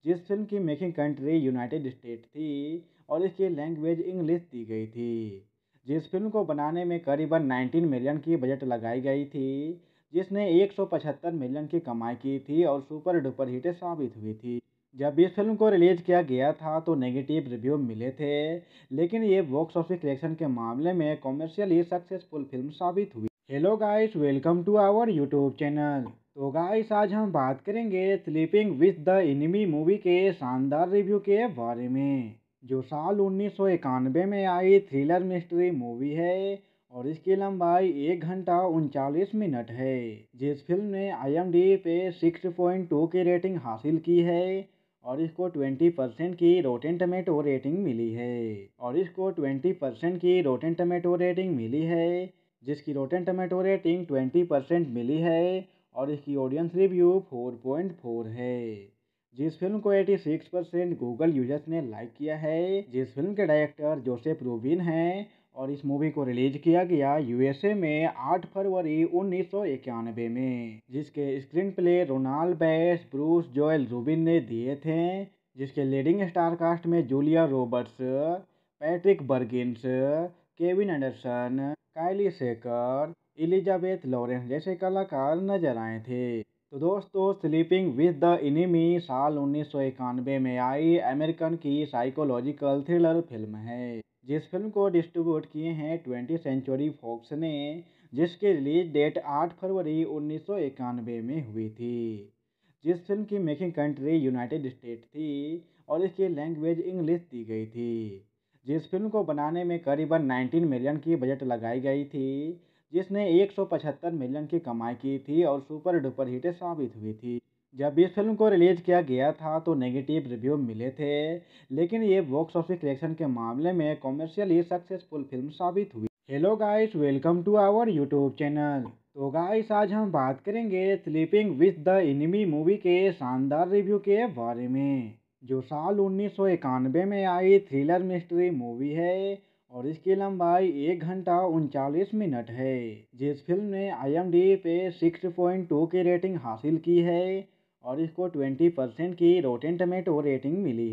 Speaker 5: जिस फिल्म की मेकिंग कंट्री यूनाइटेड स्टेट थी और इसकी लैंग्वेज इंग्लिश दी गई थी। जिस फिल्म को बनाने में करीबन 19 मिलियन की बजट लगाई गई थी, जिसने 175 मिलियन की कमाई की थी और सुपर डुपर हिट साबित हुई थी। जब इस फिल्म को रिलीज किया गया था तो नेगेटिव रिव्यू मिले थे, लेकिन ये बॉक्स ऑफिस कलेक्शन के मामले में कॉमर्शियली सक्सेसफुल फिल्म साबित हुई। Hello guys, welcome to our YouTube channel. तो गाइस, आज हम बात करेंगे sleeping with the enemy movie के शानदार रिव्यू के बारे में, जो साल 1991 में आई थ्रिलर मिस्ट्री मूवी है और इसकी लंबाई 1 घंटा 39 मिनट है। जिस फिल्म ने IMDb पे 6.2 की रेटिंग हासिल की है और इसको 20% की रोटेन टमेटो रेटिंग मिली है जिसकी रोटेन टमेटो रेटिंग 20% मिली है और इसकी ऑडियंस रिव्यू 4.4 है। जिस फिल्म को 86% गूगल यूजर्स ने लाइक किया है। जिस फिल्म के डायरेक्टर जोसेफ रूबिन हैं और इस मूवी को रिलीज किया गया USA में 8 फरवरी 1991 में, जिसके screenplay Ronald Bass, Bruce Joel Rubin ने दिए थे। जिसके लीडिंग स्टार कास्ट में Julia Roberts, Patrick Bergins, Kevin Anderson, काइली सेकर, एलिजाबेथ लॉरेंस जैसे कलाकार नजर आए थे। तो दोस्तों, स्लीपिंग विद द एनिमी साल 1991 में आई अमेरिकन की साइकोलॉजिकल थ्रिलर फिल्म है। जिस फिल्म को डिस्ट्रीब्यूट किए हैं 20th सेंचुरी फॉक्स ने, जिसकी रिलीज डेट 8 फरवरी 1991 में हुई थी। जिस फिल्म की मेकिंग कंट्री यूनाइटेड स्टेट थी और इसकी लैंग्वेज इंग्लिश दी गई थी। जिस फिल्म को बनाने में करीबन 19 मिलियन की बजट लगाई गई थी, जिसने 175 मिलियन की कमाई की थी और सुपर डुपर हिट साबित हुई थी। जब इस फिल्म को रिलीज किया गया था तो नेगेटिव रिव्यू मिले थे, लेकिन ये बॉक्स ऑफिस कलेक्शन के मामले में कॉमर्शियली सक्सेसफुल फिल्म साबित हुई। Hello guys, welcome to our YouTube channel. तो गाइस, आज हम बात करेंगे sleeping with the enemy movie के शानदार रिव्यू के बारे में, जो साल 1991 में आई थ्रिलर मिस्ट्री मूवी है और इसकी लंबाई 1 घंटा 39 मिनट है। जिस फिल्म ने IMDb पे 6.2 की रेटिंग हासिल की है और इसको 20% की रोटेन टमेटो रेटिंग मिली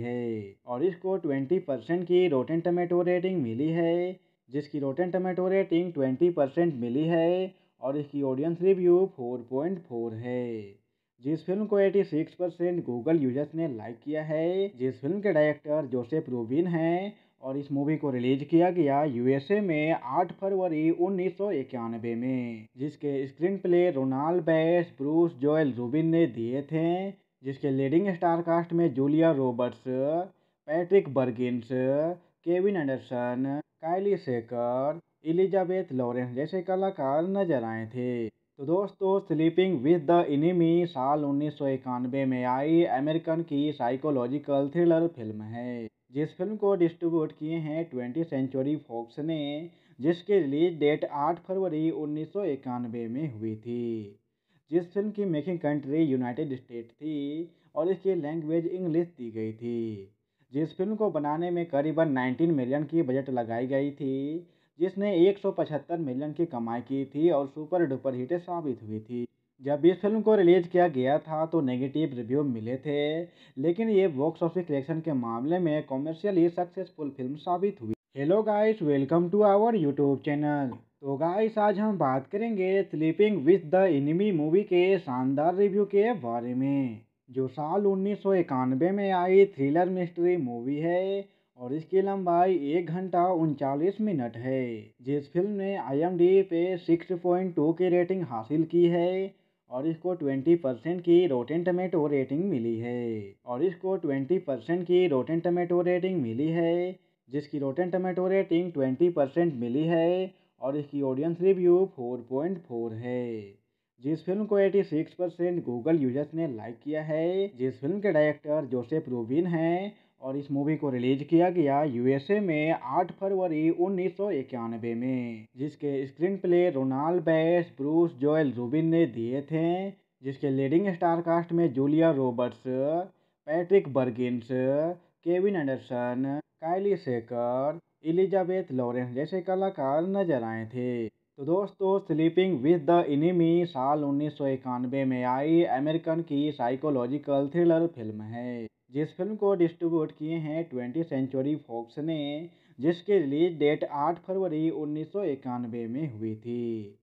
Speaker 5: है जिसकी रोटेन टमेटो रेटिंग 20% मिली है और इसकी ऑडियंस रिव्यू 4.4 है। जिस फिल्म को 86% गूगल यूजर्स ने लाइक किया है। जिस फिल्म के डायरेक्टर जोसेफ रूबिन हैं और इस मूवी को रिलीज किया गया USA में 8 फरवरी 1991 में, जिसके screenplay Ronald Bass, Bruce Joel Rubin ने दिए थे। जिसके लीडिंग स्टार कास्ट में Julia Roberts, Patrick Bergins, Kevin Anderson, काइली सेकर, एलिजाबेथ लॉरेंस जैसे कलाकार नजर आए थे। तो दोस्तों, स्लीपिंग विद द एनिमी साल 1991 में आई अमेरिकन की साइकोलॉजिकल थ्रिलर फिल्म है। जिस फिल्म को डिस्ट्रीब्यूट किए हैं 20th सेंचुरी फॉक्स ने, जिसकी रिलीज डेट 8 फरवरी 1991 में हुई थी। जिस फिल्म की मेकिंग कंट्री यूनाइटेड स्टेट थी और इसकी लैंग्वेज इंग्लिश दी गई थी। जिस फिल्म को बनाने में करीबन 19 मिलियन की बजट लगाई गई थी, जिसने 175 मिलियन की कमाई की थी और सुपर डुपर हिट साबित हुई थी। जब इस फिल्म को रिलीज किया गया था तो नेगेटिव रिव्यू मिले थे, लेकिन ये बॉक्स ऑफिस कलेक्शन के मामले में कॉमर्शियली सक्सेसफुल फिल्म साबित हुई। Hello guys, welcome to our YouTube channel. तो गाइस, आज हम बात करेंगे sleeping with the enemy movie के शानदार रिव्यू के बारे में, जो साल 1991 में आई थ्रिलर मिस्ट्री मूवी है और इसकी लंबाई 1 घंटा 39 मिनट है। जिस फिल्म ने IMDb पे 6.2 की रेटिंग हासिल की है और इसको 20% की रोटेन टमेटो रेटिंग मिली है जिसकी रोटेन टमेटो रेटिंग 20% मिली है और इसकी ऑडियंस रिव्यू 4.4 है। जिस फिल्म को 86% गूगल यूजर्स ने लाइक किया है। जिस फिल्म के डायरेक्टर जोसेफ रूबिन हैं और इस मूवी को रिलीज किया गया USA में 8 फरवरी 1991 में, जिसके screenplay Ronald Bass, Bruce Joel Rubin ने दिए थे। जिसके लीडिंग स्टार कास्ट में Julia Roberts, Patrick Bergins, Kevin Anderson, काइली सेकर, एलिजाबेथ लॉरेंस जैसे कलाकार नजर आए थे। तो दोस्तों, स्लीपिंग विद द एनिमी साल 1991 में आई अमेरिकन की साइकोलॉजिकल थ्रिलर फिल्म है। जिस फिल्म को डिस्ट्रीब्यूट किए हैं 20th सेंचुरी फॉक्स ने, जिसकी रिलीज डेट 8 फरवरी 1991 में हुई थी।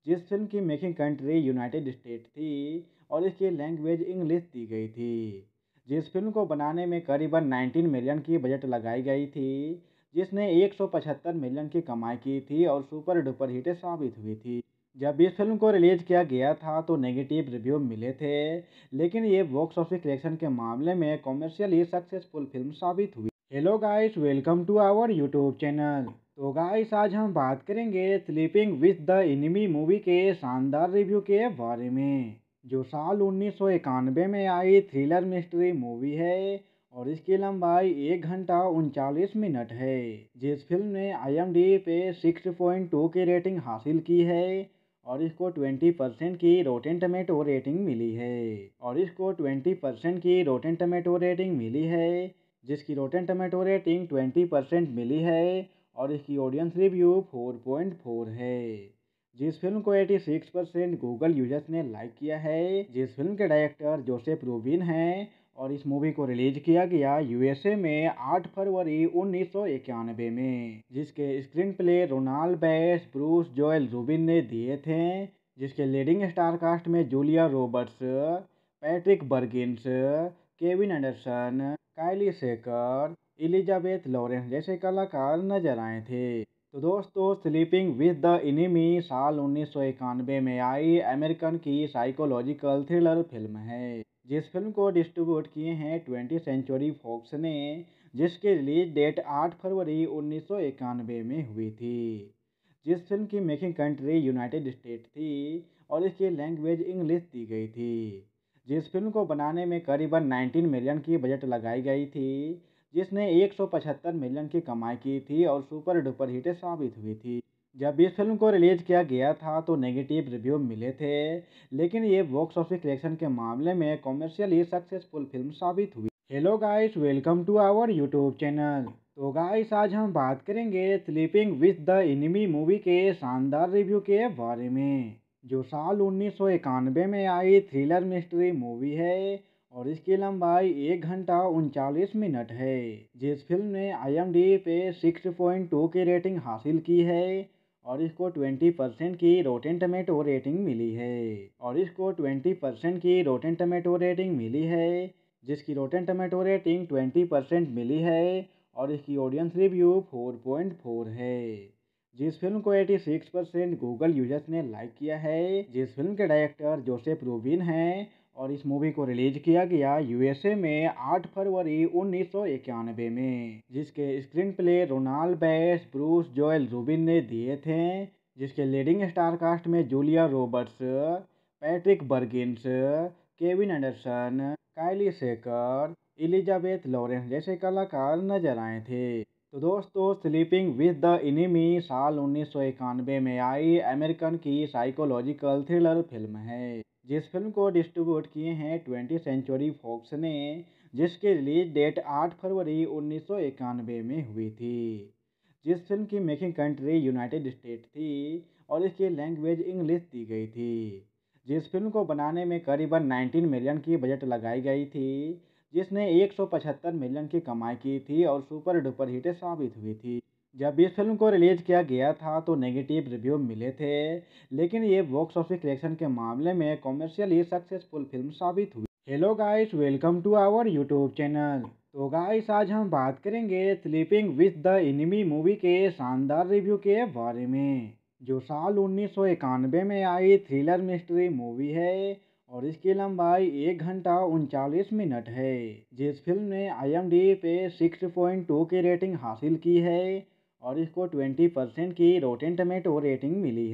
Speaker 5: जिस फिल्म की मेकिंग कंट्री यूनाइटेड स्टेट थी और इसकी लैंग्वेज इंग्लिश दी गई थी। जिस फिल्म को बनाने में करीबन 19 मिलियन की बजट लगाई गई थी, जिसने 175 मिलियन की कमाई की थी और सुपर डुपर हिट साबित हुई थी। जब इस फिल्म को रिलीज किया गया था तो नेगेटिव रिव्यू मिले थे, लेकिन ये बॉक्स ऑफिस कलेक्शन के मामले में कॉमर्शियली सक्सेसफुल फिल्म साबित हुई। Hello guys, welcome to our YouTube channel. तो गाइस, आज हम बात करेंगे sleeping with the enemy movie के शानदार रिव्यू के बारे में, जो साल 1991 में आई थ्रिलर मिस्ट्री मूवी है और इसकी लंबाई 1 घंटा 39 मिनट है। जिस फिल्म ने IMDb पे 6.2 की रेटिंग हासिल की है और इसको 20% की रोटेन टमेटो रेटिंग मिली है जिसकी रोटेन टमेटो रेटिंग 20% मिली है और इसकी ऑडियंस रिव्यू 4.4 है। जिस फिल्म को 86% गूगल यूजर्स ने लाइक किया है। जिस फिल्म के डायरेक्टर जोसेफ रूबिन हैं और इस मूवी को रिलीज किया गया USA में 8 फरवरी 1991 में, जिसके screenplay Ronald Bass, Bruce Joel Rubin ने दिए थे। जिसके लीडिंग स्टार कास्ट में Julia Roberts, Patrick Bergins, Kevin Anderson, काइली सेकर, एलिजाबेथ लॉरेंस जैसे कलाकार नजर आए थे। तो दोस्तों, स्लीपिंग विद द एनिमी साल 1991 में आई अमेरिकन की साइकोलॉजिकल थ्रिलर फिल्म है। जिस फिल्म को डिस्ट्रीब्यूट किए हैं 20th सेंचुरी फॉक्स ने, जिसकी रिलीज डेट 8 फरवरी 1991 में हुई थी। जिस फिल्म की मेकिंग कंट्री यूनाइटेड स्टेट थी और इसकी लैंग्वेज इंग्लिश दी गई थी। जिस फिल्म को बनाने में करीबन 19 मिलियन की बजट लगाई गई थी, जिसने 175 मिलियन की कमाई की थी और सुपर डुपर हिट साबित हुई थी। जब इस फिल्म को रिलीज किया गया था तो नेगेटिव रिव्यू मिले थे, लेकिन ये बॉक्स ऑफिस कलेक्शन के मामले में कॉमर्शियली सक्सेसफुल फिल्म साबित हुई। Hello guys, welcome to our YouTube channel. तो गाइस, आज हम बात करेंगे sleeping with the enemy movie के शानदार रिव्यू के बारे में, जो साल 1991 में आई थ्रिलर मिस्ट्री मूवी है और इसकी लंबाई 1 घंटा 39 मिनट है। जिस फिल्म ने IMDb पे 6.2 की रेटिंग हासिल की है और इसको 20% की रोटेन टमेटो रेटिंग मिली है जिसकी रोटेन टमेटो रेटिंग 20% मिली है और इसकी ऑडियंस रिव्यू 4.4 है। जिस फिल्म को 86% गूगल यूजर्स ने लाइक किया है। जिस फिल्म के डायरेक्टर जोसेफ रूबिन हैं और इस मूवी को रिलीज किया गया USA में 8 फरवरी 1991 में, जिसके screenplay Ronald Bass, Bruce Joel Rubin ने दिए थे। जिसके लीडिंग स्टार कास्ट में Julia Roberts, Patrick Bergins, Kevin Anderson, काइली सेकर, एलिजाबेथ लॉरेंस जैसे कलाकार नजर आए थे। तो दोस्तों, स्लीपिंग विद द एनिमी साल 1991 में आई अमेरिकन की साइकोलॉजिकल थ्रिलर फिल्म है। जिस फिल्म को डिस्ट्रीब्यूट किए हैं 20th सेंचुरी फॉक्स ने, जिसकी रिलीज डेट 8 फरवरी 1991 में हुई थी। जिस फिल्म की मेकिंग कंट्री यूनाइटेड स्टेट थी और इसकी लैंग्वेज इंग्लिश दी गई थी। जिस फिल्म को बनाने में करीबन 19 मिलियन की बजट लगाई गई थी, जिसने 175 मिलियन की कमाई की थी और सुपर डुपर हिट साबित हुई थी। जब इस फिल्म को रिलीज किया गया था तो नेगेटिव रिव्यू मिले थे, लेकिन ये बॉक्स ऑफिस कलेक्शन के मामले में कॉमर्शियली सक्सेसफुल फिल्म साबित हुई। Hello guys, welcome to our YouTube channel. तो गाइस, आज हम बात करेंगे sleeping with the enemy movie के शानदार रिव्यू के बारे में, जो साल 1991 में आई थ्रिलर मिस्ट्री मूवी है और इसकी लंबाई 1 घंटा 39 मिनट है। जिस फिल्म ने IMDb पे 6.2 की रेटिंग हासिल की है और इसको 20% की रोटेन टमेटो रेटिंग मिली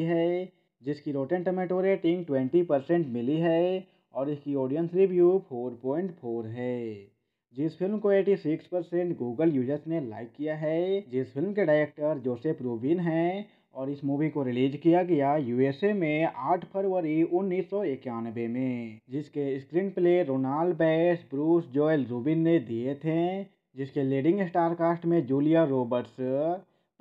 Speaker 5: है जिसकी रोटेन टमेटो रेटिंग 20% मिली है और इसकी ऑडियंस रिव्यू 4.4 है। जिस फिल्म को 86% गूगल यूजर्स ने लाइक किया है। जिस फिल्म के डायरेक्टर जोसेफ रूबिन हैं और इस मूवी को रिलीज किया गया USA में 8 फरवरी 1991 में, जिसके screenplay Ronald Bass, Bruce Joel Rubin ने दिए थे। जिसके लीडिंग स्टार कास्ट में Julia Roberts,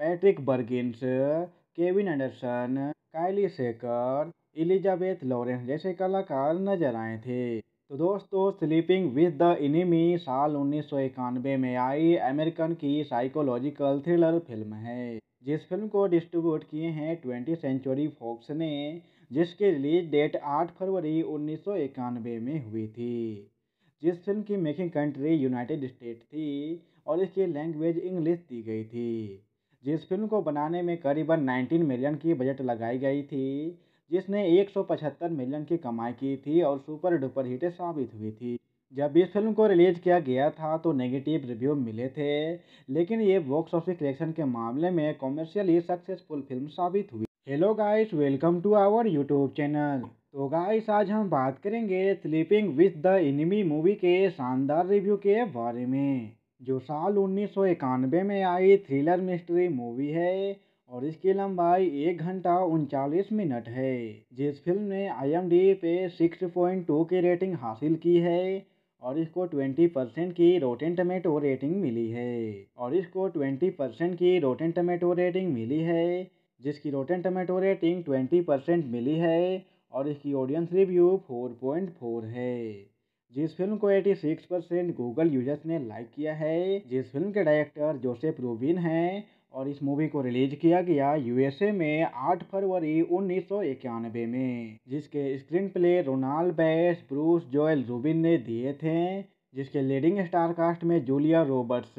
Speaker 5: Patrick Bergins, Kevin Anderson, काइली सेकर, एलिजाबेथ लॉरेंस जैसे कलाकार नजर आए थे। तो दोस्तों, स्लीपिंग विद द एनिमी साल 1991 में आई अमेरिकन की साइकोलॉजिकल थ्रिलर फिल्म है। जिस फिल्म को डिस्ट्रीब्यूट किए हैं 20th सेंचुरी फॉक्स ने, जिसकी रिलीज डेट 8 फरवरी 1991 में हुई थी। जिस फिल्म की मेकिंग कंट्री यूनाइटेड स्टेट थी और इसकी लैंग्वेज इंग्लिश दी गई थी। जिस फिल्म को बनाने में करीबन 19 मिलियन की बजट लगाई गई थी, जिसने 175 मिलियन की कमाई की थी और सुपर डुपर हिट साबित हुई थी। जब इस फिल्म को रिलीज किया गया था तो नेगेटिव रिव्यू मिले थे, लेकिन ये बॉक्स ऑफिस कलेक्शन के मामले में कॉमर्शियली सक्सेसफुल फिल्म साबित हुई। Hello guys, welcome to our YouTube channel. तो गाइस, आज हम बात करेंगे sleeping with the enemy movie के शानदार रिव्यू के बारे में, जो साल 1991 में आई थ्रिलर मिस्ट्री मूवी है और इसकी लंबाई 1 घंटा 39 मिनट है। जिस फिल्म ने IMDb पे 6.2 की रेटिंग हासिल की है और इसको 20% की रोटेन टमेटो रेटिंग मिली है जिसकी रोटेन टमेटो रेटिंग 20% मिली है और इसकी ऑडियंस रिव्यू 4.4 है। जिस फिल्म को 86% गूगल यूजर्स ने लाइक किया है। जिस फिल्म के डायरेक्टर जोसेफ रूबिन हैं और इस मूवी को रिलीज किया गया USA में 8 फरवरी 1991 में, जिसके screenplay Ronald Bass, Bruce Joel Rubin ने दिए थे। जिसके लीडिंग स्टार कास्ट में Julia Roberts,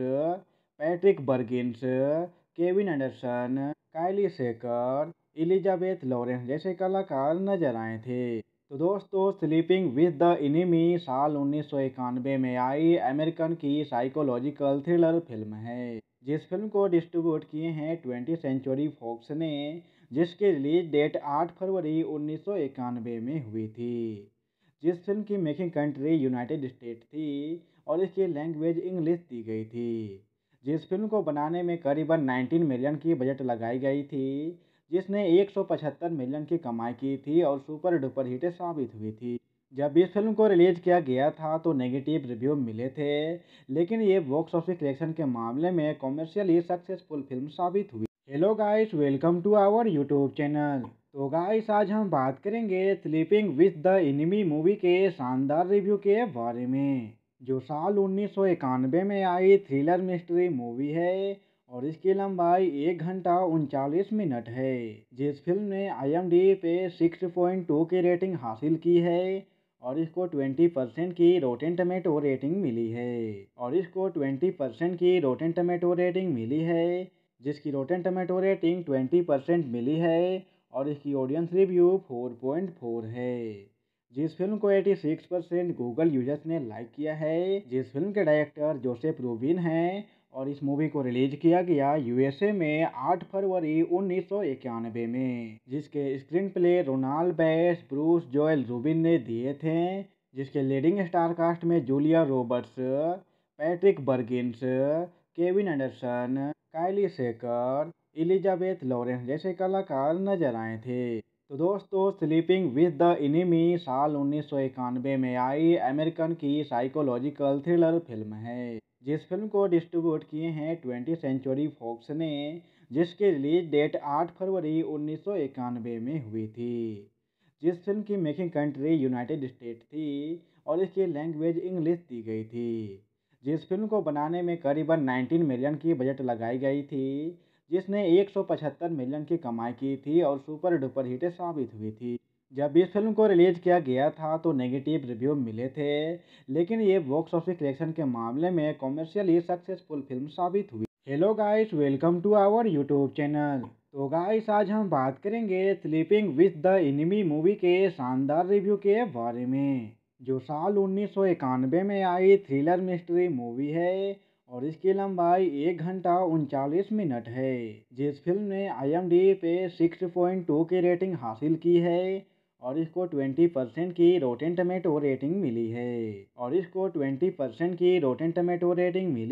Speaker 5: Patrick Bergins, Kevin Anderson, काइली सेकर, एलिजाबेथ लॉरेंस जैसे कलाकार नजर आए थे। तो दोस्तों, स्लीपिंग विद द एनिमी साल 1991 में आई अमेरिकन की साइकोलॉजिकल थ्रिलर फिल्म है। जिस फिल्म को डिस्ट्रीब्यूट किए हैं 20th सेंचुरी फॉक्स ने, जिसकी रिलीज डेट 8 फरवरी 1991 में हुई थी। जिस फिल्म की मेकिंग कंट्री यूनाइटेड स्टेट थी और इसकी लैंग्वेज इंग्लिश दी गई थी। जिस फिल्म को बनाने में करीबन 19 मिलियन की बजट लगाई गई थी, जिसने 175 मिलियन की कमाई की थी और सुपर डुपर हिट साबित हुई थी। जब इस फिल्म को रिलीज किया गया था तो नेगेटिव रिव्यू मिले थे, लेकिन ये बॉक्स ऑफिस कलेक्शन के मामले में कॉमर्शियली सक्सेसफुल फिल्म साबित हुई। Hello guys, welcome to our YouTube channel. तो गाइस, आज हम बात करेंगे sleeping with the enemy movie के शानदार रिव्यू के बारे में, जो साल 1991 में आई थ्रिलर मिस्ट्री मूवी है और इसकी लंबाई 1 घंटा 39 मिनट है। जिस फिल्म ने IMDb पे 6.2 की रेटिंग हासिल की है और इसको 20% की रोटेन टमेटो रेटिंग मिली है। जिसकी रोटेन टमेटो रेटिंग 20% मिली है और इसकी ऑडियंस रिव्यू 4.4 है। जिस फिल्म को 86% गूगल यूजर्स ने लाइक किया है। जिस फिल्म के डायरेक्टर जोसेफ रूबिन हैं और इस मूवी को रिलीज किया गया USA में 8 फरवरी 1991 में, जिसके screenplay Ronald Bass, Bruce Joel Rubin ने दिए थे। जिसके लीडिंग स्टार कास्ट में Julia Roberts, Patrick Bergins, Kevin Anderson, काइली सेकर, एलिजाबेथ लॉरेंस जैसे कलाकार नजर आए थे। तो दोस्तों, स्लीपिंग विद द एनिमी साल 1991 में आई अमेरिकन की साइकोलॉजिकल थ्रिलर फिल्म है। जिस फिल्म को डिस्ट्रीब्यूट किए हैं 20th सेंचुरी फॉक्स ने, जिसकी रिलीज डेट 8 फरवरी 1991 में हुई थी। जिस फिल्म की मेकिंग कंट्री यूनाइटेड स्टेट थी और इसकी लैंग्वेज इंग्लिश दी गई थी। जिस फिल्म को बनाने में करीबन 19 मिलियन की बजट लगाई गई थी, जिसने 175 मिलियन की कमाई की थी और सुपर डुपर हिट साबित हुई थी। जब इस फिल्म को रिलीज किया गया था तो नेगेटिव रिव्यू मिले थे, लेकिन ये बॉक्स ऑफिस कलेक्शन के मामले में कॉमर्शियली सक्सेसफुल फिल्म साबित हुई। Hello guys, welcome to our YouTube channel. तो गाइस, आज हम बात करेंगे sleeping with the enemy movie के शानदार रिव्यू के बारे में, जो साल 1991 में आई थ्रिलर मिस्ट्री मूवी है और इसकी लंबाई 1 घंटा 39 मिनट है। जिस फिल्म ने IMDb पे 6.2 की रेटिंग हासिल की है और इसको 20% की रोटेन टमेटो रेटिंग मिली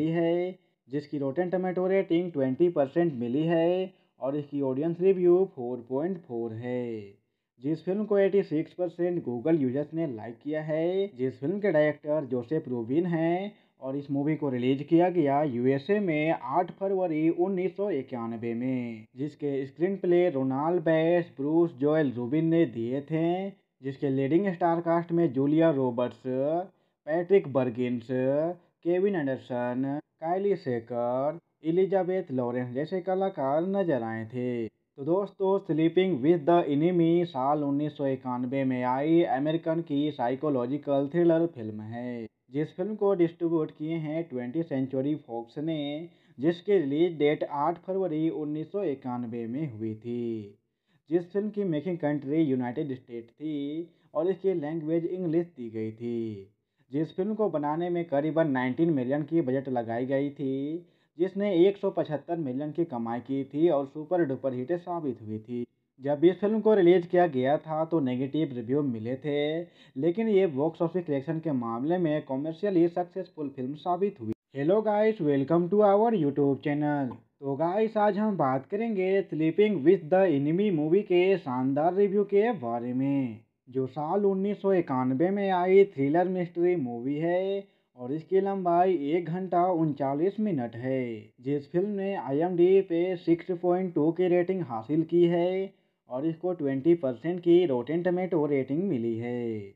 Speaker 5: है। जिसकी रोटेन टमेटो रेटिंग 20% मिली है और इसकी ऑडियंस रिव्यू 4.4 है। जिस फिल्म को 86% गूगल यूजर्स ने लाइक किया है। जिस फिल्म के डायरेक्टर जोसेफ रूबिन हैं और इस मूवी को रिलीज किया गया USA में 8 फरवरी 1991 में, जिसके screenplay Ronald Bass, Bruce Joel Rubin ने दिए थे। जिसके लीडिंग स्टार कास्ट में Julia Roberts, Patrick Bergins, Kevin Anderson, काइली सेकर, एलिजाबेथ लॉरेंस जैसे कलाकार नजर आए थे। तो दोस्तों, स्लीपिंग विद द एनिमी साल 1991 में आई अमेरिकन की साइकोलॉजिकल थ्रिलर फिल्म है। जिस फिल्म को डिस्ट्रीब्यूट किए हैं 20th सेंचुरी फॉक्स ने, जिसकी रिलीज डेट 8 फरवरी 1991 में हुई थी। जिस फिल्म की मेकिंग कंट्री यूनाइटेड स्टेट थी और इसकी लैंग्वेज इंग्लिश दी गई थी। जिस फिल्म को बनाने में करीबन 19 मिलियन की बजट लगाई गई थी, जिसने 175 मिलियन की कमाई की थी और सुपर डुपर हिट साबित हुई थी। जब इस फिल्म को रिलीज किया गया था तो नेगेटिव रिव्यू मिले थे, लेकिन ये बॉक्स ऑफिस कलेक्शन के मामले में कॉमर्शियली सक्सेसफुल फिल्म साबित हुई। Hello guys, welcome to our YouTube channel. तो गाइस, आज हम बात करेंगे sleeping with the enemy movie के शानदार रिव्यू के बारे में, जो साल 1991 में आई थ्रिलर मिस्ट्री मूवी है और इसकी लंबाई 1 घंटा 39 मिनट है। जिस फिल्म ने IMDb पे 6.2 की रेटिंग हासिल की है और इसको 20% की रोटेन टमेटो रेटिंग मिली है।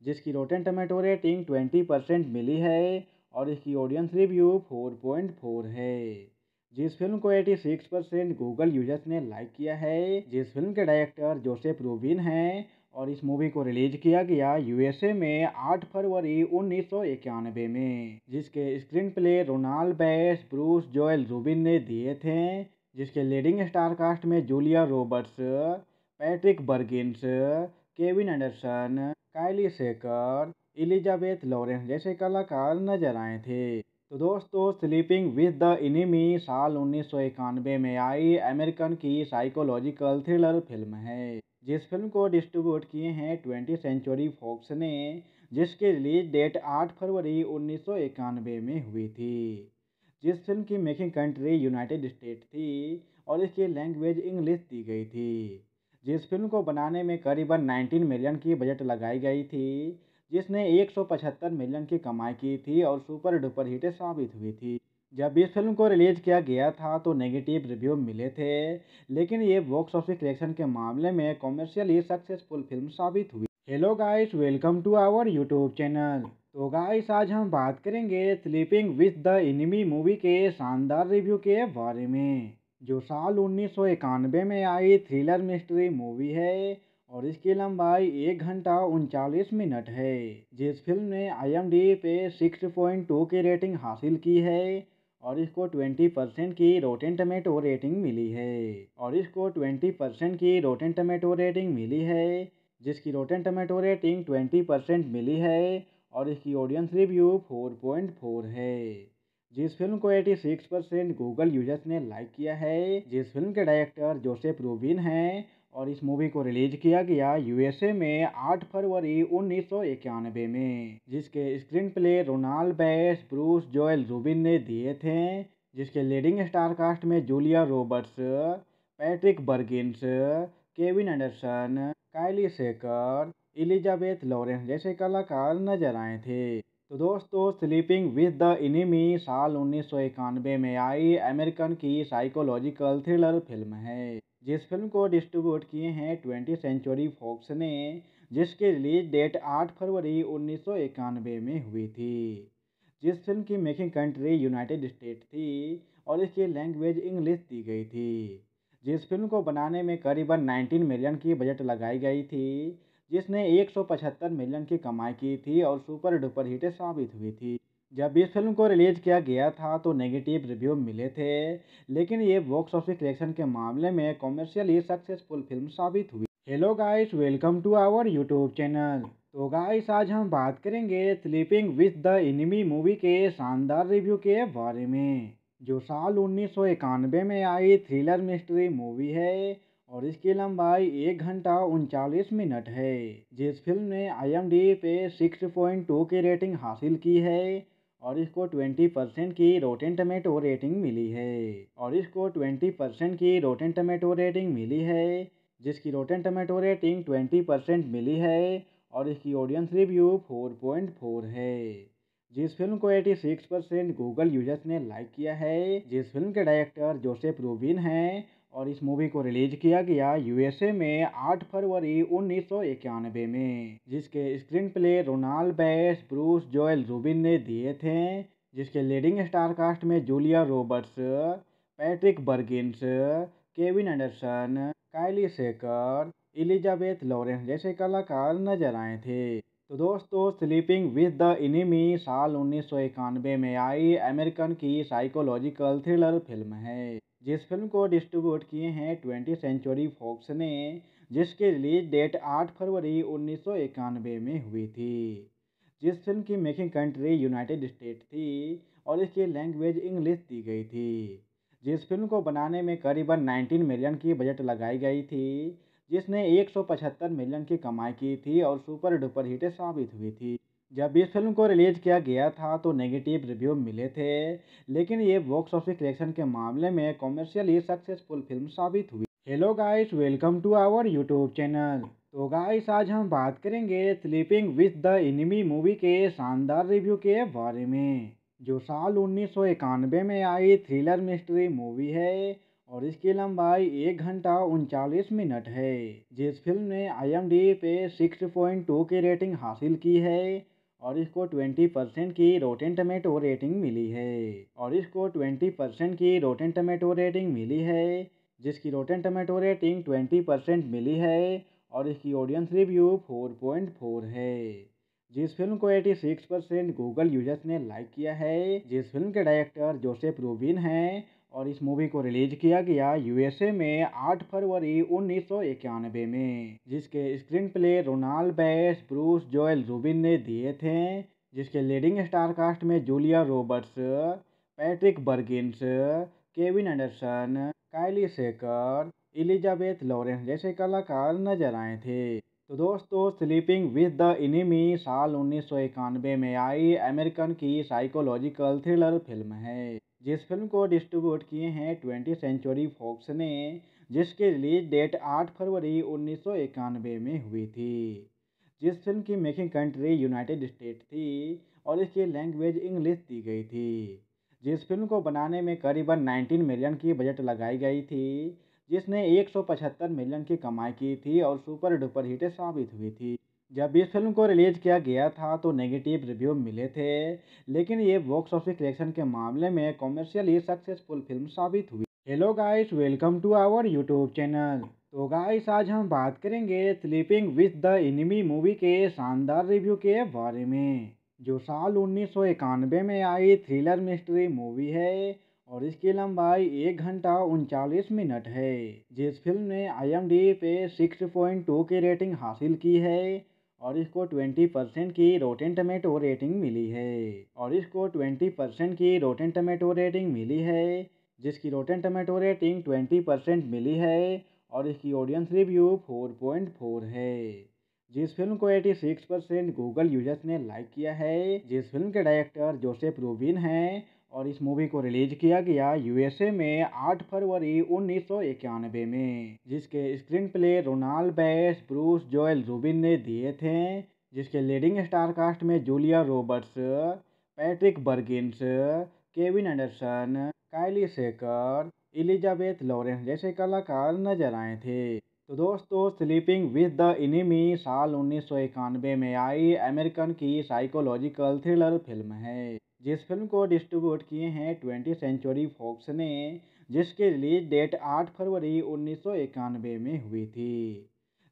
Speaker 5: जिसकी रोटेन टमेटो रेटिंग 20% मिली है और इसकी ऑडियंस रिव्यू 4.4 है। जिस फिल्म को 86% गूगल यूजर्स ने लाइक किया है। जिस फिल्म के डायरेक्टर जोसेफ रूबिन हैं और इस मूवी को रिलीज किया गया USA में 8 फरवरी 1991 में, जिसके screenplay Ronald Bass, Bruce Joel Rubin ने दिए थे। जिसके लीडिंग स्टार कास्ट में Julia Roberts, Patrick Bergins, Kevin Anderson, काइली सेकर, एलिजाबेथ लॉरेंस जैसे कलाकार नजर आए थे। तो दोस्तों, स्लीपिंग विद द एनिमी साल 1991 में आई अमेरिकन की साइकोलॉजिकल थ्रिलर फिल्म है, जिस फिल्म को डिस्ट्रीब्यूट किए हैं 20th सेंचुरी फॉक्स ने, जिसकी रिलीज डेट 8 फरवरी 1991 में हुई थी। जिस फिल्म की मेकिंग कंट्री यूनाइटेड स्टेट थी और इसकी लैंग्वेज इंग्लिश दी गई थी। जिस फिल्म को बनाने में करीबन 19 मिलियन की बजट लगाई गई थी, जिसने 175 मिलियन की कमाई की थी और सुपर डुपर हिट साबित हुई थी। जब इस फिल्म को रिलीज किया गया था तो नेगेटिव रिव्यू मिले थे, लेकिन ये बॉक्स ऑफिस कलेक्शन के मामले में कॉमर्शियली सक्सेसफुल फिल्म साबित हुई। Hello guys, welcome to our YouTube channel. तो गाइस, आज हम बात करेंगे sleeping with the enemy movie के शानदार रिव्यू के बारे में, जो साल 1991 में आई थ्रिलर मिस्ट्री मूवी है और इसकी लंबाई 1 घंटा 39 मिनट है। जिस फिल्म ने IMDb पे 6.2 की रेटिंग हासिल की है और इसको 20% की रोटेन टमेटो रेटिंग मिली है जिसकी रोटेन टमेटो रेटिंग 20% मिली है और इसकी ऑडियंस रिव्यू 4.4 है। जिस फिल्म को 86% गूगल यूजर्स ने लाइक किया है। जिस फिल्म के डायरेक्टर जोसेफ रूबिन हैं और इस मूवी को रिलीज किया गया USA में 8 फरवरी 1991 में, जिसके screenplay Ronald Bass, Bruce Joel Rubin ने दिए थे। जिसके लीडिंग स्टार कास्ट में Julia Roberts, Patrick Bergins, Kevin Anderson, काइली सेकर, एलिजाबेथ लॉरेंस जैसे कलाकार नजर आए थे। तो दोस्तों, स्लीपिंग विद द एनिमी साल 1991 में आई अमेरिकन की साइकोलॉजिकल थ्रिलर फिल्म है, जिस फिल्म को डिस्ट्रीब्यूट किए हैं 20th सेंचुरी फॉक्स ने, जिसकी रिलीज डेट 8 फरवरी 1991 में हुई थी। जिस फिल्म की मेकिंग कंट्री यूनाइटेड स्टेट थी और इसकी लैंग्वेज इंग्लिश दी गई थी। जिस फिल्म को बनाने में करीबन 19 मिलियन की बजट लगाई गई थी, जिसने 175 मिलियन की कमाई की थी और सुपर डुपर हिट साबित हुई थी। जब इस फिल्म को रिलीज किया गया था तो नेगेटिव रिव्यू मिले थे, लेकिन ये बॉक्स ऑफिस कलेक्शन के मामले में कॉमर्शियली सक्सेसफुल फिल्म साबित हुई। Hello guys, welcome to our YouTube channel. तो गाइस, आज हम बात करेंगे sleeping with the enemy movie के शानदार रिव्यू के बारे में, जो साल 1991 में आई थ्रिलर मिस्ट्री मूवी है और इसकी लंबाई 1 घंटा 39 मिनट है। जिस फिल्म ने IMDb पे 6.2 की रेटिंग हासिल की है और इसको 20% की रोटेन टमेटो रेटिंग मिली है जिसकी रोटेन टमेटो रेटिंग 20% मिली है और इसकी ऑडियंस रिव्यू 4.4 है। जिस फिल्म को 86% गूगल यूजर्स ने लाइक किया है। जिस फिल्म के डायरेक्टर जोसेफ रूबिन हैं और इस मूवी को रिलीज किया गया USA में 8 फरवरी 1991 में, जिसके screenplay Ronald Bass, Bruce Joel Rubin ने दिए थे। जिसके लीडिंग स्टार कास्ट में Julia Roberts, Patrick Bergins, Kevin Anderson, काइली सेकर, एलिजाबेथ लॉरेंस जैसे कलाकार नजर आए थे। तो दोस्तों, स्लीपिंग विद द एनिमी साल 1991 में आई अमेरिकन की साइकोलॉजिकल थ्रिलर फिल्म है, जिस फिल्म को डिस्ट्रीब्यूट किए हैं 20th सेंचुरी फॉक्स ने, जिसकी रिलीज डेट 8 फरवरी 1991 में हुई थी। जिस फिल्म की मेकिंग कंट्री यूनाइटेड स्टेट थी और इसकी लैंग्वेज इंग्लिश दी गई थी। जिस फिल्म को बनाने में करीबन 19 मिलियन की बजट लगाई गई थी, जिसने 175 मिलियन की कमाई की थी और सुपर डुपर हिट साबित हुई थी। जब इस फिल्म को रिलीज किया गया था तो नेगेटिव रिव्यू मिले थे, लेकिन ये बॉक्स ऑफिस कलेक्शन के मामले में कॉमर्शियली सक्सेसफुल फिल्म साबित हुई। Hello guys, welcome to our YouTube channel. तो गाइस, आज हम बात करेंगे sleeping with the enemy movie के शानदार रिव्यू के बारे में, जो साल 1991 में आई थ्रिलर मिस्ट्री मूवी है और इसकी लंबाई 1 घंटा 39 मिनट है। जिस फिल्म ने IMDb पे 6.2 की रेटिंग हासिल की है और इसको 20% की रोटेन टमेटो रेटिंग मिली है जिसकी रोटेन टमेटो रेटिंग 20% मिली है और इसकी ऑडियंस रिव्यू 4.4 है। जिस फिल्म को 86% गूगल यूजर्स ने लाइक किया है। जिस फिल्म के डायरेक्टर जोसेफ रूबिन हैं और इस मूवी को रिलीज किया गया यूएसए में 8 फरवरी 1991 में, जिसके screenplay Ronald Bass, Bruce Joel Rubin ने दिए थे, जिसके लीडिंग स्टार कास्ट में Julia Roberts, Patrick Bergins, Kevin Anderson, काइली सेकर, एलिजाबेथ लॉरेंस जैसे कलाकार नजर आए थे। तो दोस्तों, स्लीपिंग विद द एनिमी साल 1991 में आई अमेरिकन की साइकोलॉजिकल थ्रिलर फिल्म है, जिस फिल्म को डिस्ट्रीब्यूट किए हैं 20th सेंचुरी फॉक्स ने, जिसकी रिलीज डेट 8 फरवरी 1991 में हुई थी। जिस फिल्म की मेकिंग कंट्री यूनाइटेड स्टेट थी और इसकी लैंग्वेज इंग्लिश दी गई थी। जिस फिल्म को बनाने में करीबन 19 मिलियन की बजट लगाई गई थी, जिसने 175 मिलियन की कमाई की थी और सुपर डुपर हिट साबित हुई थी। जब इस फिल्म को रिलीज किया गया था तो नेगेटिव रिव्यू मिले थे, लेकिन ये बॉक्स ऑफिस कलेक्शन के मामले में कॉमर्शियली सक्सेसफुल फिल्म साबित हुई। Hello guys, welcome to our YouTube channel. तो गाइस, आज हम बात करेंगे sleeping with the enemy movie के शानदार रिव्यू के बारे में, जो साल 1991 में आई थ्रिलर मिस्ट्री मूवी है और इसकी लंबाई 1 घंटा 39 मिनट है। जिस फिल्म ने IMDb पे 6.2 की रेटिंग हासिल की है और इसको 20% की रोटेन टमेटो रेटिंग मिली है जिसकी रोटेन टमेटो रेटिंग 20% मिली है और इसकी ऑडियंस रिव्यू 4.4 है। जिस फिल्म को 86% गूगल यूजर्स ने लाइक किया है। जिस फिल्म के डायरेक्टर जोसेफ रूबिन हैं और इस मूवी को रिलीज किया गया यूएसए में 8 फरवरी 1991 में, जिसके screenplay Ronald Bass, Bruce Joel Rubin ने दिए थे, जिसके लीडिंग स्टार कास्ट में Julia Roberts, Patrick Bergins, Kevin Anderson, काइली सेकर, एलिजाबेथ लॉरेंस जैसे कलाकार नजर आए थे। तो दोस्तों, स्लीपिंग विद द एनिमी साल 1991 में आई अमेरिकन की साइकोलॉजिकल थ्रिलर फिल्म है, जिस फिल्म को डिस्ट्रीब्यूट किए हैं 20th सेंचुरी फॉक्स ने, जिसकी रिलीज डेट 8 फरवरी 1991 में हुई थी।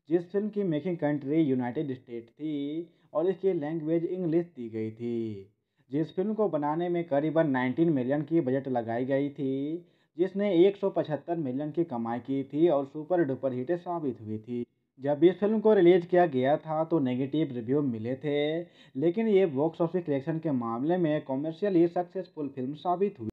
Speaker 5: जिस फिल्म की मेकिंग कंट्री यूनाइटेड स्टेट थी और इसकी लैंग्वेज इंग्लिश दी गई थी। जिस फिल्म को बनाने में करीबन 19 मिलियन की बजट लगाई गई थी, जिसने 175 मिलियन की कमाई की थी और सुपर डुपर हिट साबित हुई थी। जब इस फिल्म को रिलीज किया गया था तो नेगेटिव रिव्यू मिले थे, लेकिन ये बॉक्स ऑफिस कलेक्शन के मामले में कॉमर्शियली सक्सेसफुल फिल्म साबित हुई।